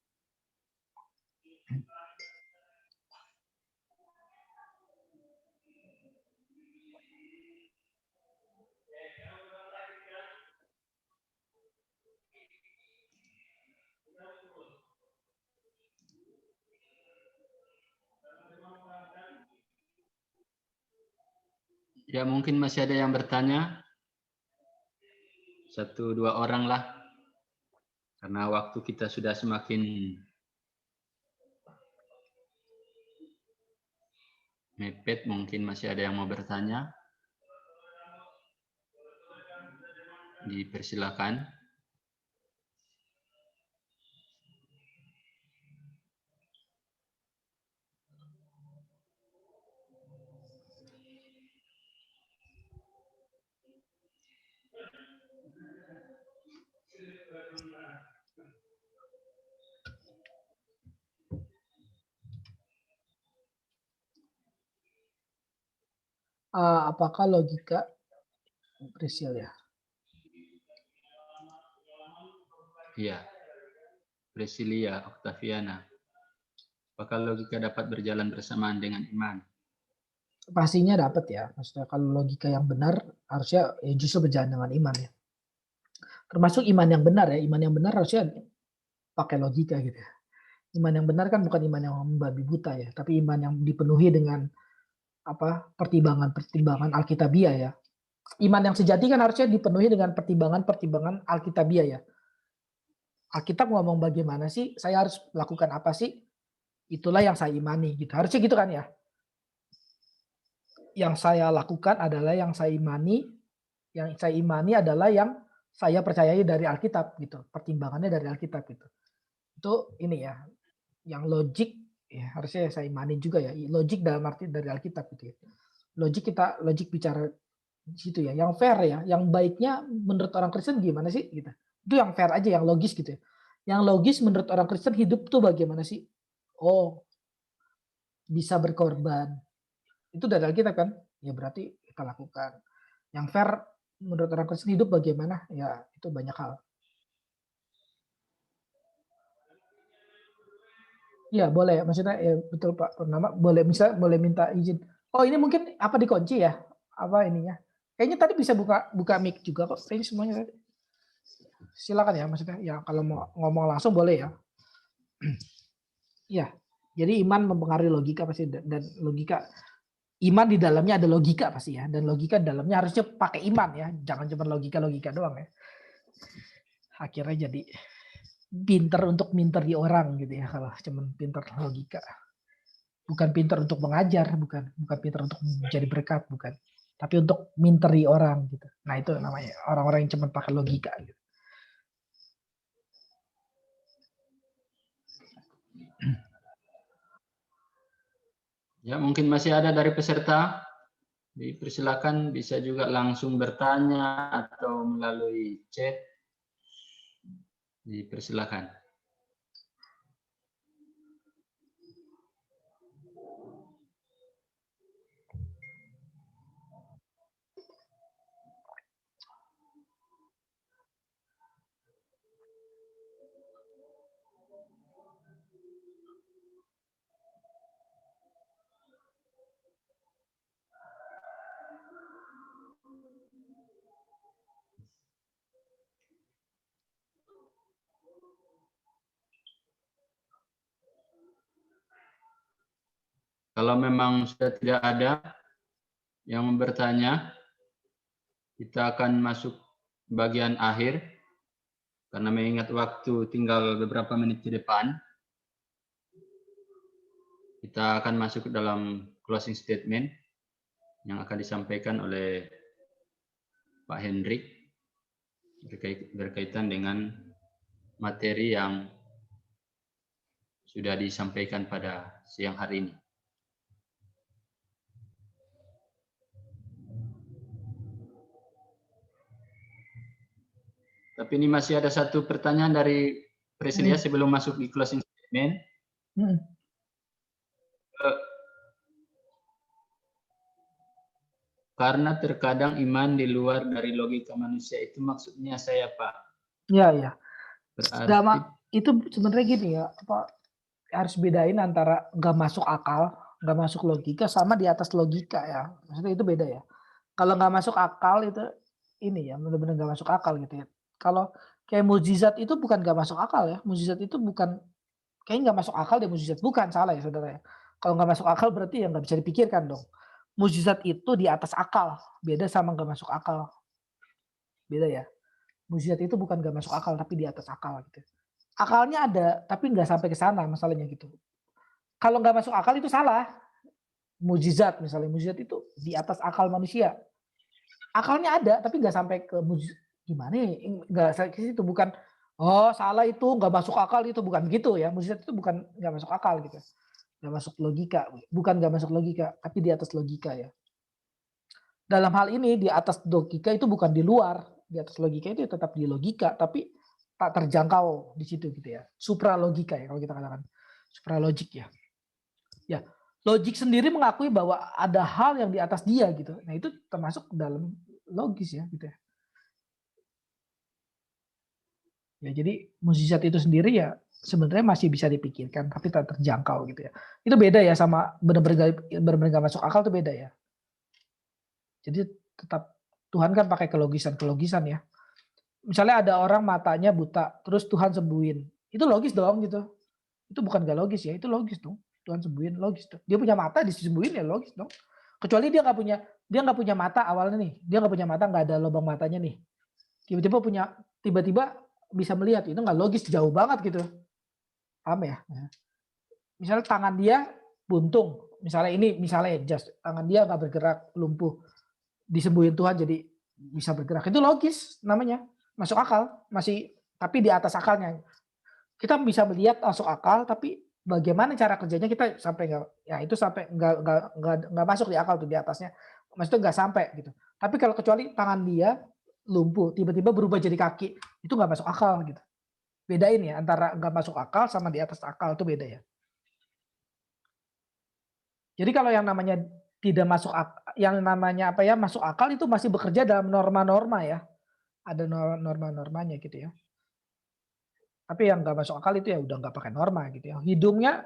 Ya mungkin masih ada yang bertanya. 1-2 orang lah. Karena waktu kita sudah semakin mepet, mungkin masih ada yang mau bertanya. Dipersilakan. Apakah logika Priscil ya? Iya. Priscilia Octaviana. Apakah logika dapat berjalan bersamaan dengan iman? Pastinya dapat ya. Maksudnya kalau logika yang benar harusnya justru berjalan dengan iman ya. Termasuk iman yang benar ya. Iman yang benar harusnya pakai logika gitu ya. Iman yang benar kan bukan iman yang membabi buta ya, tapi iman yang dipenuhi dengan pertimbangan Alkitabiah ya. Iman yang sejati kan harusnya dipenuhi dengan pertimbangan Alkitabiah ya. Alkitab ngomong bagaimana sih, saya harus lakukan apa sih? Itulah yang saya imani gitu. Harusnya gitu kan ya. Yang saya lakukan adalah yang saya imani, adalah yang saya percayai dari Alkitab gitu. Pertimbangannya dari Alkitab gitu. Itu ini ya, yang logik ya harusnya saya imani juga ya. Logik dalam arti dari Alkitab gitu ya. Logik bicara di situ ya. Yang fair ya, yang baiknya menurut orang Kristen gimana sih gitu. Itu yang fair aja, yang logis gitu ya. Yang logis menurut orang Kristen hidup tuh bagaimana sih? Oh, bisa berkorban. Itu dari Alkitab kan? Ya berarti kita lakukan. Yang fair menurut orang Kristen hidup bagaimana? Ya itu banyak hal. Ya boleh, maksudnya ya betul Pak Purnama, boleh minta izin. Oh ini mungkin apa dikunci ya? Apa ininya? Kayaknya tadi bisa buka mic juga kok. Kayaknya semuanya tadi. Silakan ya, maksudnya ya kalau mau ngomong langsung boleh ya. Ya, jadi iman mempengaruhi logika pasti dan logika iman di dalamnya ada logika pasti ya, dan logika di dalamnya harusnya pakai iman ya, jangan cuma logika doang ya. Akhirnya jadi pinter untuk minteri orang gitu ya kalau cuma pinter logika. Bukan pinter untuk mengajar, bukan pinter untuk menjadi berkat, bukan. Tapi untuk minteri orang gitu. Nah itu namanya orang-orang yang cuma pakai logika gitu. Ya, mungkin masih ada dari peserta. Dipersilakan bisa juga langsung bertanya atau melalui chat. Dipersilakan. Kalau memang sudah tidak ada yang bertanya, kita akan masuk bagian akhir. Karena mengingat waktu tinggal beberapa menit ke depan, kita akan masuk ke dalam closing statement yang akan disampaikan oleh Pak Hendrik berkaitan dengan materi yang sudah disampaikan pada siang hari ini. Tapi ini masih ada satu pertanyaan dari Presidia sebelum masuk di closing statement. Karena terkadang iman di luar dari logika manusia, itu maksudnya saya Pak. Iya. Berarti Itu sebenarnya gini ya, harus bedain antara nggak masuk akal, nggak masuk logika, sama di atas logika ya. Maksudnya itu beda ya. Kalau nggak masuk akal itu ini ya, benar-benar nggak masuk akal gitu ya. Kalau kayak mukjizat itu bukan nggak masuk akal ya. Mukjizat itu bukan kayaknya nggak masuk akal deh mukjizat. Bukan, salah ya saudara ya. Kalau nggak masuk akal berarti ya nggak bisa dipikirkan dong. Mukjizat itu di atas akal, beda sama nggak masuk akal. Beda ya. Mukjizat itu bukan nggak masuk akal tapi di atas akal gitu. Akalnya ada tapi nggak sampai ke sana masalahnya gitu. Kalau nggak masuk akal itu salah. Mukjizat misalnya, mukjizat itu di atas akal manusia. Akalnya ada tapi nggak sampai ke mukjizat. Gimana ya? Nggak sampai ke situ, bukan oh salah itu nggak masuk akal, itu bukan gitu ya. Mukjizat itu bukan nggak masuk akal gitu. Nggak masuk logika, bukan nggak masuk logika, tapi di atas logika ya. Dalam hal ini di atas logika itu bukan di luar, di atas logika itu tetap di logika, tapi tak terjangkau di situ gitu ya. Supra logika ya kalau kita katakan, supra logik ya. Ya, logik sendiri mengakui bahwa ada hal yang di atas dia gitu. Nah itu termasuk dalam logis ya gitu ya. Ya jadi mukjizat itu sendiri ya sebenarnya masih bisa dipikirkan tapi tak terjangkau gitu ya. Itu beda ya sama benar-benar gak masuk akal, itu beda ya. Jadi tetap Tuhan kan pakai kelogisan ya. Misalnya ada orang matanya buta terus Tuhan sembuhin. Itu logis dong gitu. Itu bukan gak logis ya, itu logis dong. Tuhan sembuhin logis dong. Dia punya mata disembuhin ya logis dong. Kecuali dia nggak punya mata awalnya nih. Dia nggak punya mata, nggak ada lubang matanya nih. Tiba-tiba bisa melihat, itu nggak logis, jauh banget gitu. Paham ya? Misalnya tangan dia buntung, misalnya just tangan dia nggak bergerak, lumpuh, disembuhin Tuhan jadi bisa bergerak, itu logis namanya, masuk akal, masih tapi di atas akalnya. kita bisa melihat masuk akal, tapi bagaimana cara kerjanya kita sampai nggak masuk di akal tuh di atasnya, maksudnya nggak sampai gitu. Tapi kalau kecuali tangan dia lumpuh, tiba-tiba berubah jadi kaki, itu nggak masuk akal gitu. Bedain ya antara nggak masuk akal sama di atas akal itu beda ya. Jadi kalau yang namanya tidak masuk yang namanya masuk akal itu masih bekerja dalam norma-norma ya. Ada norma-normanya gitu ya. Tapi yang nggak masuk akal itu ya udah nggak pakai norma gitu ya. Hidungnya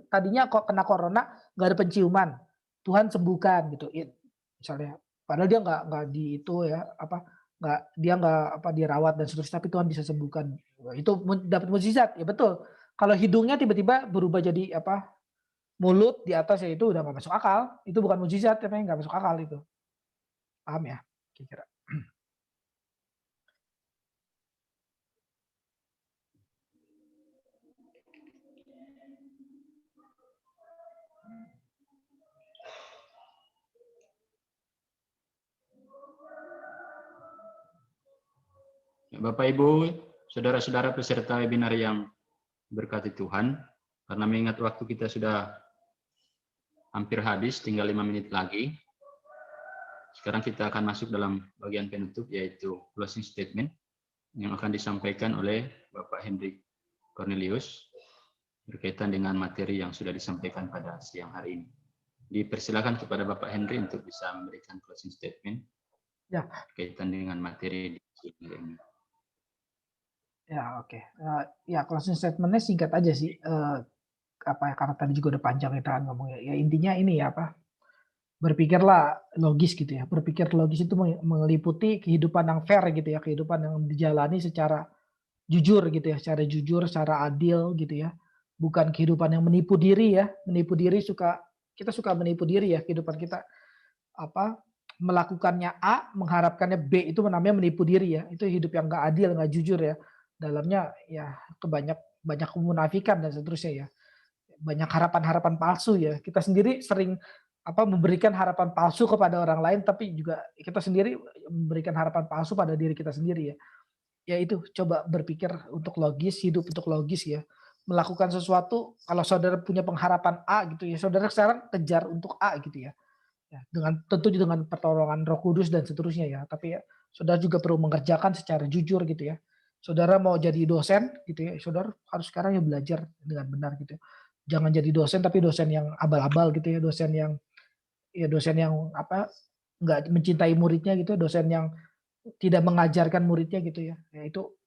tadinya kok kena corona nggak ada penciuman, Tuhan sembuhkan gitu. Misalnya, padahal dia nggak di itu ya nggak dirawat dan seterusnya, tapi Tuhan bisa sembuhkan. Itu dapat mukjizat ya betul. Kalau hidungnya tiba-tiba berubah jadi mulut di atas ya itu udah nggak masuk akal. Itu bukan mukjizat, tapi nggak masuk akal itu. Paham ya? Kira-kira. Bapak Ibu, saudara-saudara peserta webinar yang berkati Tuhan, karena mengingat waktu kita sudah hampir habis, tinggal 5 menit lagi. Sekarang kita akan masuk dalam bagian penutup, yaitu closing statement yang akan disampaikan oleh Bapak Hendrik Cornelius berkaitan dengan materi yang sudah disampaikan pada siang hari ini. Dipersilakan kepada Bapak Henry untuk bisa memberikan closing statement Ya. berkaitan dengan materi di siang hari ini. Ya, oke. Ya, closing statement-nya singkat aja sih. Karena tadi juga udah panjang kita ngomongnya. Ya intinya ini ya berpikirlah logis gitu ya. Berpikir logis itu meliputi kehidupan yang fair gitu ya, kehidupan yang dijalani secara jujur gitu ya, secara jujur, secara adil gitu ya. Bukan kehidupan yang menipu diri ya. Menipu diri kita suka menipu diri ya kehidupan kita. Melakukannya A, mengharapkannya B, itu namanya menipu diri ya. Itu hidup yang nggak adil, nggak jujur ya. Dalamnya ya banyak kemunafikan dan seterusnya ya. Banyak harapan-harapan palsu ya. Kita sendiri sering memberikan harapan palsu kepada orang lain, tapi juga kita sendiri memberikan harapan palsu pada diri kita sendiri ya. Ya itu, coba berpikir untuk logis, hidup untuk logis ya. Melakukan sesuatu, kalau saudara punya pengharapan A gitu ya, saudara sekarang kejar untuk A gitu ya. Ya, tentu dengan pertolongan Roh Kudus dan seterusnya ya. Tapi ya, saudara juga perlu mengerjakan secara jujur gitu ya. Saudara mau jadi dosen gitu ya, saudara harus sekarang ya belajar dengan benar gitu. Jangan jadi dosen tapi dosen yang abal-abal gitu ya, dosen yang nggak mencintai muridnya gitu, dosen yang tidak mengajarkan muridnya gitu ya. Ya itu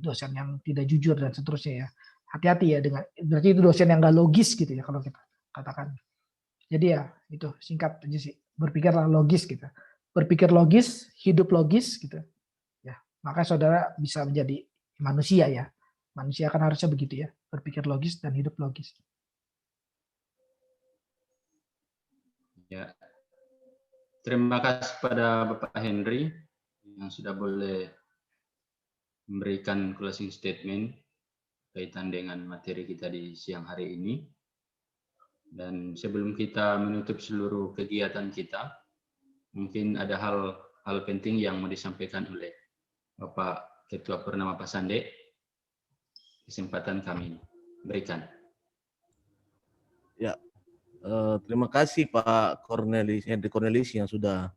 dosen yang tidak jujur dan seterusnya ya. Hati-hati ya berarti itu dosen yang nggak logis gitu ya kalau kita katakan. Jadi ya itu singkat aja sih, berpikirlah logis gitu. Berpikir logis, hidup logis gitu. Ya, maka saudara bisa menjadi manusia ya. Manusia kan harusnya begitu ya, berpikir logis dan hidup logis. Ya. Terima kasih pada Bapak Henry yang sudah boleh memberikan closing statement kaitan dengan materi kita di siang hari ini. Dan sebelum kita menutup seluruh kegiatan kita, mungkin ada hal penting yang mau disampaikan oleh Bapak Ketua Purnama Pasande. Kesempatan kami berikan. Ya, terima kasih Pak Hendrik Cornelius yang sudah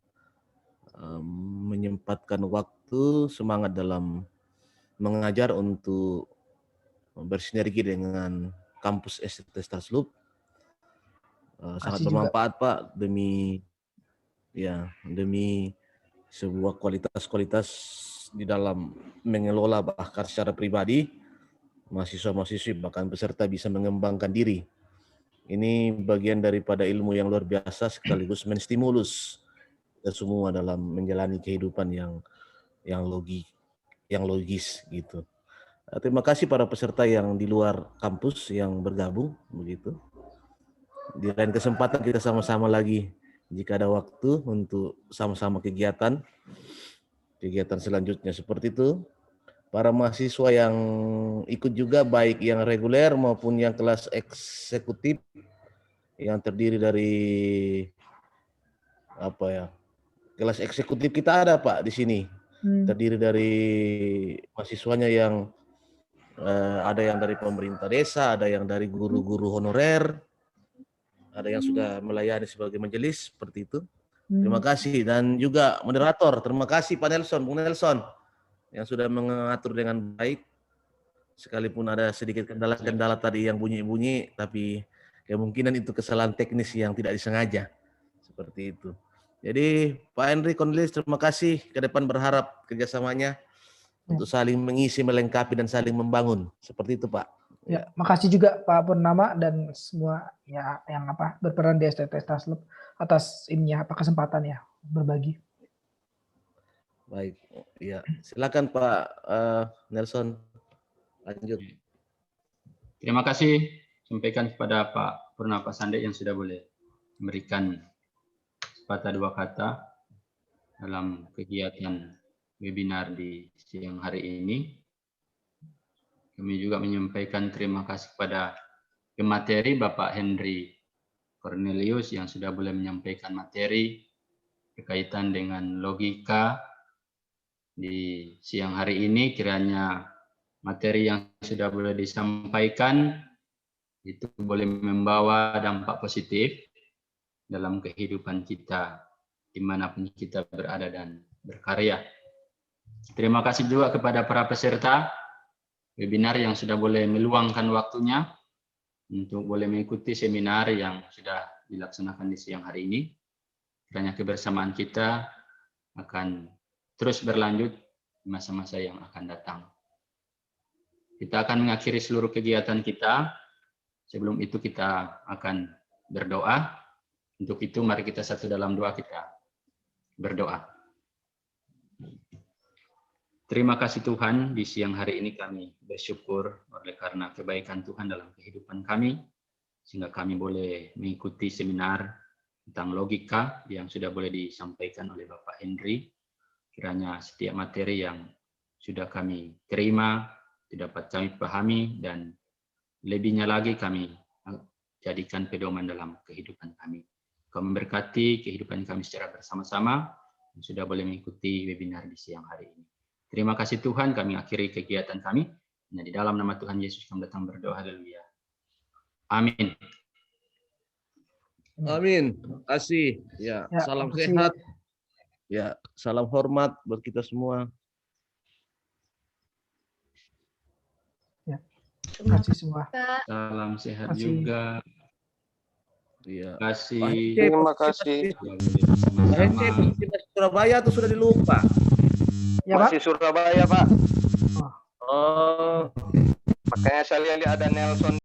menyempatkan waktu, semangat dalam mengajar untuk bersinergi dengan kampus STT Stadsloop. Sangat bermanfaat Pak demi sebuah kualitas di dalam mengelola bahkan secara pribadi mahasiswa-mahasiswi bahkan peserta bisa mengembangkan diri. Ini bagian daripada ilmu yang luar biasa sekaligus menstimulus kita semua dalam menjalani kehidupan yang logis gitu. Terima kasih para peserta yang di luar kampus yang bergabung begitu. Di lain kesempatan kita sama-sama lagi jika ada waktu untuk sama-sama kegiatan selanjutnya seperti itu. Para mahasiswa yang ikut juga baik yang reguler maupun yang kelas eksekutif yang terdiri dari kelas eksekutif kita ada Pak di sini. Terdiri dari mahasiswanya yang ada yang dari pemerintah desa, ada yang dari guru-guru honorer, ada yang sudah melayani sebagai majelis, seperti itu. Terima kasih. Dan juga moderator, terima kasih Pak Nelson, Bung Nelson, yang sudah mengatur dengan baik. Sekalipun ada sedikit kendala-kendala tadi yang bunyi-bunyi, tapi kemungkinan itu kesalahan teknis yang tidak disengaja. Seperti itu. Jadi Pak Henry Cornelius, terima kasih. Ke depan berharap kerjasamanya untuk saling mengisi, melengkapi, dan saling membangun. Seperti itu Pak. Ya, makasih juga Pak Purnama dan semua ya yang berperan di STT Taslep atas kesempatan ya berbagi. Baik, ya silakan Pak Nelson, lanjut. Terima kasih sampaikan kepada Pak Purnama Sande yang sudah boleh memberikan sepatah dua kata dalam kegiatan webinar di siang hari ini. Kami juga menyampaikan terima kasih kepada pemateri Bapak Henry Cornelius yang sudah boleh menyampaikan materi berkaitan dengan logika di siang hari ini. Kiranya materi yang sudah boleh disampaikan itu boleh membawa dampak positif dalam kehidupan kita dimanapun kita berada dan berkarya. Terima kasih juga kepada para peserta webinar yang sudah boleh meluangkan waktunya untuk boleh mengikuti seminar yang sudah dilaksanakan di siang hari ini. Kiranya kebersamaan kita akan terus berlanjut di masa-masa yang akan datang. Kita akan mengakhiri seluruh kegiatan kita. Sebelum itu kita akan berdoa. Untuk itu mari kita satu dalam doa, kita berdoa. Terima kasih Tuhan, di siang hari ini kami bersyukur oleh karena kebaikan Tuhan dalam kehidupan kami, sehingga kami boleh mengikuti seminar tentang logika yang sudah boleh disampaikan oleh Bapak Henry. Kiranya setiap materi yang sudah kami terima, dapat kami pahami, dan lebihnya lagi kami jadikan pedoman dalam kehidupan kami. Kau memberkati kehidupan kami secara bersama-sama, yang sudah boleh mengikuti webinar di siang hari ini. Terima kasih Tuhan, kami akhiri kegiatan kami. Hanya di dalam nama Tuhan Yesus kami datang berdoa, haleluya. Amin. Amin. Terima kasih. Ya, salam sehat. Ya, salam hormat buat kita semua. Ya, terima kasih semua. Salam sehat juga. Iya. Terima kasih. Terima kasih. Kita Surabaya tuh sudah dilupa. Ya, Pak? Masih Surabaya, Pak. Oh. Makanya saya lihat ada Nelson